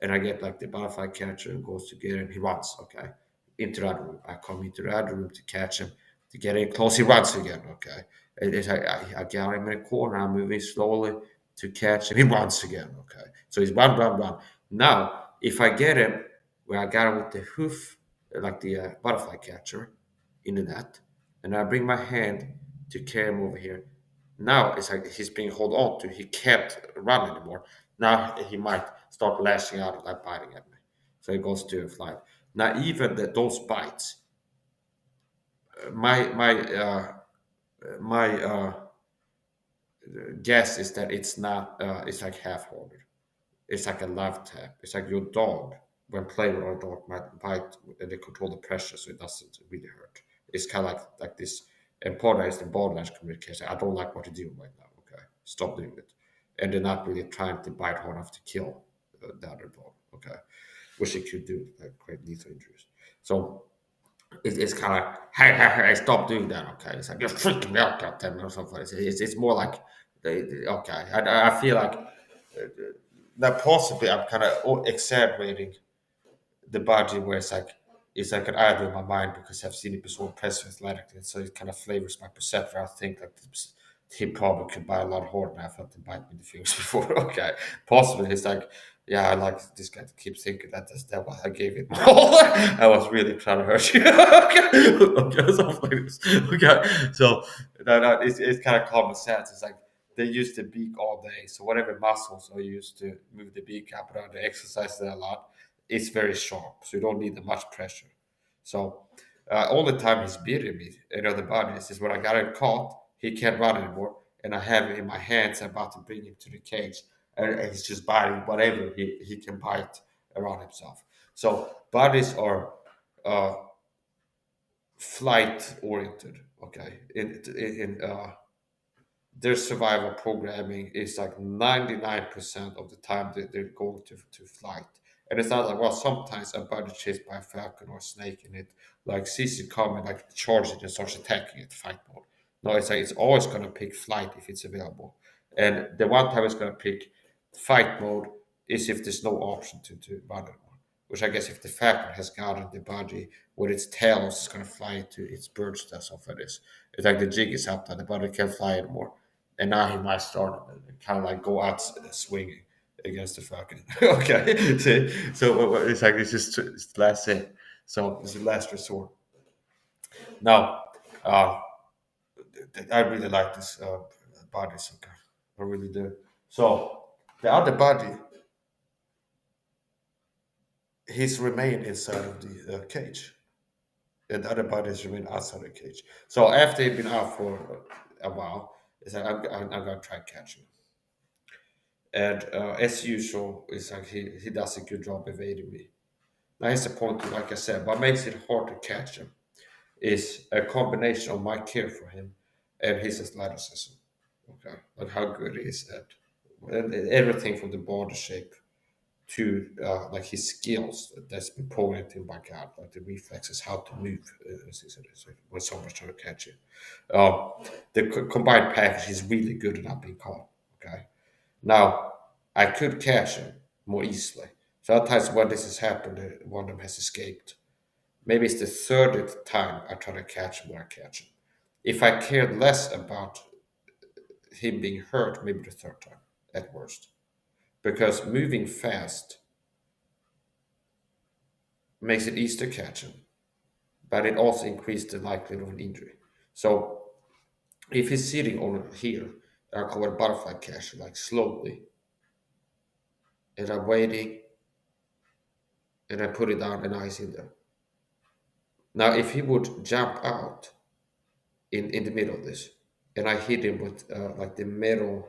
And I get like the butterfly catcher and goes together and he runs, okay? Into that room. I come into that room to catch him, to get in close, he runs again, okay? It's like I get him in a corner, I'm moving slowly to catch him, he runs again, okay? So he's run, run, run. Now, if I get him where I got him with the hoof, like the butterfly catcher in the net, and I bring my hand to carry him over here, now it's like he's being held on to. He can't run anymore. Now he might start lashing out and like biting at me. So he goes to a flight. Now even those bites, my guess is that it's not. It's like half-hearted. It's like a love tap. It's like your dog when playing with our dog might bite and they control the pressure so it doesn't really hurt. It's kind of like this. And part of that is the body language communication. I don't like what you're doing right now. Okay, stop doing it. And they're not really trying to bite hard enough to kill the other dog. Okay, which it could do, like create lethal injuries. So it's kind of hey, stop doing that. Okay, it's like you're freaking me out, goddamn, or something. It's more like okay. I feel like that possibly I'm kind of exaggerating the Budgie where it's like an idea in my mind because I've seen it before press athletic, and so it kind of flavors my perception. I think like he probably could bite a lot harder than I felt him bite me in the fingers before. Okay, possibly it's like Yeah, I like this guy to keep thinking that that's why I gave it more. I was really trying to hurt you. Okay, okay, something like this. Okay, so no, it's kind of common sense. It's like they use the beak all day, so whatever muscles are used to move the beak up and down, they exercise it a lot. It's very sharp, so you don't need that much pressure. So all the time he's beating me in other bodies is when I got him caught, he can't run anymore, and I have him in my hands about to bring him to the cage, and he's just biting whatever he can bite around himself. So bodies are uh, flight oriented. Okay, in their survival programming is like 99% of the time they're going to flight. And it's not like, well, sometimes a bird is chased by a falcon or a snake and it like sees it coming, like charges it and starts attacking it, fight mode. No, it's like it's always going to pick flight if it's available. And the one time it's going to pick fight mode is if there's no option to run anymore. Which I guess if the falcon has gotten the body with its tails, it's going to fly to its bird's nest off of this. It's like the jig is up that the body can't fly anymore, and now he might start kind of like go out swinging against the falcon. Okay, so it's like it's the last hit. So it's the last resort. Now, uh, I really like this body sucker. I really do. So the other body, he's remained inside of the cage, and the other bodies remain outside the cage. So after he'd been out for a while, it's like I'm gonna try and catch him. And as usual, it's like he does a good job evading me. Now here's the point, like I said, what makes it hard to catch him is a combination of my care for him and his athleticism. Okay, like how good he is at and everything from the body shape to like his skills that's been poured into him by God, like the reflexes, how to move when someone's trying to catch you. Uh, the combined package is really good at not being caught. Okay, now, I could catch him more easily. Sometimes when this has happened, one of them has escaped. Maybe it's the third time I try to catch him where I catch him. If I cared less about him being hurt, maybe the third time at worst. Because moving fast makes it easier to catch him, but it also increases the likelihood of an injury. So if he's sitting on here, I call it butterfly catch, like slowly, and I'm waiting, and I put it down, and now he's in there. Now, if he would jump out in the middle of this, and I hit him with like the metal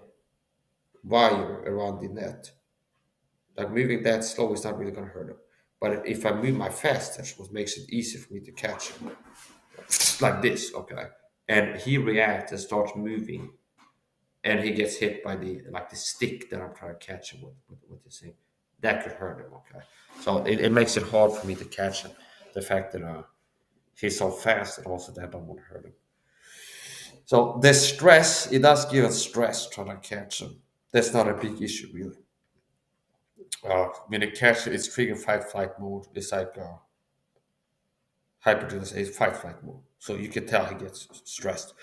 wire around the net, like moving that slow is not really going to hurt him. But if I move my fast, that's what makes it easy for me to catch him, like this, okay? And he reacts and starts moving, and he gets hit by the stick that I'm trying to catch him with this thing. That could hurt him, okay? So it makes it hard for me to catch him. The fact that he's so fast and also that I don't want to hurt him. So the stress, it does give us stress trying to catch him. That's not a big issue really. When it catches, it's trigger fight flight mode. It's like hypertension is fight flight mode. So you can tell he gets stressed.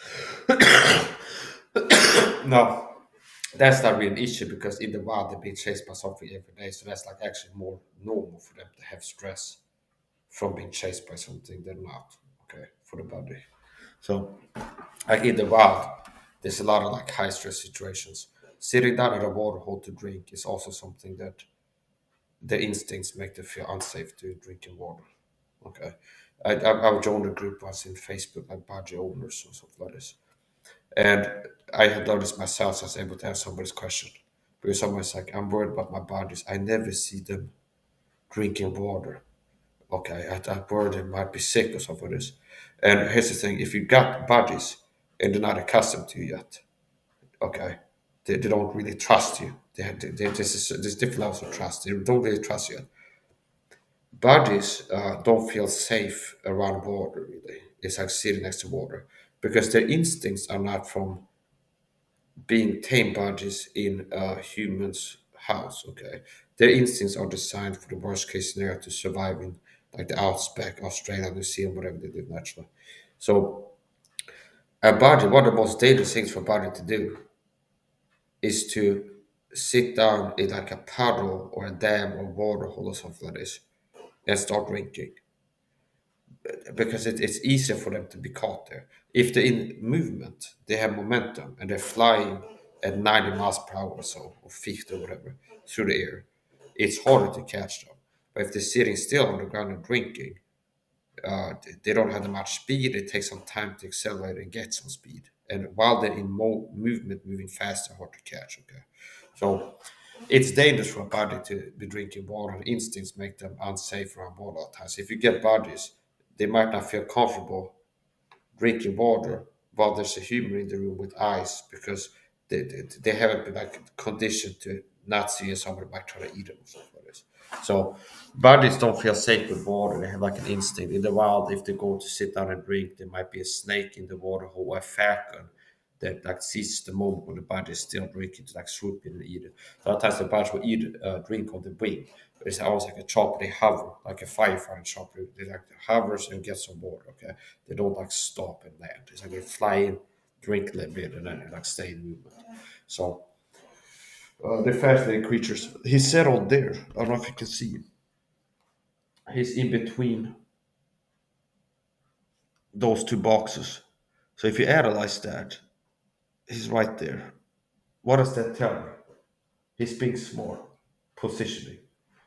No, that's not really an issue because in the wild they're being chased by something every day. So that's like actually more normal for them to have stress from being chased by something they're not. Okay, for the body. So like in the wild, there's a lot of like high stress situations. Sitting down at a water hole to drink is also something that the instincts make them feel unsafe to drinking water. Okay, I joined a group once in Facebook like Budgie owners or something like this, and I had noticed myself. So I was able to answer somebody's question because someone's like, "I'm worried about my bodies. I never see them drinking water." Okay, I'm worried they might be sick or something like this. And here's the thing: if you got budgies and they're not accustomed to you yet, okay, they don't really trust you. There's different levels of trust. They don't really trust you. Budgies don't feel safe around water. Really, it's like sitting next to water because their instincts are not from being tame budgies in a human's house. Okay, their instincts are designed for the worst case scenario to survive in like the outback, Australia, New Zealand, whatever they live naturally. So a budgie, one of the most dangerous things for a budgie to do is to sit down in like a puddle or a dam or water hole or something like this and start drinking because it's easier for them to be caught there. If they're in movement, they have momentum and they're flying at 90 miles per hour or so, or 50 or whatever, through the air. It's harder to catch them. But if they're sitting still on the ground and drinking, they don't have that much speed. It takes some time to accelerate and get some speed. And while they're in movement, moving fast, they're hard to catch. Okay, so it's dangerous for a body to be drinking water. Instincts make them unsafe around water all the time. So if you get bodies, they might not feel comfortable drinking water while there's a human in the room with ice because they haven't been like conditioned to not seeing somebody might try to eat them or something like this. So bodies don't feel safe with water. They have like an instinct. In the wild, if they go to sit down and drink, there might be a snake in the water or a falcon that like sees the moment when the body is still drinking to like swoop in and eat it. Sometimes the bodies will eat drink on the wing. But it's almost like a chopper. They hover like a firefighter chopper. They like hovers and get some water. Okay, they don't like stop and land. It's like they fly in, drink a little bit, and then they like stay in movement. So they're fascinating creatures. He's settled there. I don't know if you can see him. He's in between those two boxes. So if you analyze that, he's right there. What does that tell me? He's being smart, positioning.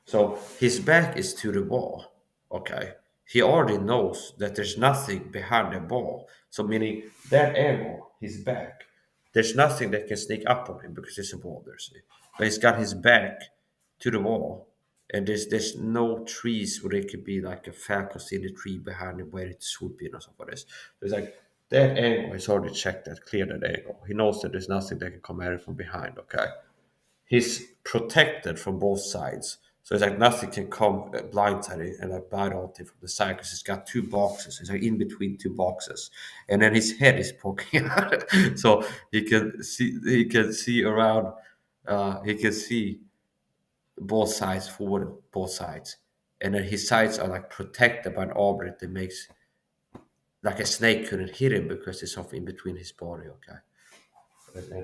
So his back is to the wall. Okay. He already knows that there's nothing behind the wall. So meaning that angle, his back, there's nothing that can sneak up on him because there's a wall there. See? But he's got his back to the wall. And there's no trees where there could be like a falcon in the tree behind him where it's swooping or something like this. There's like that angle, he's already checked that, cleared that angle. He knows that there's nothing that can come at him from behind, okay? He's protected from both sides. So it's like nothing can come blindside it and like bite on him from the side because he's got two boxes. He's like in between two boxes, and then his head is poking out, so he can see. He can see around. He can see both sides, forward, both sides, and then his sides are like protected by an armor that makes like a snake couldn't hit him because there's something in between his body. Okay,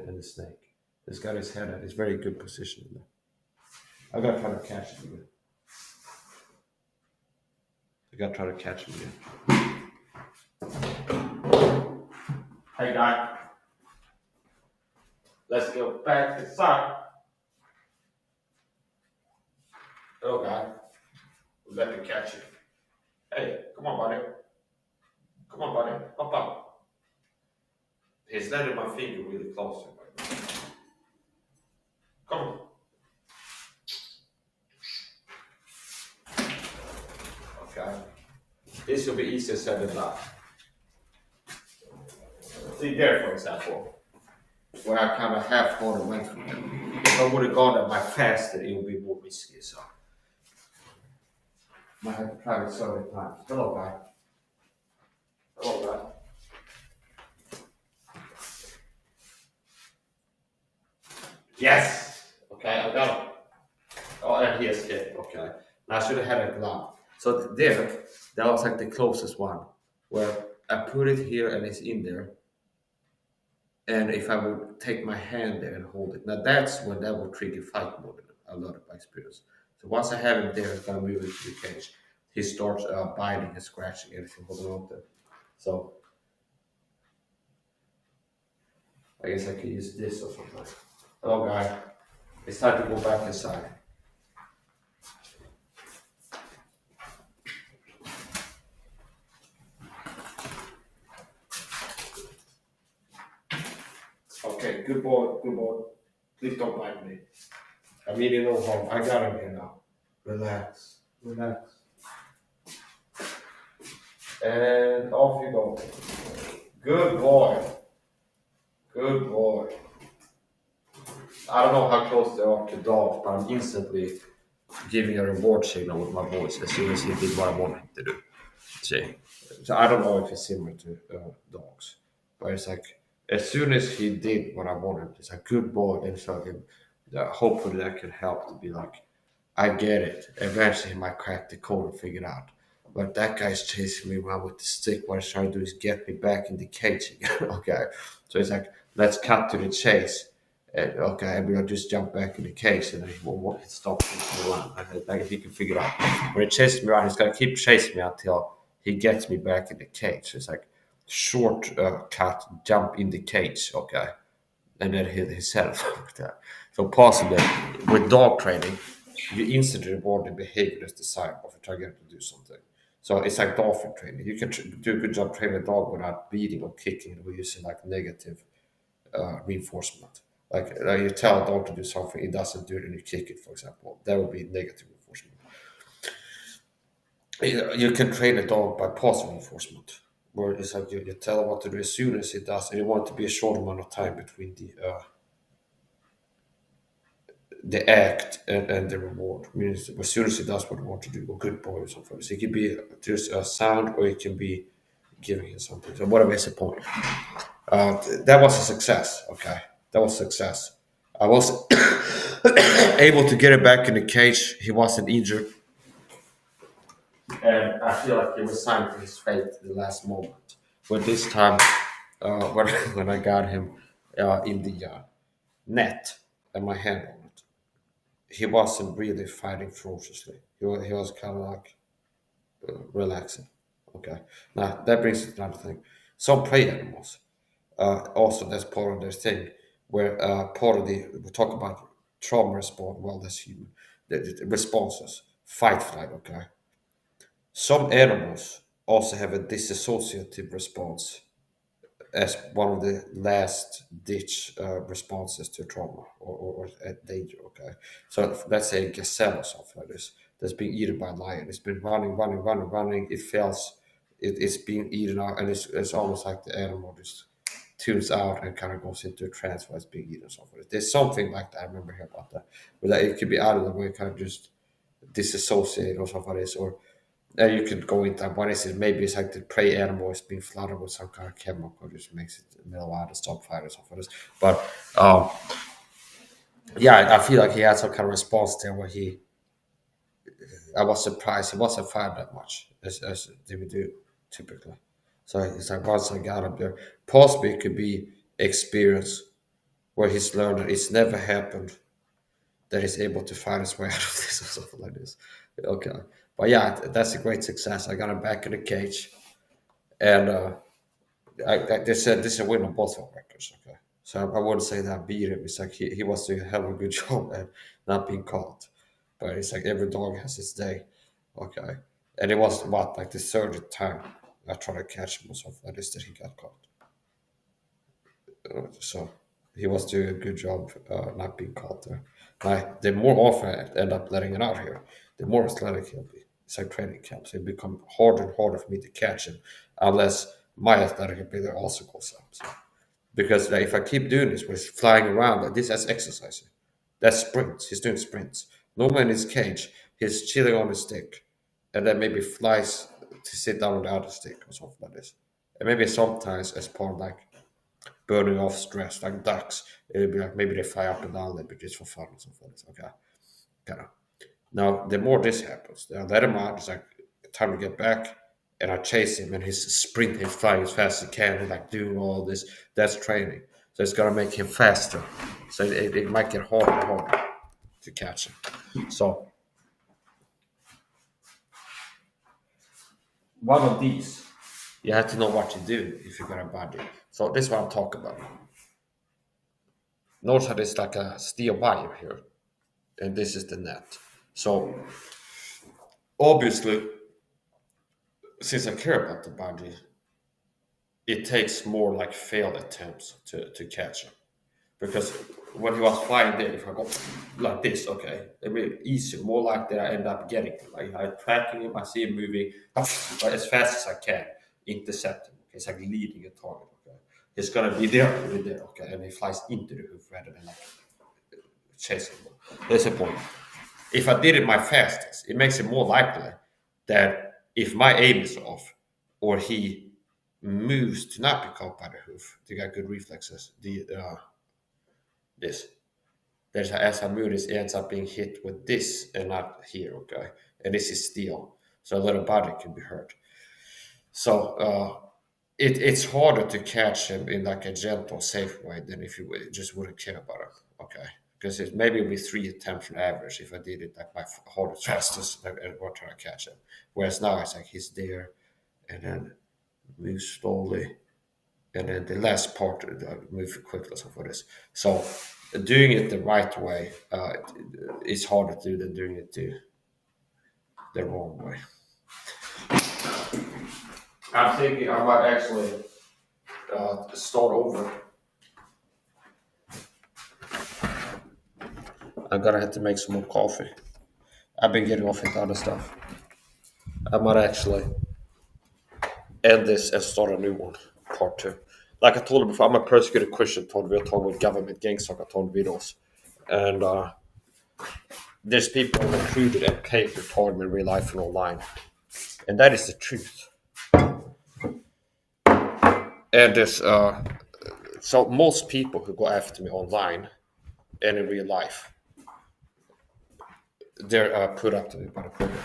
and the snake. He's got his head at his very good position there. I gotta try to catch him again. I gotta try to catch him again. Hey guy, let's go back inside. Hello guy, let me catch you. Hey, come on buddy. Come on buddy, hop up. He's letting my finger really close to him right now. Come on. Okay. This will be easier said than done. See there, for example, where I kind of half-hearted went from him. If I would have gone that much faster, it would be more risky. So, I might have to try it so many times. Hello, guy. Hello, guy. Yes. Okay, I got him. Oh, and he escaped. Okay. Now I should have had a glove. So there, that was like the closest one, where I put it here and it's in there. And if I would take my hand there and hold it, now that's when that would trigger fight mode. A lot of my experience. So once I have him there, it's gonna move into the cage. He starts biting and scratching everything holding on to. So I guess I could use this or something. Hello, guy. It's time to go back inside. Okay, good boy, good boy. Please don't bite me. I mean, no harm. I got him here now. Relax, relax. And off you go. Good boy. Good boy. I don't know how close they are to dogs, but I'm instantly giving a reward signal with my voice as soon as he did what I wanted him to do. See? So I don't know if it's similar to dogs, but it's like as soon as he did what I wanted, it's a good boy, and so hopefully that can help to be like, I get it. Eventually he might crack the code and figure it out. But that guy's chasing me around with the stick. What he's trying to do is get me back in the cage again. Okay. So it's like, let's cut to the chase. Okay, I mean, I just jump back in the cage and he will stop chasing me around. Like he can figure it out. When he chases me around, he's gonna keep chasing me until he gets me back in the cage. It's like short cut, jump in the cage, okay, and then hit himself. So possibly with dog training, you instantly reward the behavior that's desired of trying to get it to do something. So it's like dolphin training. You can do a good job training a dog without beating or kicking or using like negative reinforcement. Like you tell a dog to do something, it doesn't do it, and you kick it, for example. That would be negative reinforcement. You can train a dog by positive reinforcement, where it's like you tell it what to do as soon as it does, and you want it to be a short amount of time between the act and the reward. I mean, as soon as it does what you want to do, a good boy or something. So it can be just a sound, or it can be giving it something. So whatever is the point. That was a success. Okay, that was a success. I was able to get it back in the cage. He wasn't injured, and I feel like he resigned to his fate at the last moment. But this time, when I got him in the net and my hand on it, he wasn't really fighting ferociously. He was kind of like relaxing. Okay, now that brings us to another thing. Some prey animals. Also, that's part of their thing, where part of the we talk about trauma response. Well, that's human. The responses, fight, flight. Okay, some animals also have a disassociative response as one of the last ditch responses to trauma or danger. Okay, so let's say a gazelle or something like this that's being eaten by a lion. It's been running, running, running, running. It fails. It's being eaten out, and it's almost like the animal just tunes out and kind of goes into a trance while it's being eaten or something. There's something like that. I remember hearing about that, where that it could be out of the way, kind of just disassociate or something like this, or you could go into what is it? Maybe it's like the prey animal is being flooded with some kind of chemical, just makes it mellow out and stop fight or something like this. But yeah, I feel like he had some kind of response there where I was surprised he wasn't fired that much as they would do typically. So it's like once I got him there, possibly it could be experience where he's learned that it's never happened that he's able to find his way out of this or something like this. Okay, but yeah, that's a great success. I got him back in the cage, and they said this is a win on both our records. Okay, so I wouldn't say that I beat him. It's like he was doing a hell of a good job at not being caught. But it's like every dog has its day. Okay, and it was what like the third time I tried to catch him or something like this that he got caught. So he was doing a good job not being caught there. Like the more often I end up letting it out here, the more athletic he'll be. It's like training camps. It become harder and harder for me to catch him unless my athletic ability also goes up. So, because like, if I keep doing this, where he's flying around, like this as exercising. That's sprints. He's doing sprints. Normally in his cage, he's chilling on his stick and then maybe flies to sit down on the other stick or something like this. And maybe sometimes as part of like burning off stress, like ducks. It'll be like maybe they fly up and down a little bit just for fun or something. Okay, kind of. Now, the more this happens, I let him out. It's like time to get back, and I chase him, and he's sprinting, flying as fast as he can, and like doing all this. That's training. So it's gonna make him faster. So it might get harder and harder to catch him. So one of these, you have to know what you do if you're gonna Budgie. So this is what I'm talking about. Notice how there's like a steel wire here, and this is the net. So obviously, since I care about the Budgie, it takes more like failed attempts to catch him. Because when he was flying there, if I go like this, okay, it'd be easier, more likely I end up getting him. Like I'm tracking him, I see him moving as fast as I can, intercept him. Okay, it's like leading a target. Okay, he's gonna be there, okay, and he flies into the hoof rather than like chasing him. That's the point. If I did it my fastest, it makes it more likely that if my aim is off or he moves to not be caught by the hoof, to get good reflexes, this. There's as I move this, it ends up being hit with this and not here, okay? And this is steel, so a little body can be hurt. So it's harder to catch him in like a gentle, safe way than if you just wouldn't care about it. okay? Because maybe it'll be 3 attempts on average if I did it like my hardest fastest or trying to catch him. Whereas now it's like he's there and then move slowly, and then the last part move quickly, so for this. So doing it the right way is harder to do than doing it the wrong way. I'm thinking I might actually start over. I'm gonna have to make some more coffee. I've been getting off into other stuff. I might actually end this and start a new one, part 2. Like I told you before, I'm a persecuted Christian. Told me, I told with government gangs, like I told videos, and there's people recruited and paid to target me in real life and online, and that is the truth. And there's so most people who go after me online and in real life, they're put up to me by the program.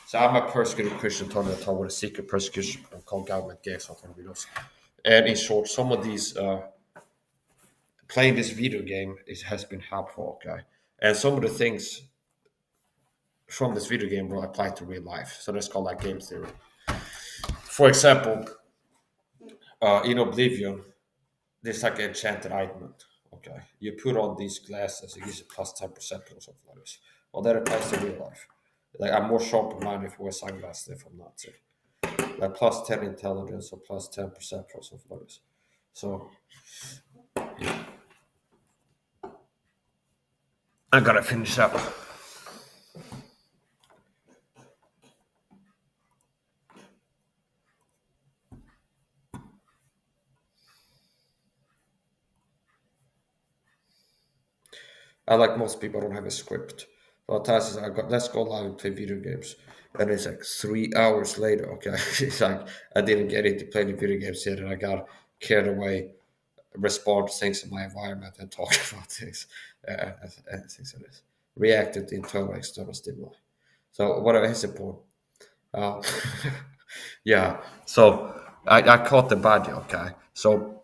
So I'm a persecuted Christian, told me with a secret persecution called government gangs, I told videos. And in short, some of these playing this video game has been helpful, okay? And some of the things from this video game will apply to real life. So that's called like game theory. For example, in Oblivion, there's like an enchanted item. Okay, you put on these glasses, it gives you plus 10% or something like this. Well, that applies to real life. Like I'm more sharp-minded if I wear sunglasses if I'm not. So, like plus 10 intelligence or plus 10% or something like this. So yeah. I gotta finish up. I like most people don't have a script. A lot of times let's go live and play video games. And it's like 3 hours later, okay. It's like I didn't get into playing the video games yet and I got carried away, respond to things in my environment and talk about things and things like this. Reacted to internal and external stimuli. So whatever is important. Uh, yeah. So I caught the Budgie, okay. So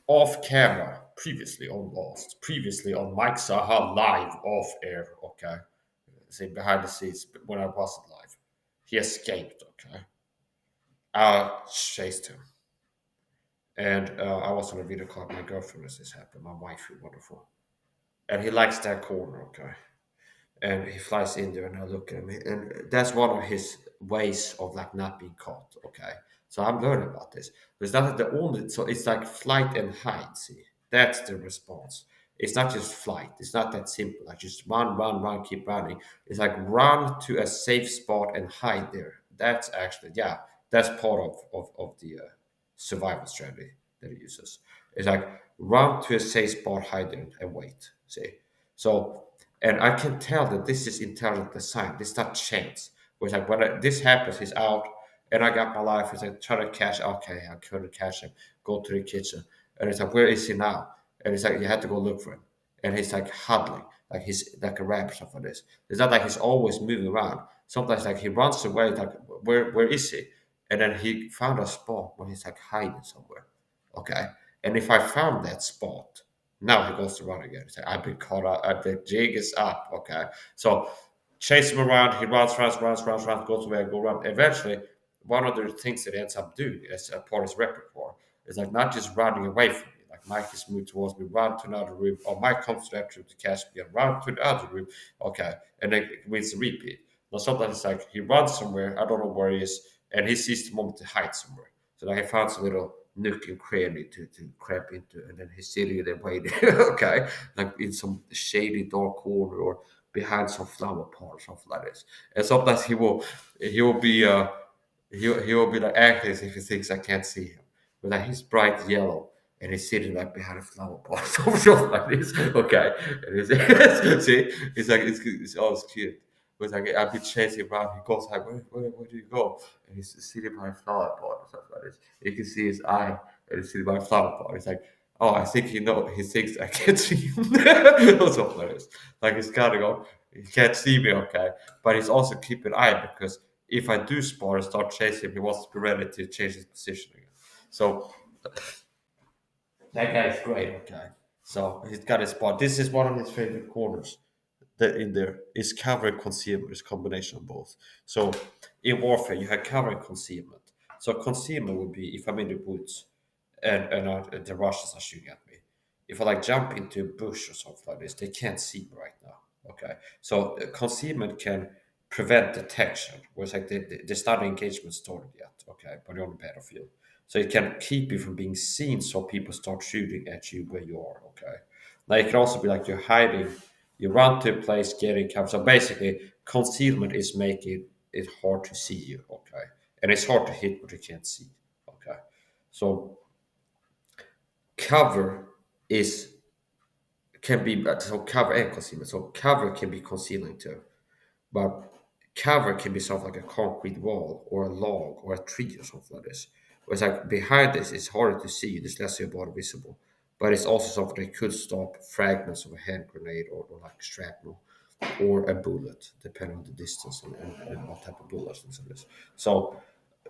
off camera, previously on Lost, previously on Mike Saha live off air, okay. Say behind the scenes when I wasn't live. He escaped, okay. I chased him. And I was on a video call with my girlfriend as this happened, my wife, who's wonderful. And he likes that corner, okay. And he flies in there and I look at him. And that's one of his ways of like not being caught, okay. So I'm learning about this. But it's not the only, so it's like flight and hide, see. That's the response. It's not just flight. It's not that simple. Like just run, keep running. It's like run to a safe spot and hide there. That's actually, yeah, that's part of the survival strategy that he uses. It's like run to a safe spot, hide there, and wait. See? So, and I can tell that this is intelligent design. This is not chance. Where it's like when this happens, he's out, and I got my life. It's like try to catch. Okay, I couldn't catch him. Go to the kitchen, and it's like, where is he now? And it's like you had to go look for him, and he's like huddling, like he's like a rabbit stuff like this. It's not like he's always moving around. Sometimes like he runs away, like where is he? And then he found a spot where he's like hiding somewhere. Okay, and if I found that spot, now he goes to run again. He's like, I've been caught up. The jig is up. Okay, so chase him around. He runs, goes away, go run. Eventually, one of the things that he ends up doing as a part of his repertoire is like not just running away from me. Like Mike is moved towards me, run to another room, or Mike comes to that room to catch me and run to the other room. Okay, and then it wins the repeat. Now sometimes it's like he runs somewhere, I don't know where he is, and he sees the moment to hide somewhere. So like he finds a little nook and cranny to crap into, and then he's sitting there waiting. Okay, like in some shady dark corner or behind some flower pot or something like this. And sometimes he will be he will be like acting as if he thinks I can't see him, but like he's bright yellow and he's sitting like behind a flower pot or something like this. Okay, and he's see, it's always cute. But like I've been chasing around, he goes like, where do you go? And he's sitting behind a flower pot or something like this. You can see his eye, and he's sitting behind a flower pot. He's like, oh, I think he thinks I can't see him or something like this. Like he's kind of go, he can't see me, okay, but he's also keeping an eye because if I do spot and start chasing him, he wants to be ready to change his position again. So that guy is great, okay. So he's got his spot. This is one of his favorite corners. That in there is cover and concealment, is combination of both. So in warfare, you have cover and concealment. So concealment would be if I'm in the woods and the Russians are shooting at me. If I like jump into a bush or something like this, they can't see me right now. Okay, so concealment can prevent detection, whereas like the start engagement started yet. Okay, but you're on the battlefield, so it can keep you from being seen, so people start shooting at you where you are. Okay, now it can also be like you're hiding, you run to a place, getting cover. So basically, concealment is making it hard to see you. Okay, and it's hard to hit what you can't see. Okay, so cover is can be so cover and concealment. So cover can be concealing too, but cover can be something like a concrete wall or a log or a tree or something like this. Whereas like behind this, it's harder to see. There's less of your body visible, but it's also something that could stop fragments of a hand grenade or like shrapnel or a bullet, depending on the distance and what type of bullets and so this. So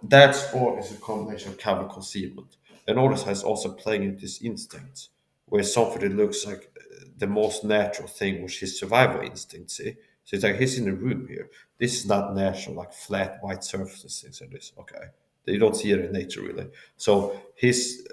that's all is a combination of cover concealment. And all this has also playing into this instinct, where something that looks like the most natural thing, which is survival instinct. See, so it's like he's in the room here. This is not natural, like flat white surfaces, things like this. Okay, you don't see it in nature really. So his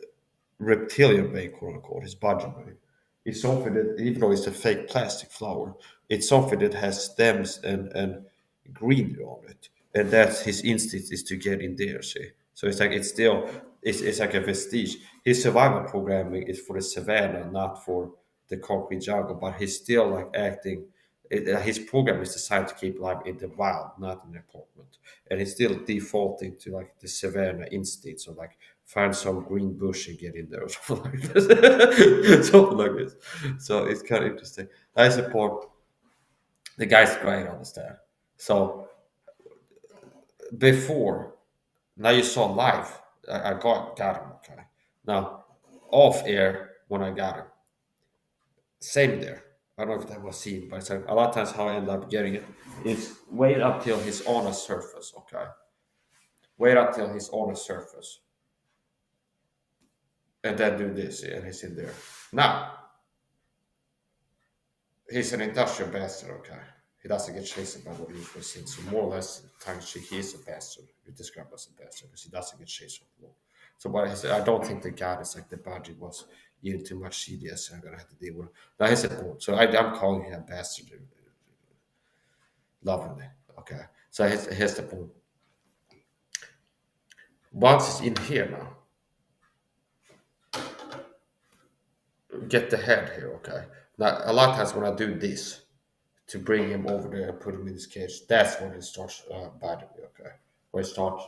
reptilian brain, quote unquote, his Budgie brain, is something that, even though it's a fake plastic flower, it's something that has stems and greenery on it. And that's his instinct is to get in there, see? So it's like it's still it's like a vestige. His survival programming is for the savannah, not for the concrete jungle, but he's still like acting his program is designed to keep life in the wild, not in the apartment. And he's still defaulting to like the savannah instinct, so like find some green bush and get in there or something like this. Something like this. So it's kind of interesting. I support the guy's great on this there. So before, now you saw live, I got him, okay. Now off air when I got him, same there. I don't know if that was seen, but it's like a lot of times how I end up getting it is wait until he's on a surface, okay? Wait until he's on a surface. And then do this, and he's in there. Now, he's an industrial bastard, okay? He doesn't get chased by what you've seen. So more or less, tongue in cheek, he is a bastard. We describe as a bastard because he doesn't get chased on the wall. So, but I don't think the guy is like the budget was eating too much CDS. I'm gonna have to deal with. Now he's a point. So I'm calling him a bastard lovingly. Okay. So here's the point. Once it's in here now, get the head here. Okay. Now a lot of times when I do this to bring him over there and put him in his cage, that's when he starts biting me. Okay. Where he starts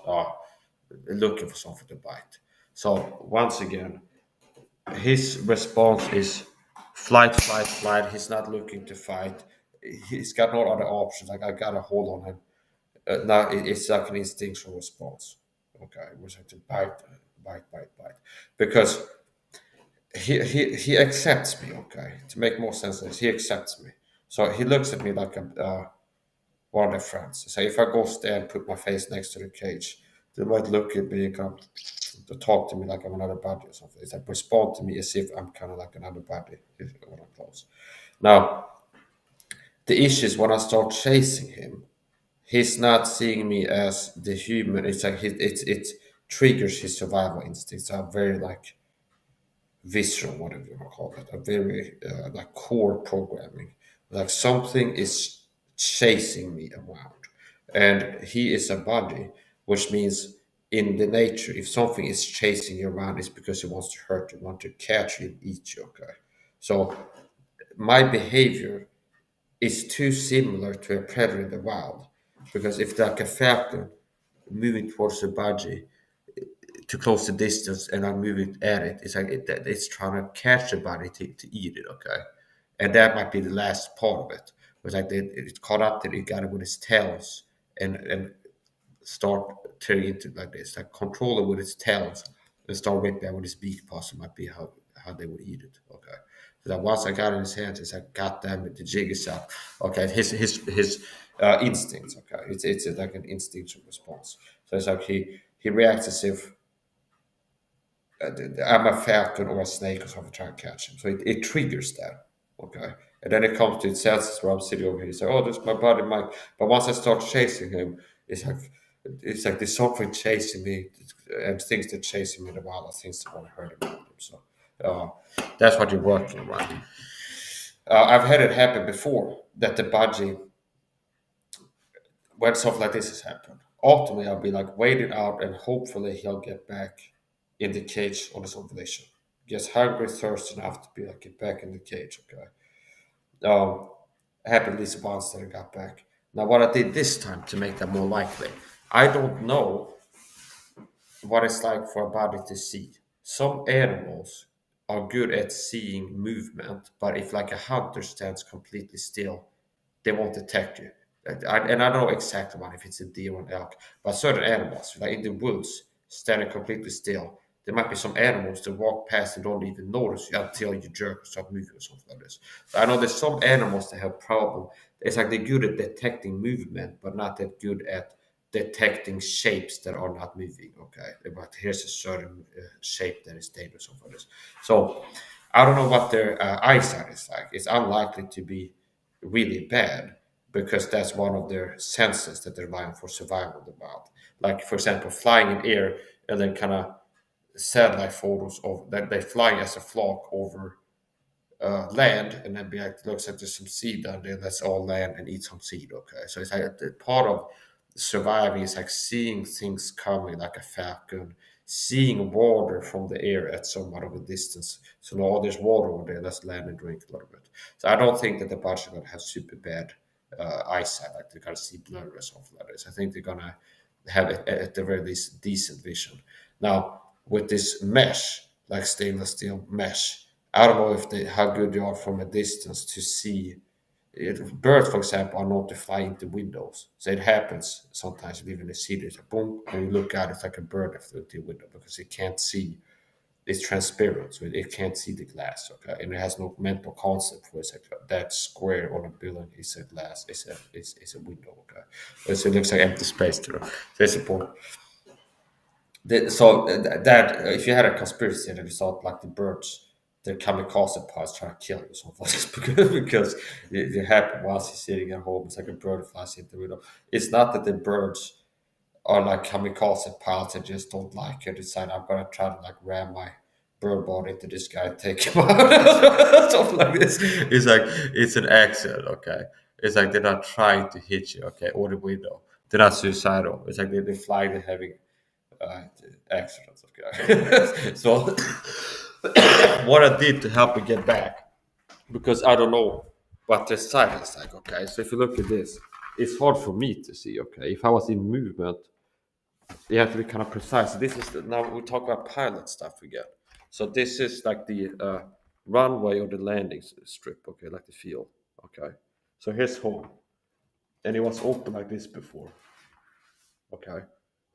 looking for something to bite. So once again, his response is flight, flight, flight. He's not looking to fight. He's got no other options. Like I got a hold on him. Now it's like an instinctual response. Okay, which have to bite, bite, bite, bite, because he accepts me. Okay, to make more sense, of this, he accepts me. So he looks at me like I'm one of their friends. So if I go stand, and put my face next to the cage, they might look at me and come to talk to me like I'm another buddy or something. It's like respond to me as if I'm kind of like another buddy when I'm close. Now the issue is when I start chasing him, he's not seeing me as the human. It's like it triggers his survival instincts. I'm very like visceral, whatever you want to call it. A very like core programming. Like something is chasing me around, and he is a body, which means in the nature, if something is chasing you around, it's because it wants to hurt you, want to catch you and eat you. Okay, so my behavior is too similar to a predator in the wild. Because if like a falcon moving towards the budgie to close the distance and I'm moving at it, it's like it's trying to catch the body to eat it, okay? And that might be the last part of it. It's like it caught up to it, got it with its tails and start turning into like this, like control it with its talons and start ripping out with its beak possibly might be how they would eat it. Okay. So that once I got in his hands, it's like, God damn it, the jig is up. Okay, his instincts. Okay, it's like an instinctual response. So it's like he reacts as if I'm a falcon or a snake or something trying to catch him. So it triggers that. Okay. And then it comes to its senses where I'm sitting over here. It's like, oh, this is my buddy Mike. But once I start chasing him, it's like there's something chasing me, and things that chasing me in the wild are things that want to hurt about him. So uh, that's what you're working around. I've had it happen before that the budgie, when stuff like this has happened, ultimately I'll be like waiting out and hopefully he'll get back in the cage on his own volition. Gets hungry, thirsty enough to be like get back in the cage. Okay. Um, happened at least once that I got back. Now, what I did this time to make that more likely, I don't know what it's like for a body to see. Some animals are good at seeing movement, but if like a hunter stands completely still, they won't detect you. And I don't know exactly what if it's a deer or an elk, but certain animals, like in the woods, standing completely still, there might be some animals that walk past and don't even notice you until you jerk or start moving or something like this. So I know there's some animals that have problem. It's like they're good at detecting movement, but not that good at detecting shapes that are not moving. Okay, but here's a certain shape that is dangerous or something like this. So I don't know what their eyesight is like. It's unlikely to be really bad because that's one of their senses that they're relying for survival about. Like for example, flying in air and then kind of satellite photos of that they fly as a flock over land and then be like looks like there's some seed down there. Let's all land and eat some seed. Okay, so it's like part of surviving is like seeing things coming like a falcon, seeing water from the air at somewhat of a distance. So now there's water over there. Let's land and drink a little bit. So I don't think that the bunch are gonna have super bad eyesight, like they're gonna see blur or something like this. I think they're gonna have at the very least decent vision. Now with this mesh, like stainless steel mesh, I don't know if they how good they are from a distance to see it. Birds, for example, are known to fly into windows. So it happens sometimes you live in a city, it's like boom, and you look out, it's like a bird that flew into a window because it can't see. It's transparent, so it can't see the glass. Okay, and it has no mental concept for it. Like that square on a building is a glass. It's a window. Okay, so it looks like empty space to them. So it's important. That if you had a conspiracy that you thought like the birds, the kamikaze pilots trying to kill you or something like this because it happened whilst he's sitting at home. It's like a bird flies into the window. It's not that the birds are like kamikaze pilots and just don't like it. Decide I'm gonna try to like ram my bird body into this guy and take him out. Something like this. It's like it's an accident, okay? It's like they're not trying to hit you, okay, or the window. They're not suicidal. It's like they're flying, they're having uh, accidents, okay? So what I did to help me get back, because I don't know what the side is like, okay? So if you look at this, it's hard for me to see, okay? If I was in movement, you have to be kind of precise. This is now we talk about pilot stuff again. So this is like the runway or the landing strip, okay, like the field, okay. So here's home, and it was open like this before, okay.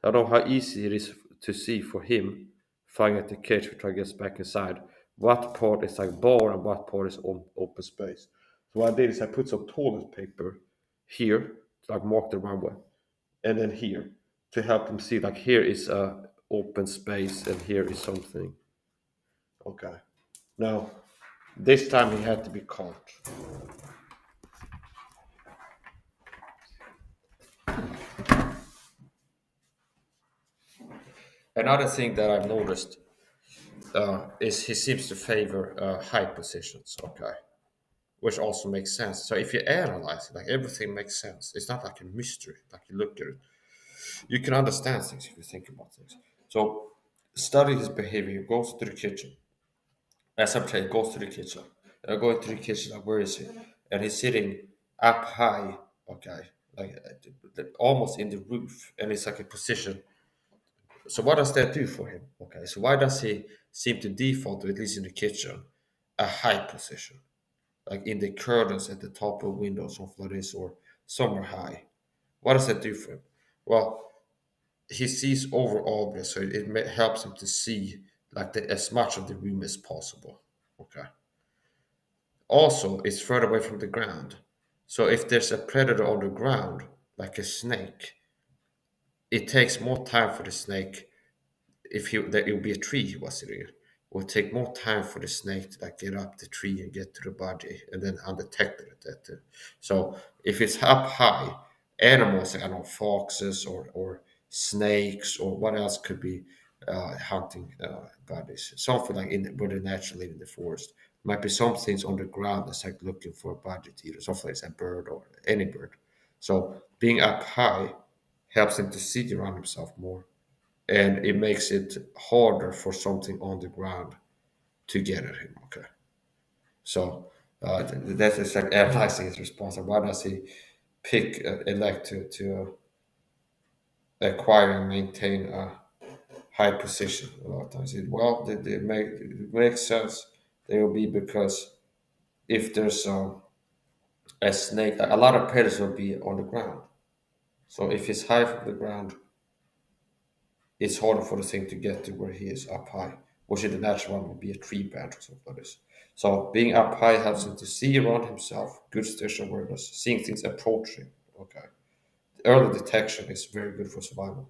I don't know how easy it is to see for him flying at the cage before he gets back inside. What part is like bar and what part is open space. So what I did is I put some toilet paper here to like mark the runway, and then here to help him see like here is a open space and here is something. Okay. Now this time he had to be caught. Another thing that I've noticed is he seems to favor high positions. Okay. Which also makes sense. So if you analyze it, like everything makes sense. It's not like a mystery. Like you look at it, you can understand things if you think about things. So study his behavior. He goes to the kitchen. As I'm saying, goes to the kitchen. Going to the kitchen. Like, where is he? And he's sitting up high. Okay, like almost in the roof, and it's like a position. So what does that do for him? Okay, so why does he seem to default to, at least in the kitchen, a high position? Like in the curtains at the top of windows, something like this, or somewhere high. What does that do for him? Well, he sees over objects, so it helps him to see like as much of the room as possible. Okay. Also, it's further away from the ground. So if there's a predator on the ground, like a snake, it takes more time for the snake if he that it would be a tree he was sitting in. It would take more time for the snake to like get up the tree and get to the body, and then undetected at that too. So if it's up high, animals, I don't know, foxes or snakes or what else could be hunting bodies. Something like in where they naturally live in the forest. Might be some things on the ground that's like looking for a body to eat, or something like a bird or any bird. So being up high helps him to see around himself more, and it makes it harder for something on the ground to get at him. Okay, so that's just like analyzing his response. And why does he pick elect to acquire and maintain a high position a lot of times? Well, it makes sense. They will be because if there's a snake, a lot of predators will be on the ground. So if he's high from the ground, it's harder for the thing to get to where he is up high, which in the natural one would be a tree branch or something like this. So being up high helps him to see around himself, good situational awareness, seeing things approaching. Okay. Early detection is very good for survival.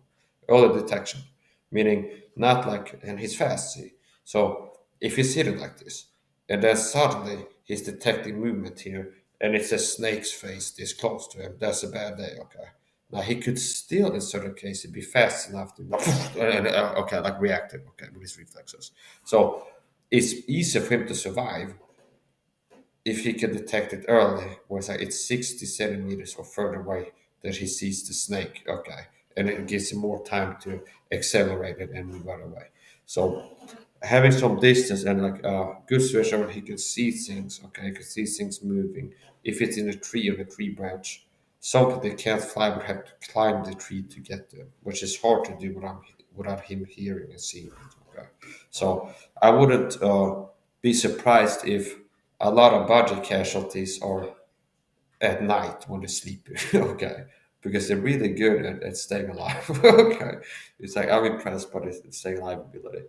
Early detection, meaning not like, and he's fast, see. So if he's sitting like this, and then suddenly he's detecting movement here, and it's a snake's face this close to him, that's a bad day, okay? Now he could still, in certain cases, be fast enough to, okay, like reactive, okay, with his reflexes. So it's easier for him to survive if he can detect it early, where it's 60 centimeters or further away that he sees the snake, okay, and it gives him more time to accelerate it and move out of the way. So having some distance and like good situation where he can see things, okay, he can see things moving. If it's in a tree or a tree branch, something they can't fly would have to climb the tree to get there, which is hard to do without him hearing and seeing it. Okay, so I wouldn't be surprised if a lot of budget casualties are at night when they're sleeping. Okay, because they're really good at staying alive. Okay, it's like I'm impressed by this staying alive ability.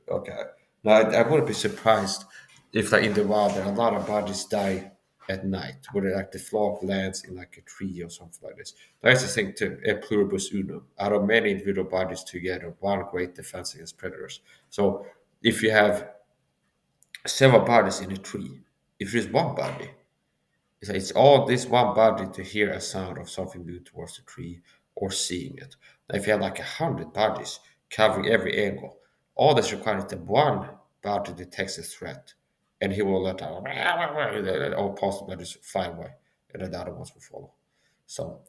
Okay, now I wouldn't be surprised if like in the wild there are a lot of bodies die at night, where like the flock lands in like a tree or something like this. That's the thing too. A pluribus unum. Out of many individual bodies together, one great defense against predators. So if you have several bodies in a tree, if there's one body, it's all this one body to hear a sound of something moving towards the tree or seeing it. Now, if you have like 100 bodies covering every angle, all that's required is that one body detects a threat, and he will let out all possible bodies fly away, and then the other ones will follow. So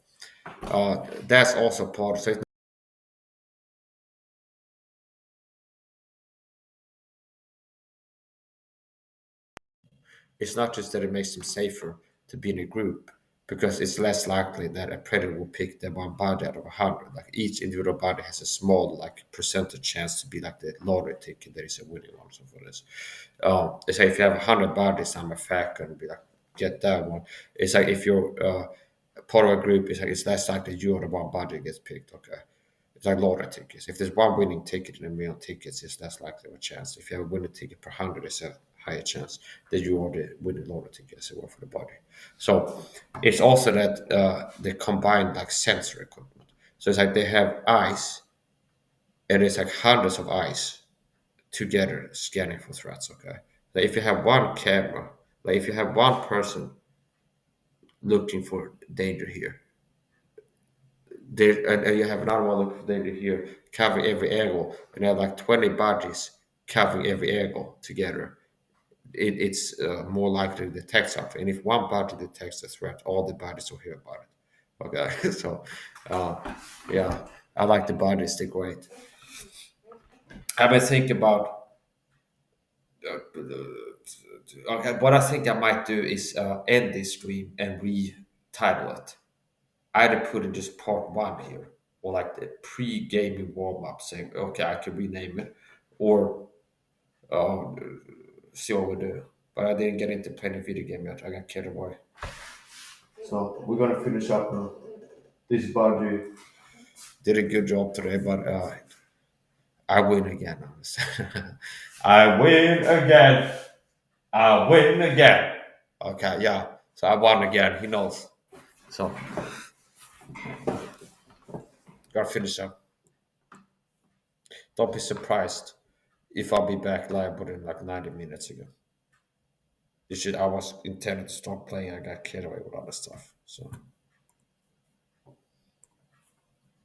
that's also part. So it's not just that it makes them safer to be in a group, because it's less likely that a predator will pick the one body out of 100. Like each individual body has a small like percentage chance to be like the lottery ticket that is a winning one. So for this, it's like if you have 100 bodies, I'm a factor and be like get that one. It's like if you're part of a group, it's like it's less likely you are the one body that gets picked. Okay. It's like lottery tickets. If there's one winning ticket in a million tickets, it's less likely of a chance. If you have a winning ticket per 100, it's a higher chance that you are the winning lottery ticket as well for the body. So it's also that they combine like sensor equipment. So it's like they have eyes, and it's like hundreds of eyes together scanning for threats. Okay, like if you have one camera, like if you have one person looking for danger here, there and you have another one looking for danger here, covering every angle, and you have like 20 bodies covering every angle together. It's more likely to detect something. And if one body detects a threat, all the bodies will hear about it. Okay, so uh, yeah, I like the bodies; they're great. I've been thinking about. Okay, what I think I might do is end this stream and retitle it. Either put in just part one here, or like the pre-gaming warm-up, saying, okay, I can rename it, or uh, see what we do. But I didn't get into playing a video game yet. I got carried away. So we're gonna finish up now. This Budgie did a good job today, but I win again. I win again. I win again. Okay, yeah. So I won again. He knows. So gotta finish up. Don't be surprised if I'll be back live within like 90 minutes ago. I was intended to start playing. I got carried away with other stuff. So